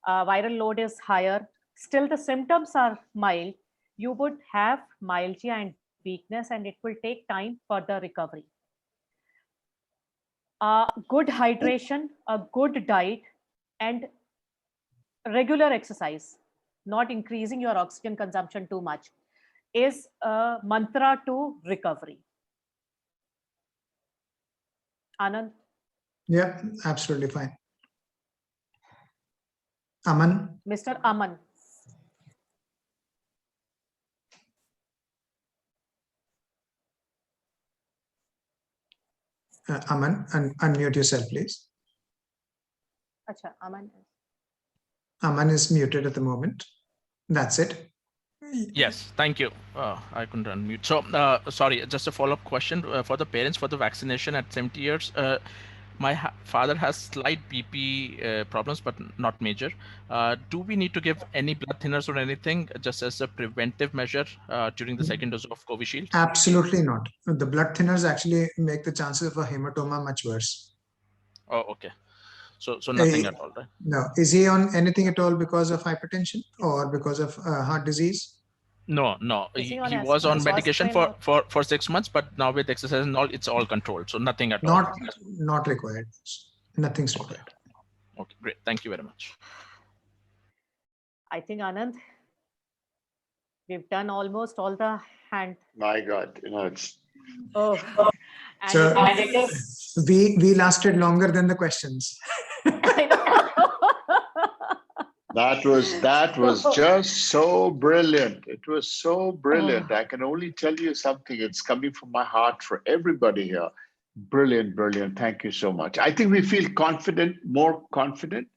viral load is higher, still the symptoms are mild, you would have myalgia and weakness, and it will take time for the recovery. Good hydration, a good diet, and regular exercise, not increasing your oxygen consumption too much, is a mantra to recovery. Anand? Yeah, absolutely fine. Aman? Mr. Aman. Aman, unmute yourself, please. Acha, Aman. Aman is muted at the moment. That's it. Yes, thank you. I couldn't unmute. So, sorry, just a follow-up question for the parents for the vaccination at 70 years. My father has slight BP problems, but not major. Do we need to give any blood thinners or anything just as a preventive measure during the second dose of Covishield? Absolutely not. The blood thinners actually make the chances of a hematoma much worse. Oh, okay. So nothing at all, right? No. Is he on anything at all because of hypertension or because of heart disease? No. He was on medication for 6 months, but now with exercise and all, it's all controlled. So nothing at all. Not required. Nothing's required. Okay, great. Thank you very much. I think, Anand, we've done almost all the hand. My God, it's. Oh. So we lasted longer than the questions. That was just so brilliant. It was so brilliant. I can only tell you something. It's coming from my heart for everybody here. Brilliant, brilliant. Thank you so much. I think we feel confident, more confident,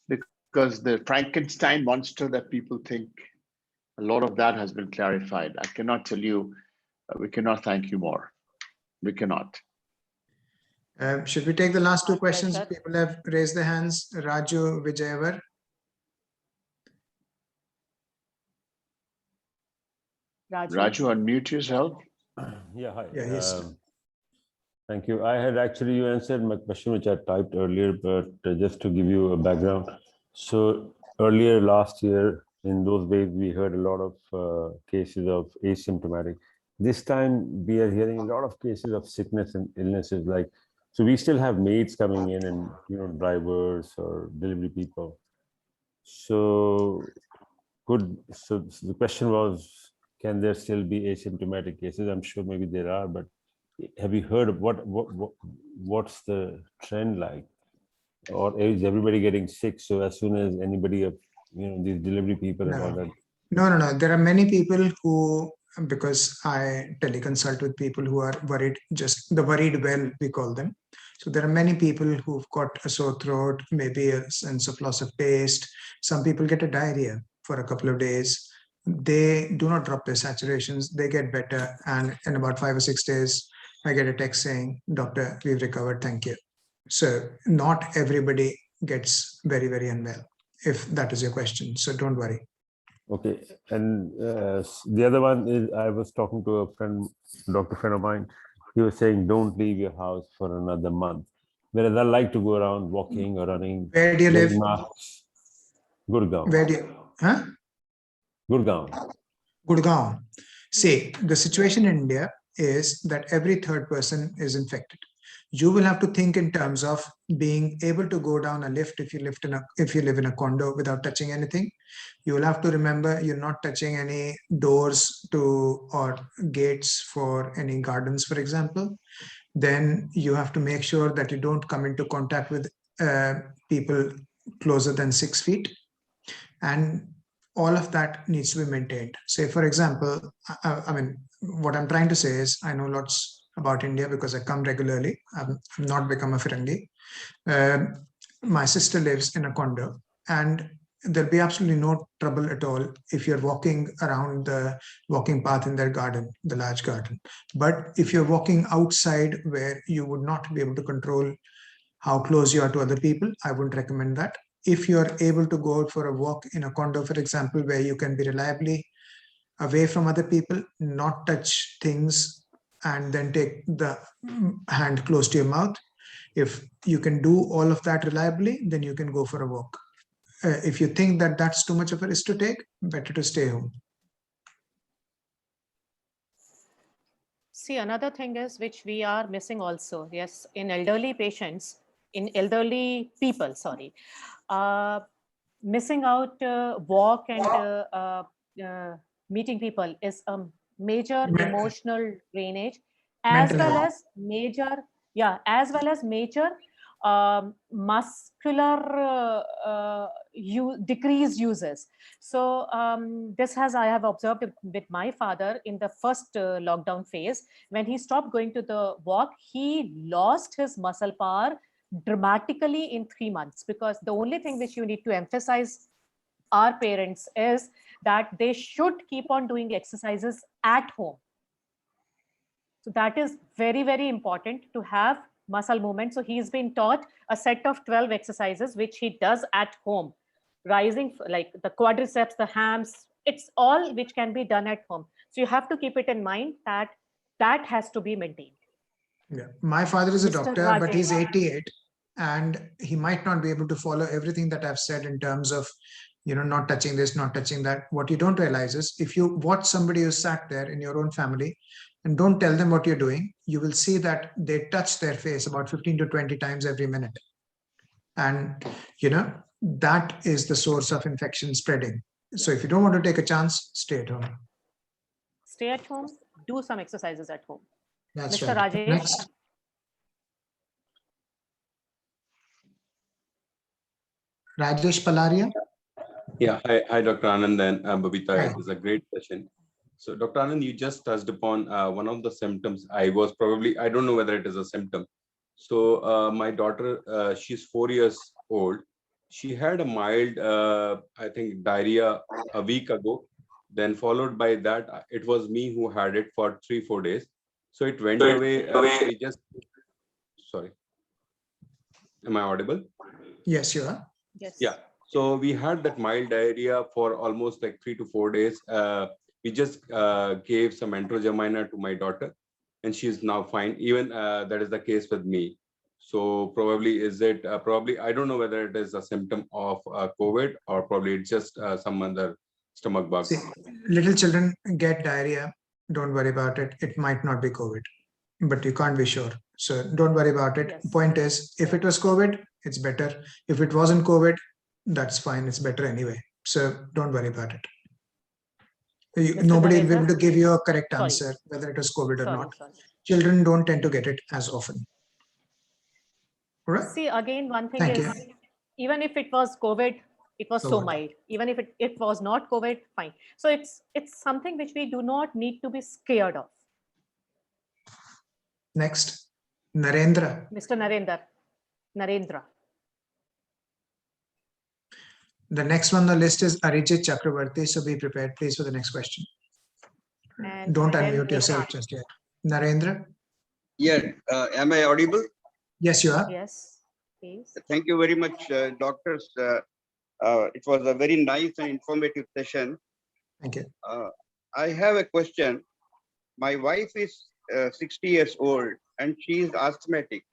because the Frankenstein monster that people think, a lot of that has been clarified. I cannot tell you, we cannot thank you more. We cannot. Should we take the last two questions? People have raised their hands. Raju Vijayavar. Raju, unmute yourself. Yeah, hi. Yeah, yes. Thank you. I had actually, you answered my question, which I typed earlier, but just to give you a background. So earlier last year, in those days, we heard a lot of cases of asymptomatic. This time, we are hearing a lot of cases of sickness and illnesses. Like, so we still have maids coming in and, drivers or delivery people. So so the question was, can there still be asymptomatic cases? I'm sure maybe there are, but have you heard of what's the trend like? Or is everybody getting sick? So as soon as anybody of these delivery people and all that. No. There are many people who, because I teleconsult with people who are worried, just the worried well, we call them. So there are many people who've got a sore throat, maybe a sense of loss of taste. Some people get a diarrhea for a couple of days. They do not drop their saturations. They get better. And in about 5 or 6 days, I get a text saying, "Doctor, we've recovered. Thank you." So not everybody gets very, very unwell, if that is your question. So don't worry. Okay, and the other one is, I was talking to a friend, doctor friend of mine. He was saying, don't leave your house for another month. Whereas I like to go around walking or running. Where do you live? Masks. Gurgaon. Where do you, huh? Gurgaon. Gurgaon. See, the situation in India is that every third person is infected. You will have to think in terms of being able to go down a lift if you live in a condo without touching anything. You will have to remember you're not touching any doors or gates for any gardens, for example. Then you have to make sure that you don't come into contact with people closer than 6 feet. And all of that needs to be maintained. Say, for example, I mean, what I'm trying to say is, I know lots about India because I come regularly. I've not become a Firangi. My sister lives in a condo, and there'll be absolutely no trouble at all if you're walking around the walking path in their garden, the large garden. But if you're walking outside where you would not be able to control how close you are to other people, I wouldn't recommend that. If you're able to go out for a walk in a condo, for example, where you can be reliably away from other people, not touch things, and then take the hand close to your mouth. If you can do all of that reliably, then you can go for a walk. If you think that that's too much of a risk to take, better to stay home. See, another thing is which we are missing also. Yes, in elderly patients, in elderly people, sorry, missing out walk and meeting people is a major emotional drainage, as well as major, muscular decreased uses. So this I have observed with my father in the first lockdown phase. When he stopped going to the walk, he lost his muscle power dramatically in 3 months, because the only thing which you need to emphasize our parents is that they should keep on doing exercises at home. So that is very, very important to have muscle movement. So he's been taught a set of 12 exercises, which he does at home, rising like the quadriceps, the hams, it's all which can be done at home. So you have to keep it in mind that that has to be maintained. Yeah. My father is a Mr. doctor, Rajesh. but he's 88, and he might not be able to follow everything that I've said in terms of, not touching this, not touching that. What you don't realize is, if you watch somebody who sat there in your own family and don't tell them what you're doing, you will see that they touch their face about 15 to 20 times every minute. And, that is the source of infection spreading. So if you don't want to take a chance, stay at home. Stay at home, do some exercises at home. That's Mr. right. Rajesh. Next. Rajesh Palaria. Yeah, hi, Dr. Anand and Babita. Hi. It was a great session. So, Dr. Anand, you just touched upon one of the symptoms. I don't know whether it is a symptom. So, my daughter, she's 4 years old. She had a mild, I think, diarrhea a week ago. Then, followed by that, it was me who had it for 3-4 days. So, it went away. Sorry. Am I audible? Yes, you are. Yes. Yeah. So we had that mild diarrhea for almost like 3 to 4 days. We just gave some enteroctomine to my daughter, and she's now fine. Even that is the case with me. So probably I don't know whether it is a symptom of COVID or probably it's just some other stomach bug. See, little children get diarrhea. Don't worry about it. It might not be COVID, but you can't be sure. So don't worry about it. Yes. Point is, if it was COVID, it's better. If it wasn't COVID, that's fine. It's better anyway. So don't worry about it. Nobody will be able to give you a correct answer whether it was COVID or not. Children don't tend to get it as often. Right? See, again, one thing Thank is, you. even if it was COVID, it was so mild. Even if it was not COVID, fine. So it's something which we do not need to be scared of. Next, Narendra. Mr. Narendra. The next one on the list is Arijit Chakravarti. So be prepared, please, for the next question. And don't then unmute yourself just yet. Narendra? Yeah, am I audible? Yes, you are. Yes, please. Thank you very much, doctors. It was a very nice and informative session. Thank you. I have a question. My wife is 60 years old and she is asthmatic.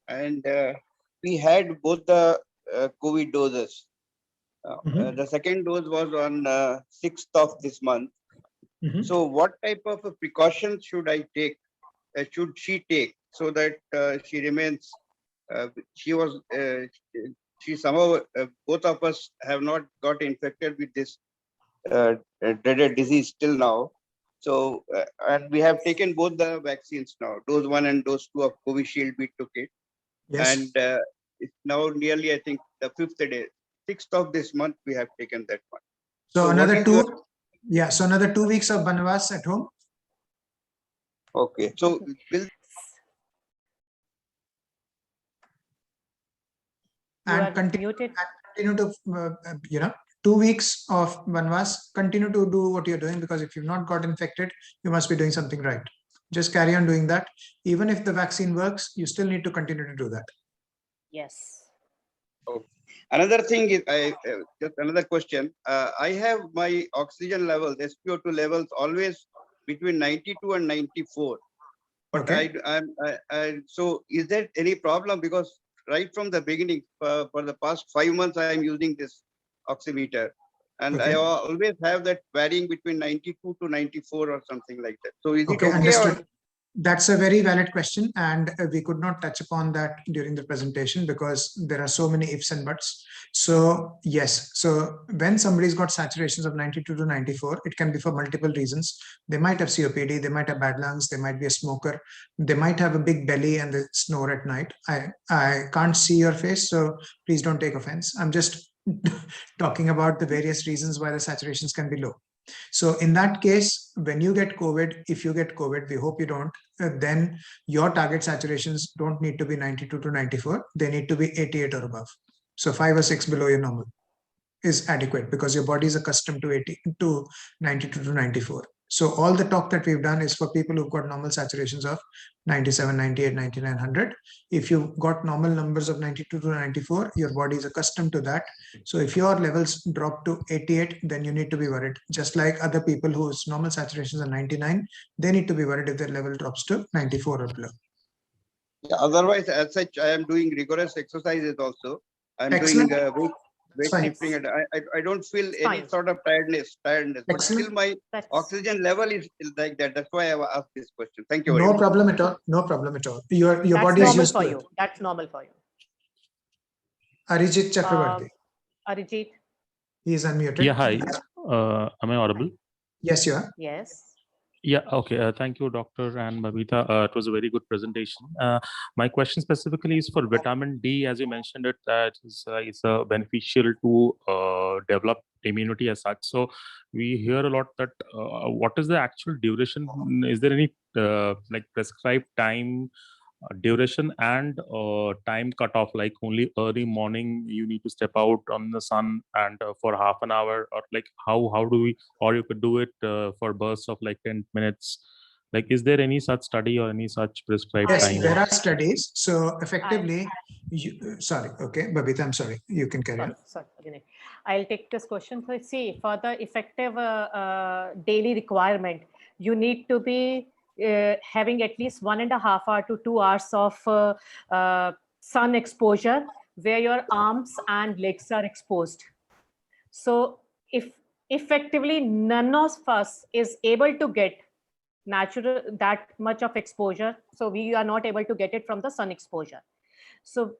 And we had both the COVID doses. The second dose was on 6th of this month. So what type of a precautions should I take? Should she take so that she remains? She somehow, both of us have not got infected with this dreaded disease till now. So, and we have taken both the vaccines now, dose 1 and dose 2 of Covishield, we took it. Yes. And it's now nearly, I think, the 5th day, 6th of this month, we have taken that one. So another so another 2 weeks of Banvas at home. Okay. So will and continue to 2 weeks of Banvas, continue to do what you're doing, because if you've not got infected, you must be doing something right. Just carry on doing that. Even if the vaccine works, you still need to continue to do that. Yes. Okay. Another thing is, just another question. I have my oxygen levels, SpO2 levels, always between 92 and 94. But okay. So is there any problem? Because right from the beginning, for the past 5 months, I am using this oximeter. And I always have that varying between 92 to 94 or something like that. So is it okay? Understood. That's a very valid question, and we could not touch upon that during the presentation because there are so many ifs and buts. So yes, so when somebody's got saturations of 92 to 94, it can be for multiple reasons. They might have COPD, they might have bad lungs, they might be a smoker, they might have a big belly and they snore at night. I can't see your face, so please don't take offense. I'm just talking about the various reasons why the saturations can be low. So in that case, when you get COVID, if you get COVID, we hope you don't, then your target saturations don't need to be 92 to 94. They need to be 88 or above. So 5 or 6 below your normal is adequate because your body is accustomed to 92 to 94. So all the talk that we've done is for people who've got normal saturations of 97, 98, 99, 100. If you've got normal numbers of 92 to 94, your body is accustomed to that. So if your levels drop to 88, then you need to be worried. Just like other people whose normal saturations are 99, they need to be worried if their level drops to 94 or below. Yeah, otherwise, as such, I am doing rigorous exercises also. I'm doing weightlifting, and I don't feel any sort of tiredness. But still my oxygen level is like that. That's why I asked this question. Thank you. No problem at all. No problem at all. Your body is used to it. That's normal for you. Arijit Chakravarti. Arijit. He is unmuted. Yeah, hi. Am I audible? Yes, you are. Yes. Yeah, okay. Thank you, Doctor and Babita. It was a very good presentation. My question specifically is for vitamin D. As you mentioned it, that is beneficial to develop immunity as such. So we hear a lot that what is the actual duration? Is there any like prescribed time duration and time cutoff, like only early morning you need to step out on the sun and for half an hour, or like how do we, or you could do it for bursts of like 10 minutes, like is there any such study or any such prescribed Yes, time? there are studies. So effectively, sorry, okay, Babita, I'm sorry, you can carry on. Sorry, Gunit. I'll take this question. So see, for the effective daily requirement, you need to be having at least 1.5 hours to 2 hours of sun exposure where your arms and legs are exposed. So if effectively none of us is able to get natural that much of exposure, so we are not able to get it from the sun exposure. So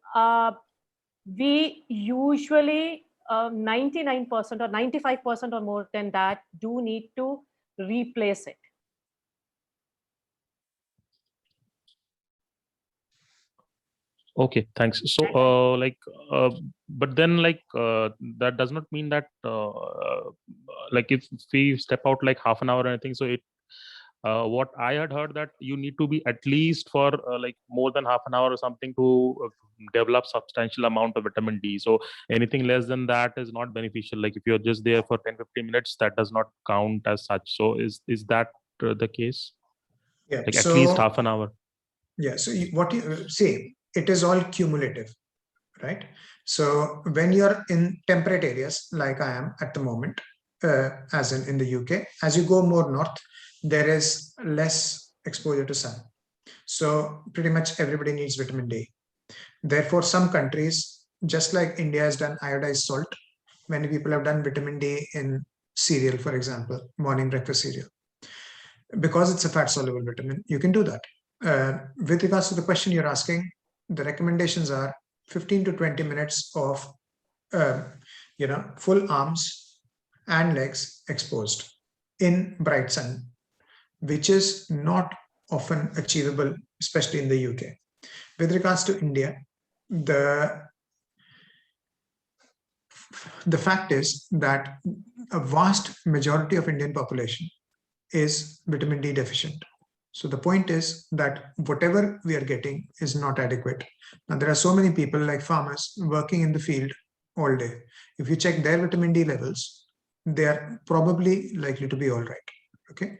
we usually 99% or 95% or more than that do need to replace it. Okay, thanks. So but then that does not mean that like if we step out like half an hour or anything, so it what I had heard that you need to be at least for like more than half an hour or something to develop substantial amount of vitamin D. So anything less than that is not beneficial. Like if you're just there for 10-15 minutes, that does not count as such. So is that the case? Yeah, like so, at least half an hour. Yeah, so what you see, it is all cumulative, right? So when you're in temperate areas like I am at the moment, as in the UK, as you go more north, there is less exposure to sun. So pretty much everybody needs vitamin D. Therefore, some countries, just like India has done iodized salt, many people have done vitamin D in cereal, for example, morning breakfast cereal. Because it's a fat soluble vitamin, you can do that. With regards to the question you're asking, the recommendations are 15 to 20 minutes of full arms and legs exposed in bright sun, which is not often achievable, especially in the UK. With regards to India, the fact is that a vast majority of Indian population is vitamin D deficient. So the point is that whatever we are getting is not adequate. Now, there are so many people like farmers working in the field all day. If you check their vitamin D levels, they are probably likely to be all right. Okay.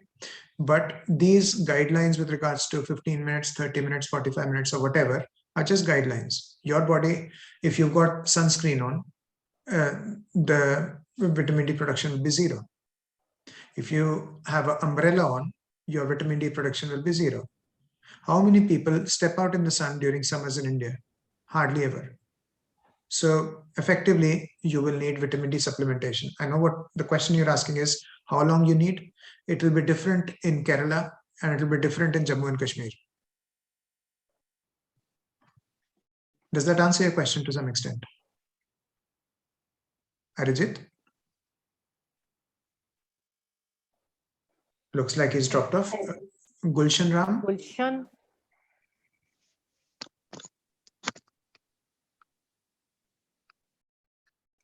But these guidelines with regards to 15 minutes, 30 minutes, 45 minutes, or whatever are just guidelines. Your body, if you've got sunscreen on, the vitamin D production will be zero. If you have an umbrella on, your vitamin D production will be zero. How many people step out in the sun during summers in India? Hardly ever. So effectively, you will need vitamin D supplementation. I know what the question you're asking is, how long you need? It will be different in Kerala and it will be different in Jammu and Kashmir. Does that answer your question to some extent? Arijit? Looks like he's dropped off. Gulshan Ram? Gulshan.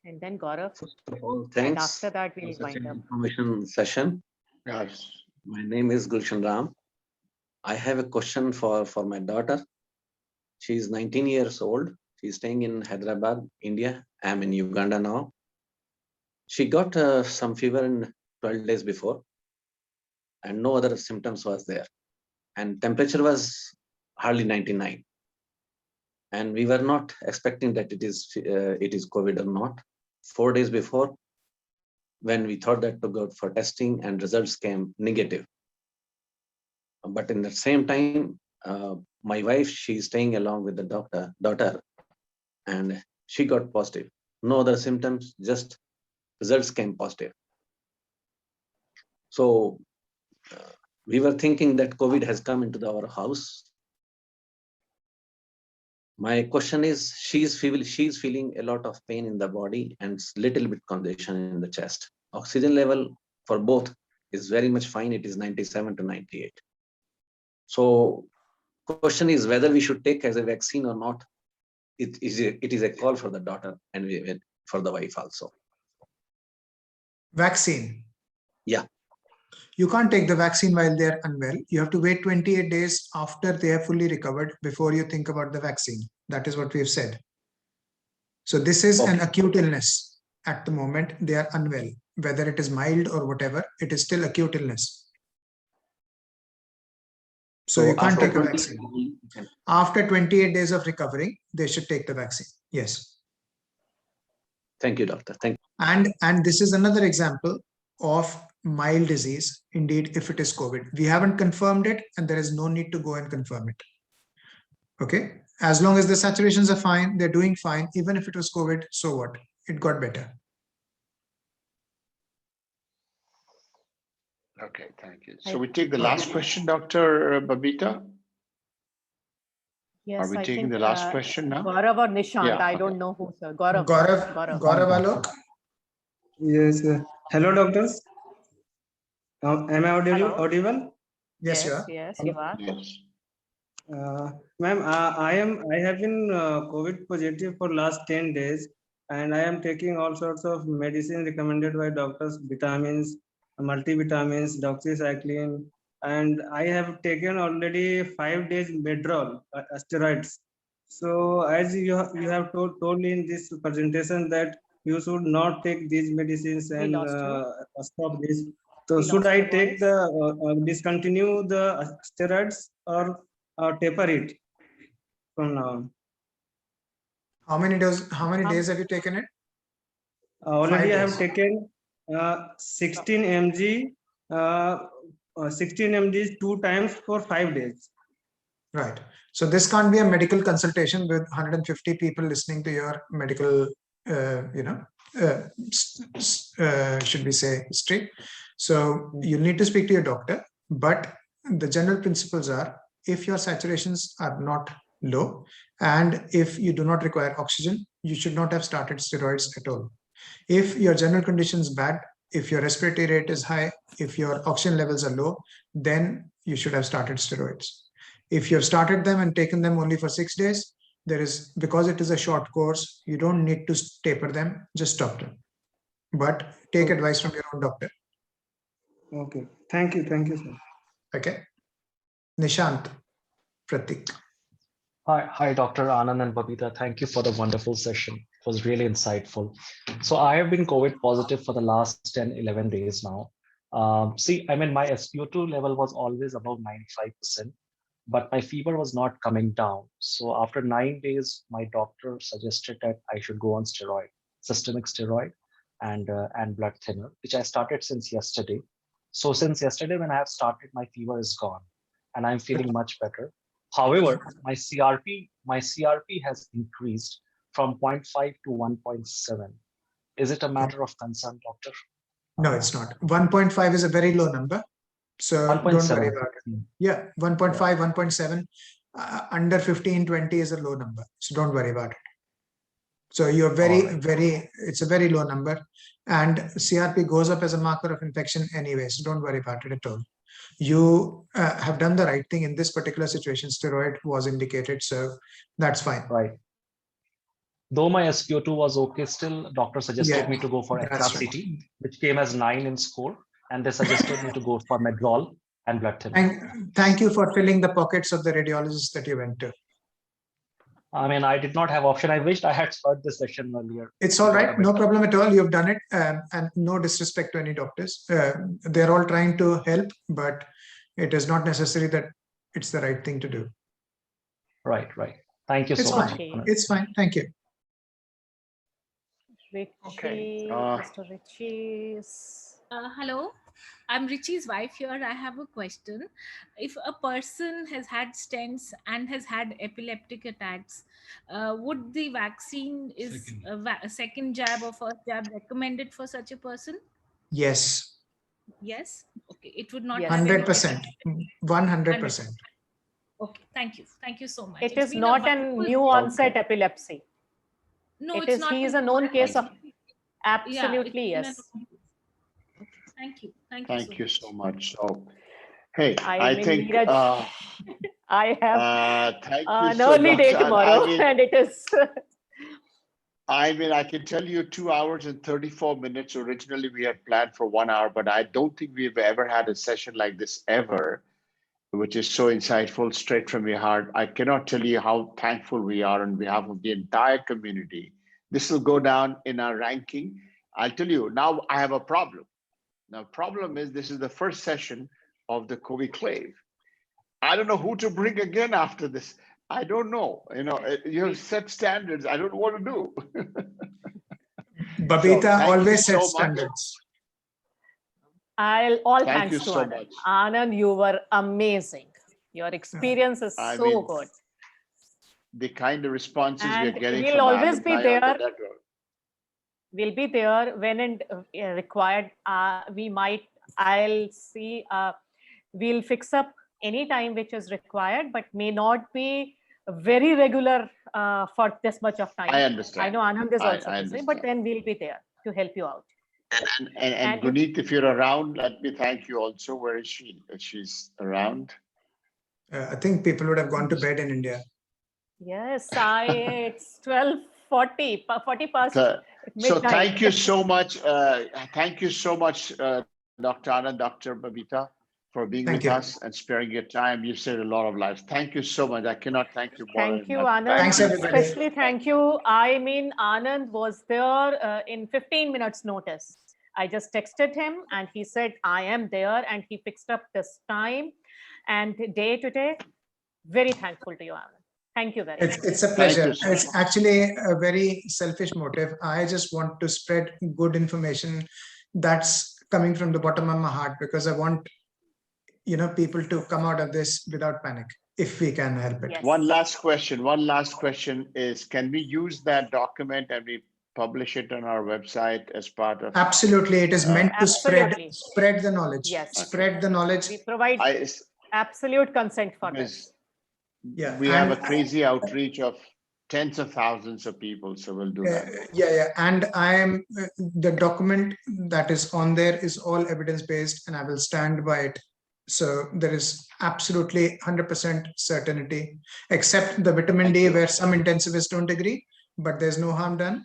And then Gaurav. Thanks. And after that, we'll wind up. Information session. Yes. My name is Gulshan Ram. I have a question for my daughter. She is 19 years old. She's staying in Hyderabad, India. I'm in Uganda now. She got some fever in 12 days before, and no other symptoms was there. And temperature was hardly 99. And we were not expecting that it is COVID or not. 4 days before, when we thought that to go for testing and results came negative. But in the same time, my wife, she's staying along with the daughter, and she got positive. No other symptoms, just results came positive. So we were thinking that COVID has come into our house. My question is, she's feeling a lot of pain in the body and little bit congestion in the chest. Oxygen level for both is very much fine. It is 97 to 98. So question is whether we should take as a vaccine or not. It is a call for the daughter and for the wife also. Vaccine. Yeah. You can't take the vaccine while they're unwell. You have to wait 28 days after they are fully recovered before you think about the vaccine. That is what we've said. So this is an acute illness. At the moment, they are unwell. Whether it is mild or whatever, it is still acute illness. So you can't take a vaccine. After 28 days of recovery, they should take the vaccine. Yes. Thank you, doctor. Thank you. And this is another example of mild disease, indeed, if it is COVID. We haven't confirmed it, and there is no need to go and confirm it. Okay. As long as the saturations are fine, they're doing fine. Even if it was COVID, so what? It got better. Okay, thank you. So we take the last question, Dr. Babita. Yes, Are we I taking think, the last question now? Gaurav or Nishant, Yeah, I don't know who, sir. Gaurav. Alok. Yes. Hello, doctors. Am I audible? Yes, you Yes, are. yes, you are. Yes. Ma'am, I have been COVID positive for last 10 days, and I am taking all sorts of medicine recommended by doctors, vitamins, multivitamins, doxycycline, and I have taken already 5 days Medrol, steroids. So as you have told me in this presentation that you should not take these medicines and stop this. So should I take the discontinue the steroids or taper it from now on? How many days have you taken it? Already I have taken 16 mg 16 mg 2 times for 5 days. Right. So this can't be a medical consultation with 150 people listening to your medical, should we say, history. So you need to speak to your doctor. But the general principles are, if your saturations are not low and if you do not require oxygen, you should not have started steroids at all. If your general condition is bad, if your respiratory rate is high, if your oxygen levels are low, then you should have started steroids. If you have started them and taken them only for 6 days, because it is a short course, you don't need to taper them, just stop them. But take advice from your own doctor. Okay. Thank you, sir. Okay. Nishant, Pratik. Hi, Dr. Anand and Babita. Thank you for the wonderful session. It was really insightful. So I have been COVID positive for the last 10, 11 days now. My SpO2 level was always above 95%, but my fever was not coming down. So after 9 days, my doctor suggested that I should go on steroid, systemic steroid and blood thinner, which I started since yesterday. So since yesterday when I have started, my fever is gone and I'm feeling much better. However, my CRP has increased from 0.5 to 1.7. Is it a matter of concern, doctor? No, it's not. 1.5 is a very low number. So don't worry about it. Yeah, 1.5, 1.7, under 15, 20 is a low number. So don't worry about it. So you're it's a very low number. And CRP goes up as a marker of infection anyway. So don't worry about it at all. You have done the right thing in this particular situation. Steroid was indicated, so that's fine. Right. Though my SpO2 was okay, still doctor suggested me to go for HRCT, which came as 9 in score, and they suggested me to go for Medrol and blood thinner. And thank you for filling the pockets of the radiologists that you went to. I mean, I did not have option. I wished I had heard this session earlier. It's all right. No problem at all. You've done it. And no disrespect to any doctors. They're all trying to help, but it is not necessary that it's the right thing to do. Right. Thank you so much. It's fine. Thank you. Richie, Mr. Richie's. Hello, I'm Richie's wife here. I have a question. If a person has had stents and has had epileptic attacks, would the vaccine is a second jab or first jab recommended for such a person? Yes. Yes. Okay. It would not. 100%. 100%. Okay. Thank you. Thank you so much. It is not a new onset epilepsy. No, it is. He is a known case of. Absolutely, yes. Thank you. Thank you so much. So, hey, I I mean, think Niraj, I have thank you an so early day much. tomorrow, and it is. I mean, I can tell you 2 hours and 34 minutes. Originally, we had planned for 1 hour, but I don't think we've ever had a session like this ever, which is so insightful, straight from your heart. I cannot tell you how thankful we are on behalf of the entire community. This will go down in our ranking. I'll tell you, now I have a problem. Now, problem is this is the first session of the CoviClave. I don't know who to bring again after this. I don't know. You have set standards. I don't know what to do. Babita So, always sets standards. All Thank thanks you to so Anand. much. Anand, you were amazing. Your experience is I so mean, good. the kind of responses we are And getting we'll from always Anand be on there. the network. We'll be there when required. I'll see, we'll fix up any time which is required, but may not be very regular for this much of time. I understand. I know Anand is also I busy, but then we'll be there to help you out. And Guneet, if you're around, let me thank you also. Where is she? She's around. I think people would have gone to bed in India. Yes, it's 12:40, 40 past midnight. So thank you so much. Thank you so much, Dr. Anand, Dr. Babita, for being with us and sparing your time. You saved a lot of lives. Thank you so much. I cannot thank you more. Thank you, Anand. Thanks, everybody. Especially thank you. I mean, Anand was there in 15 minutes notice. I just texted him and he said, I am there, and he fixed up this time and day to day. Very thankful to you, Anand. Thank you very much. It's a pleasure. It's actually a very selfish motive. I just want to spread good information that's coming from the bottom of my heart, because I want people to come out of this without panic, if we can help it. Yes. One last question is, can we use that document and we publish it on our website as part of? Absolutely. It is meant to spread the knowledge. Yes. Spread the knowledge. We provide absolute consent for this. Yeah, we have a crazy outreach of tens of thousands of people, so we'll do that. Yeah. And I am the document that is on there is all evidence-based, and I will stand by it. So there is absolutely 100% certainty, except the vitamin D, where some intensivists don't agree, but there's no harm done.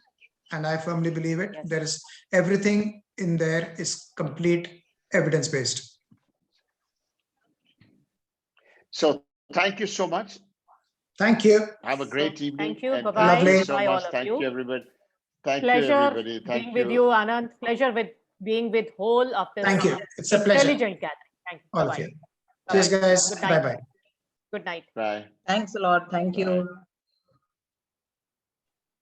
And I firmly believe it. There is everything in there is complete evidence-based. So thank you so much. Thank you. Have a great evening. Thank you. And Bye-bye. Thank you so Bye, all much. of Thank you. you, everybody. Thank you, Pleasure everybody. Thank being you. with you, Anand. Pleasure with being with whole of this. Thank you. It's a pleasure. Intelligent gathering. Thank you. All of Bye-bye. you. Cheers, guys. Good night. Bye-bye. Good night. Bye. Thanks a lot. Thank you.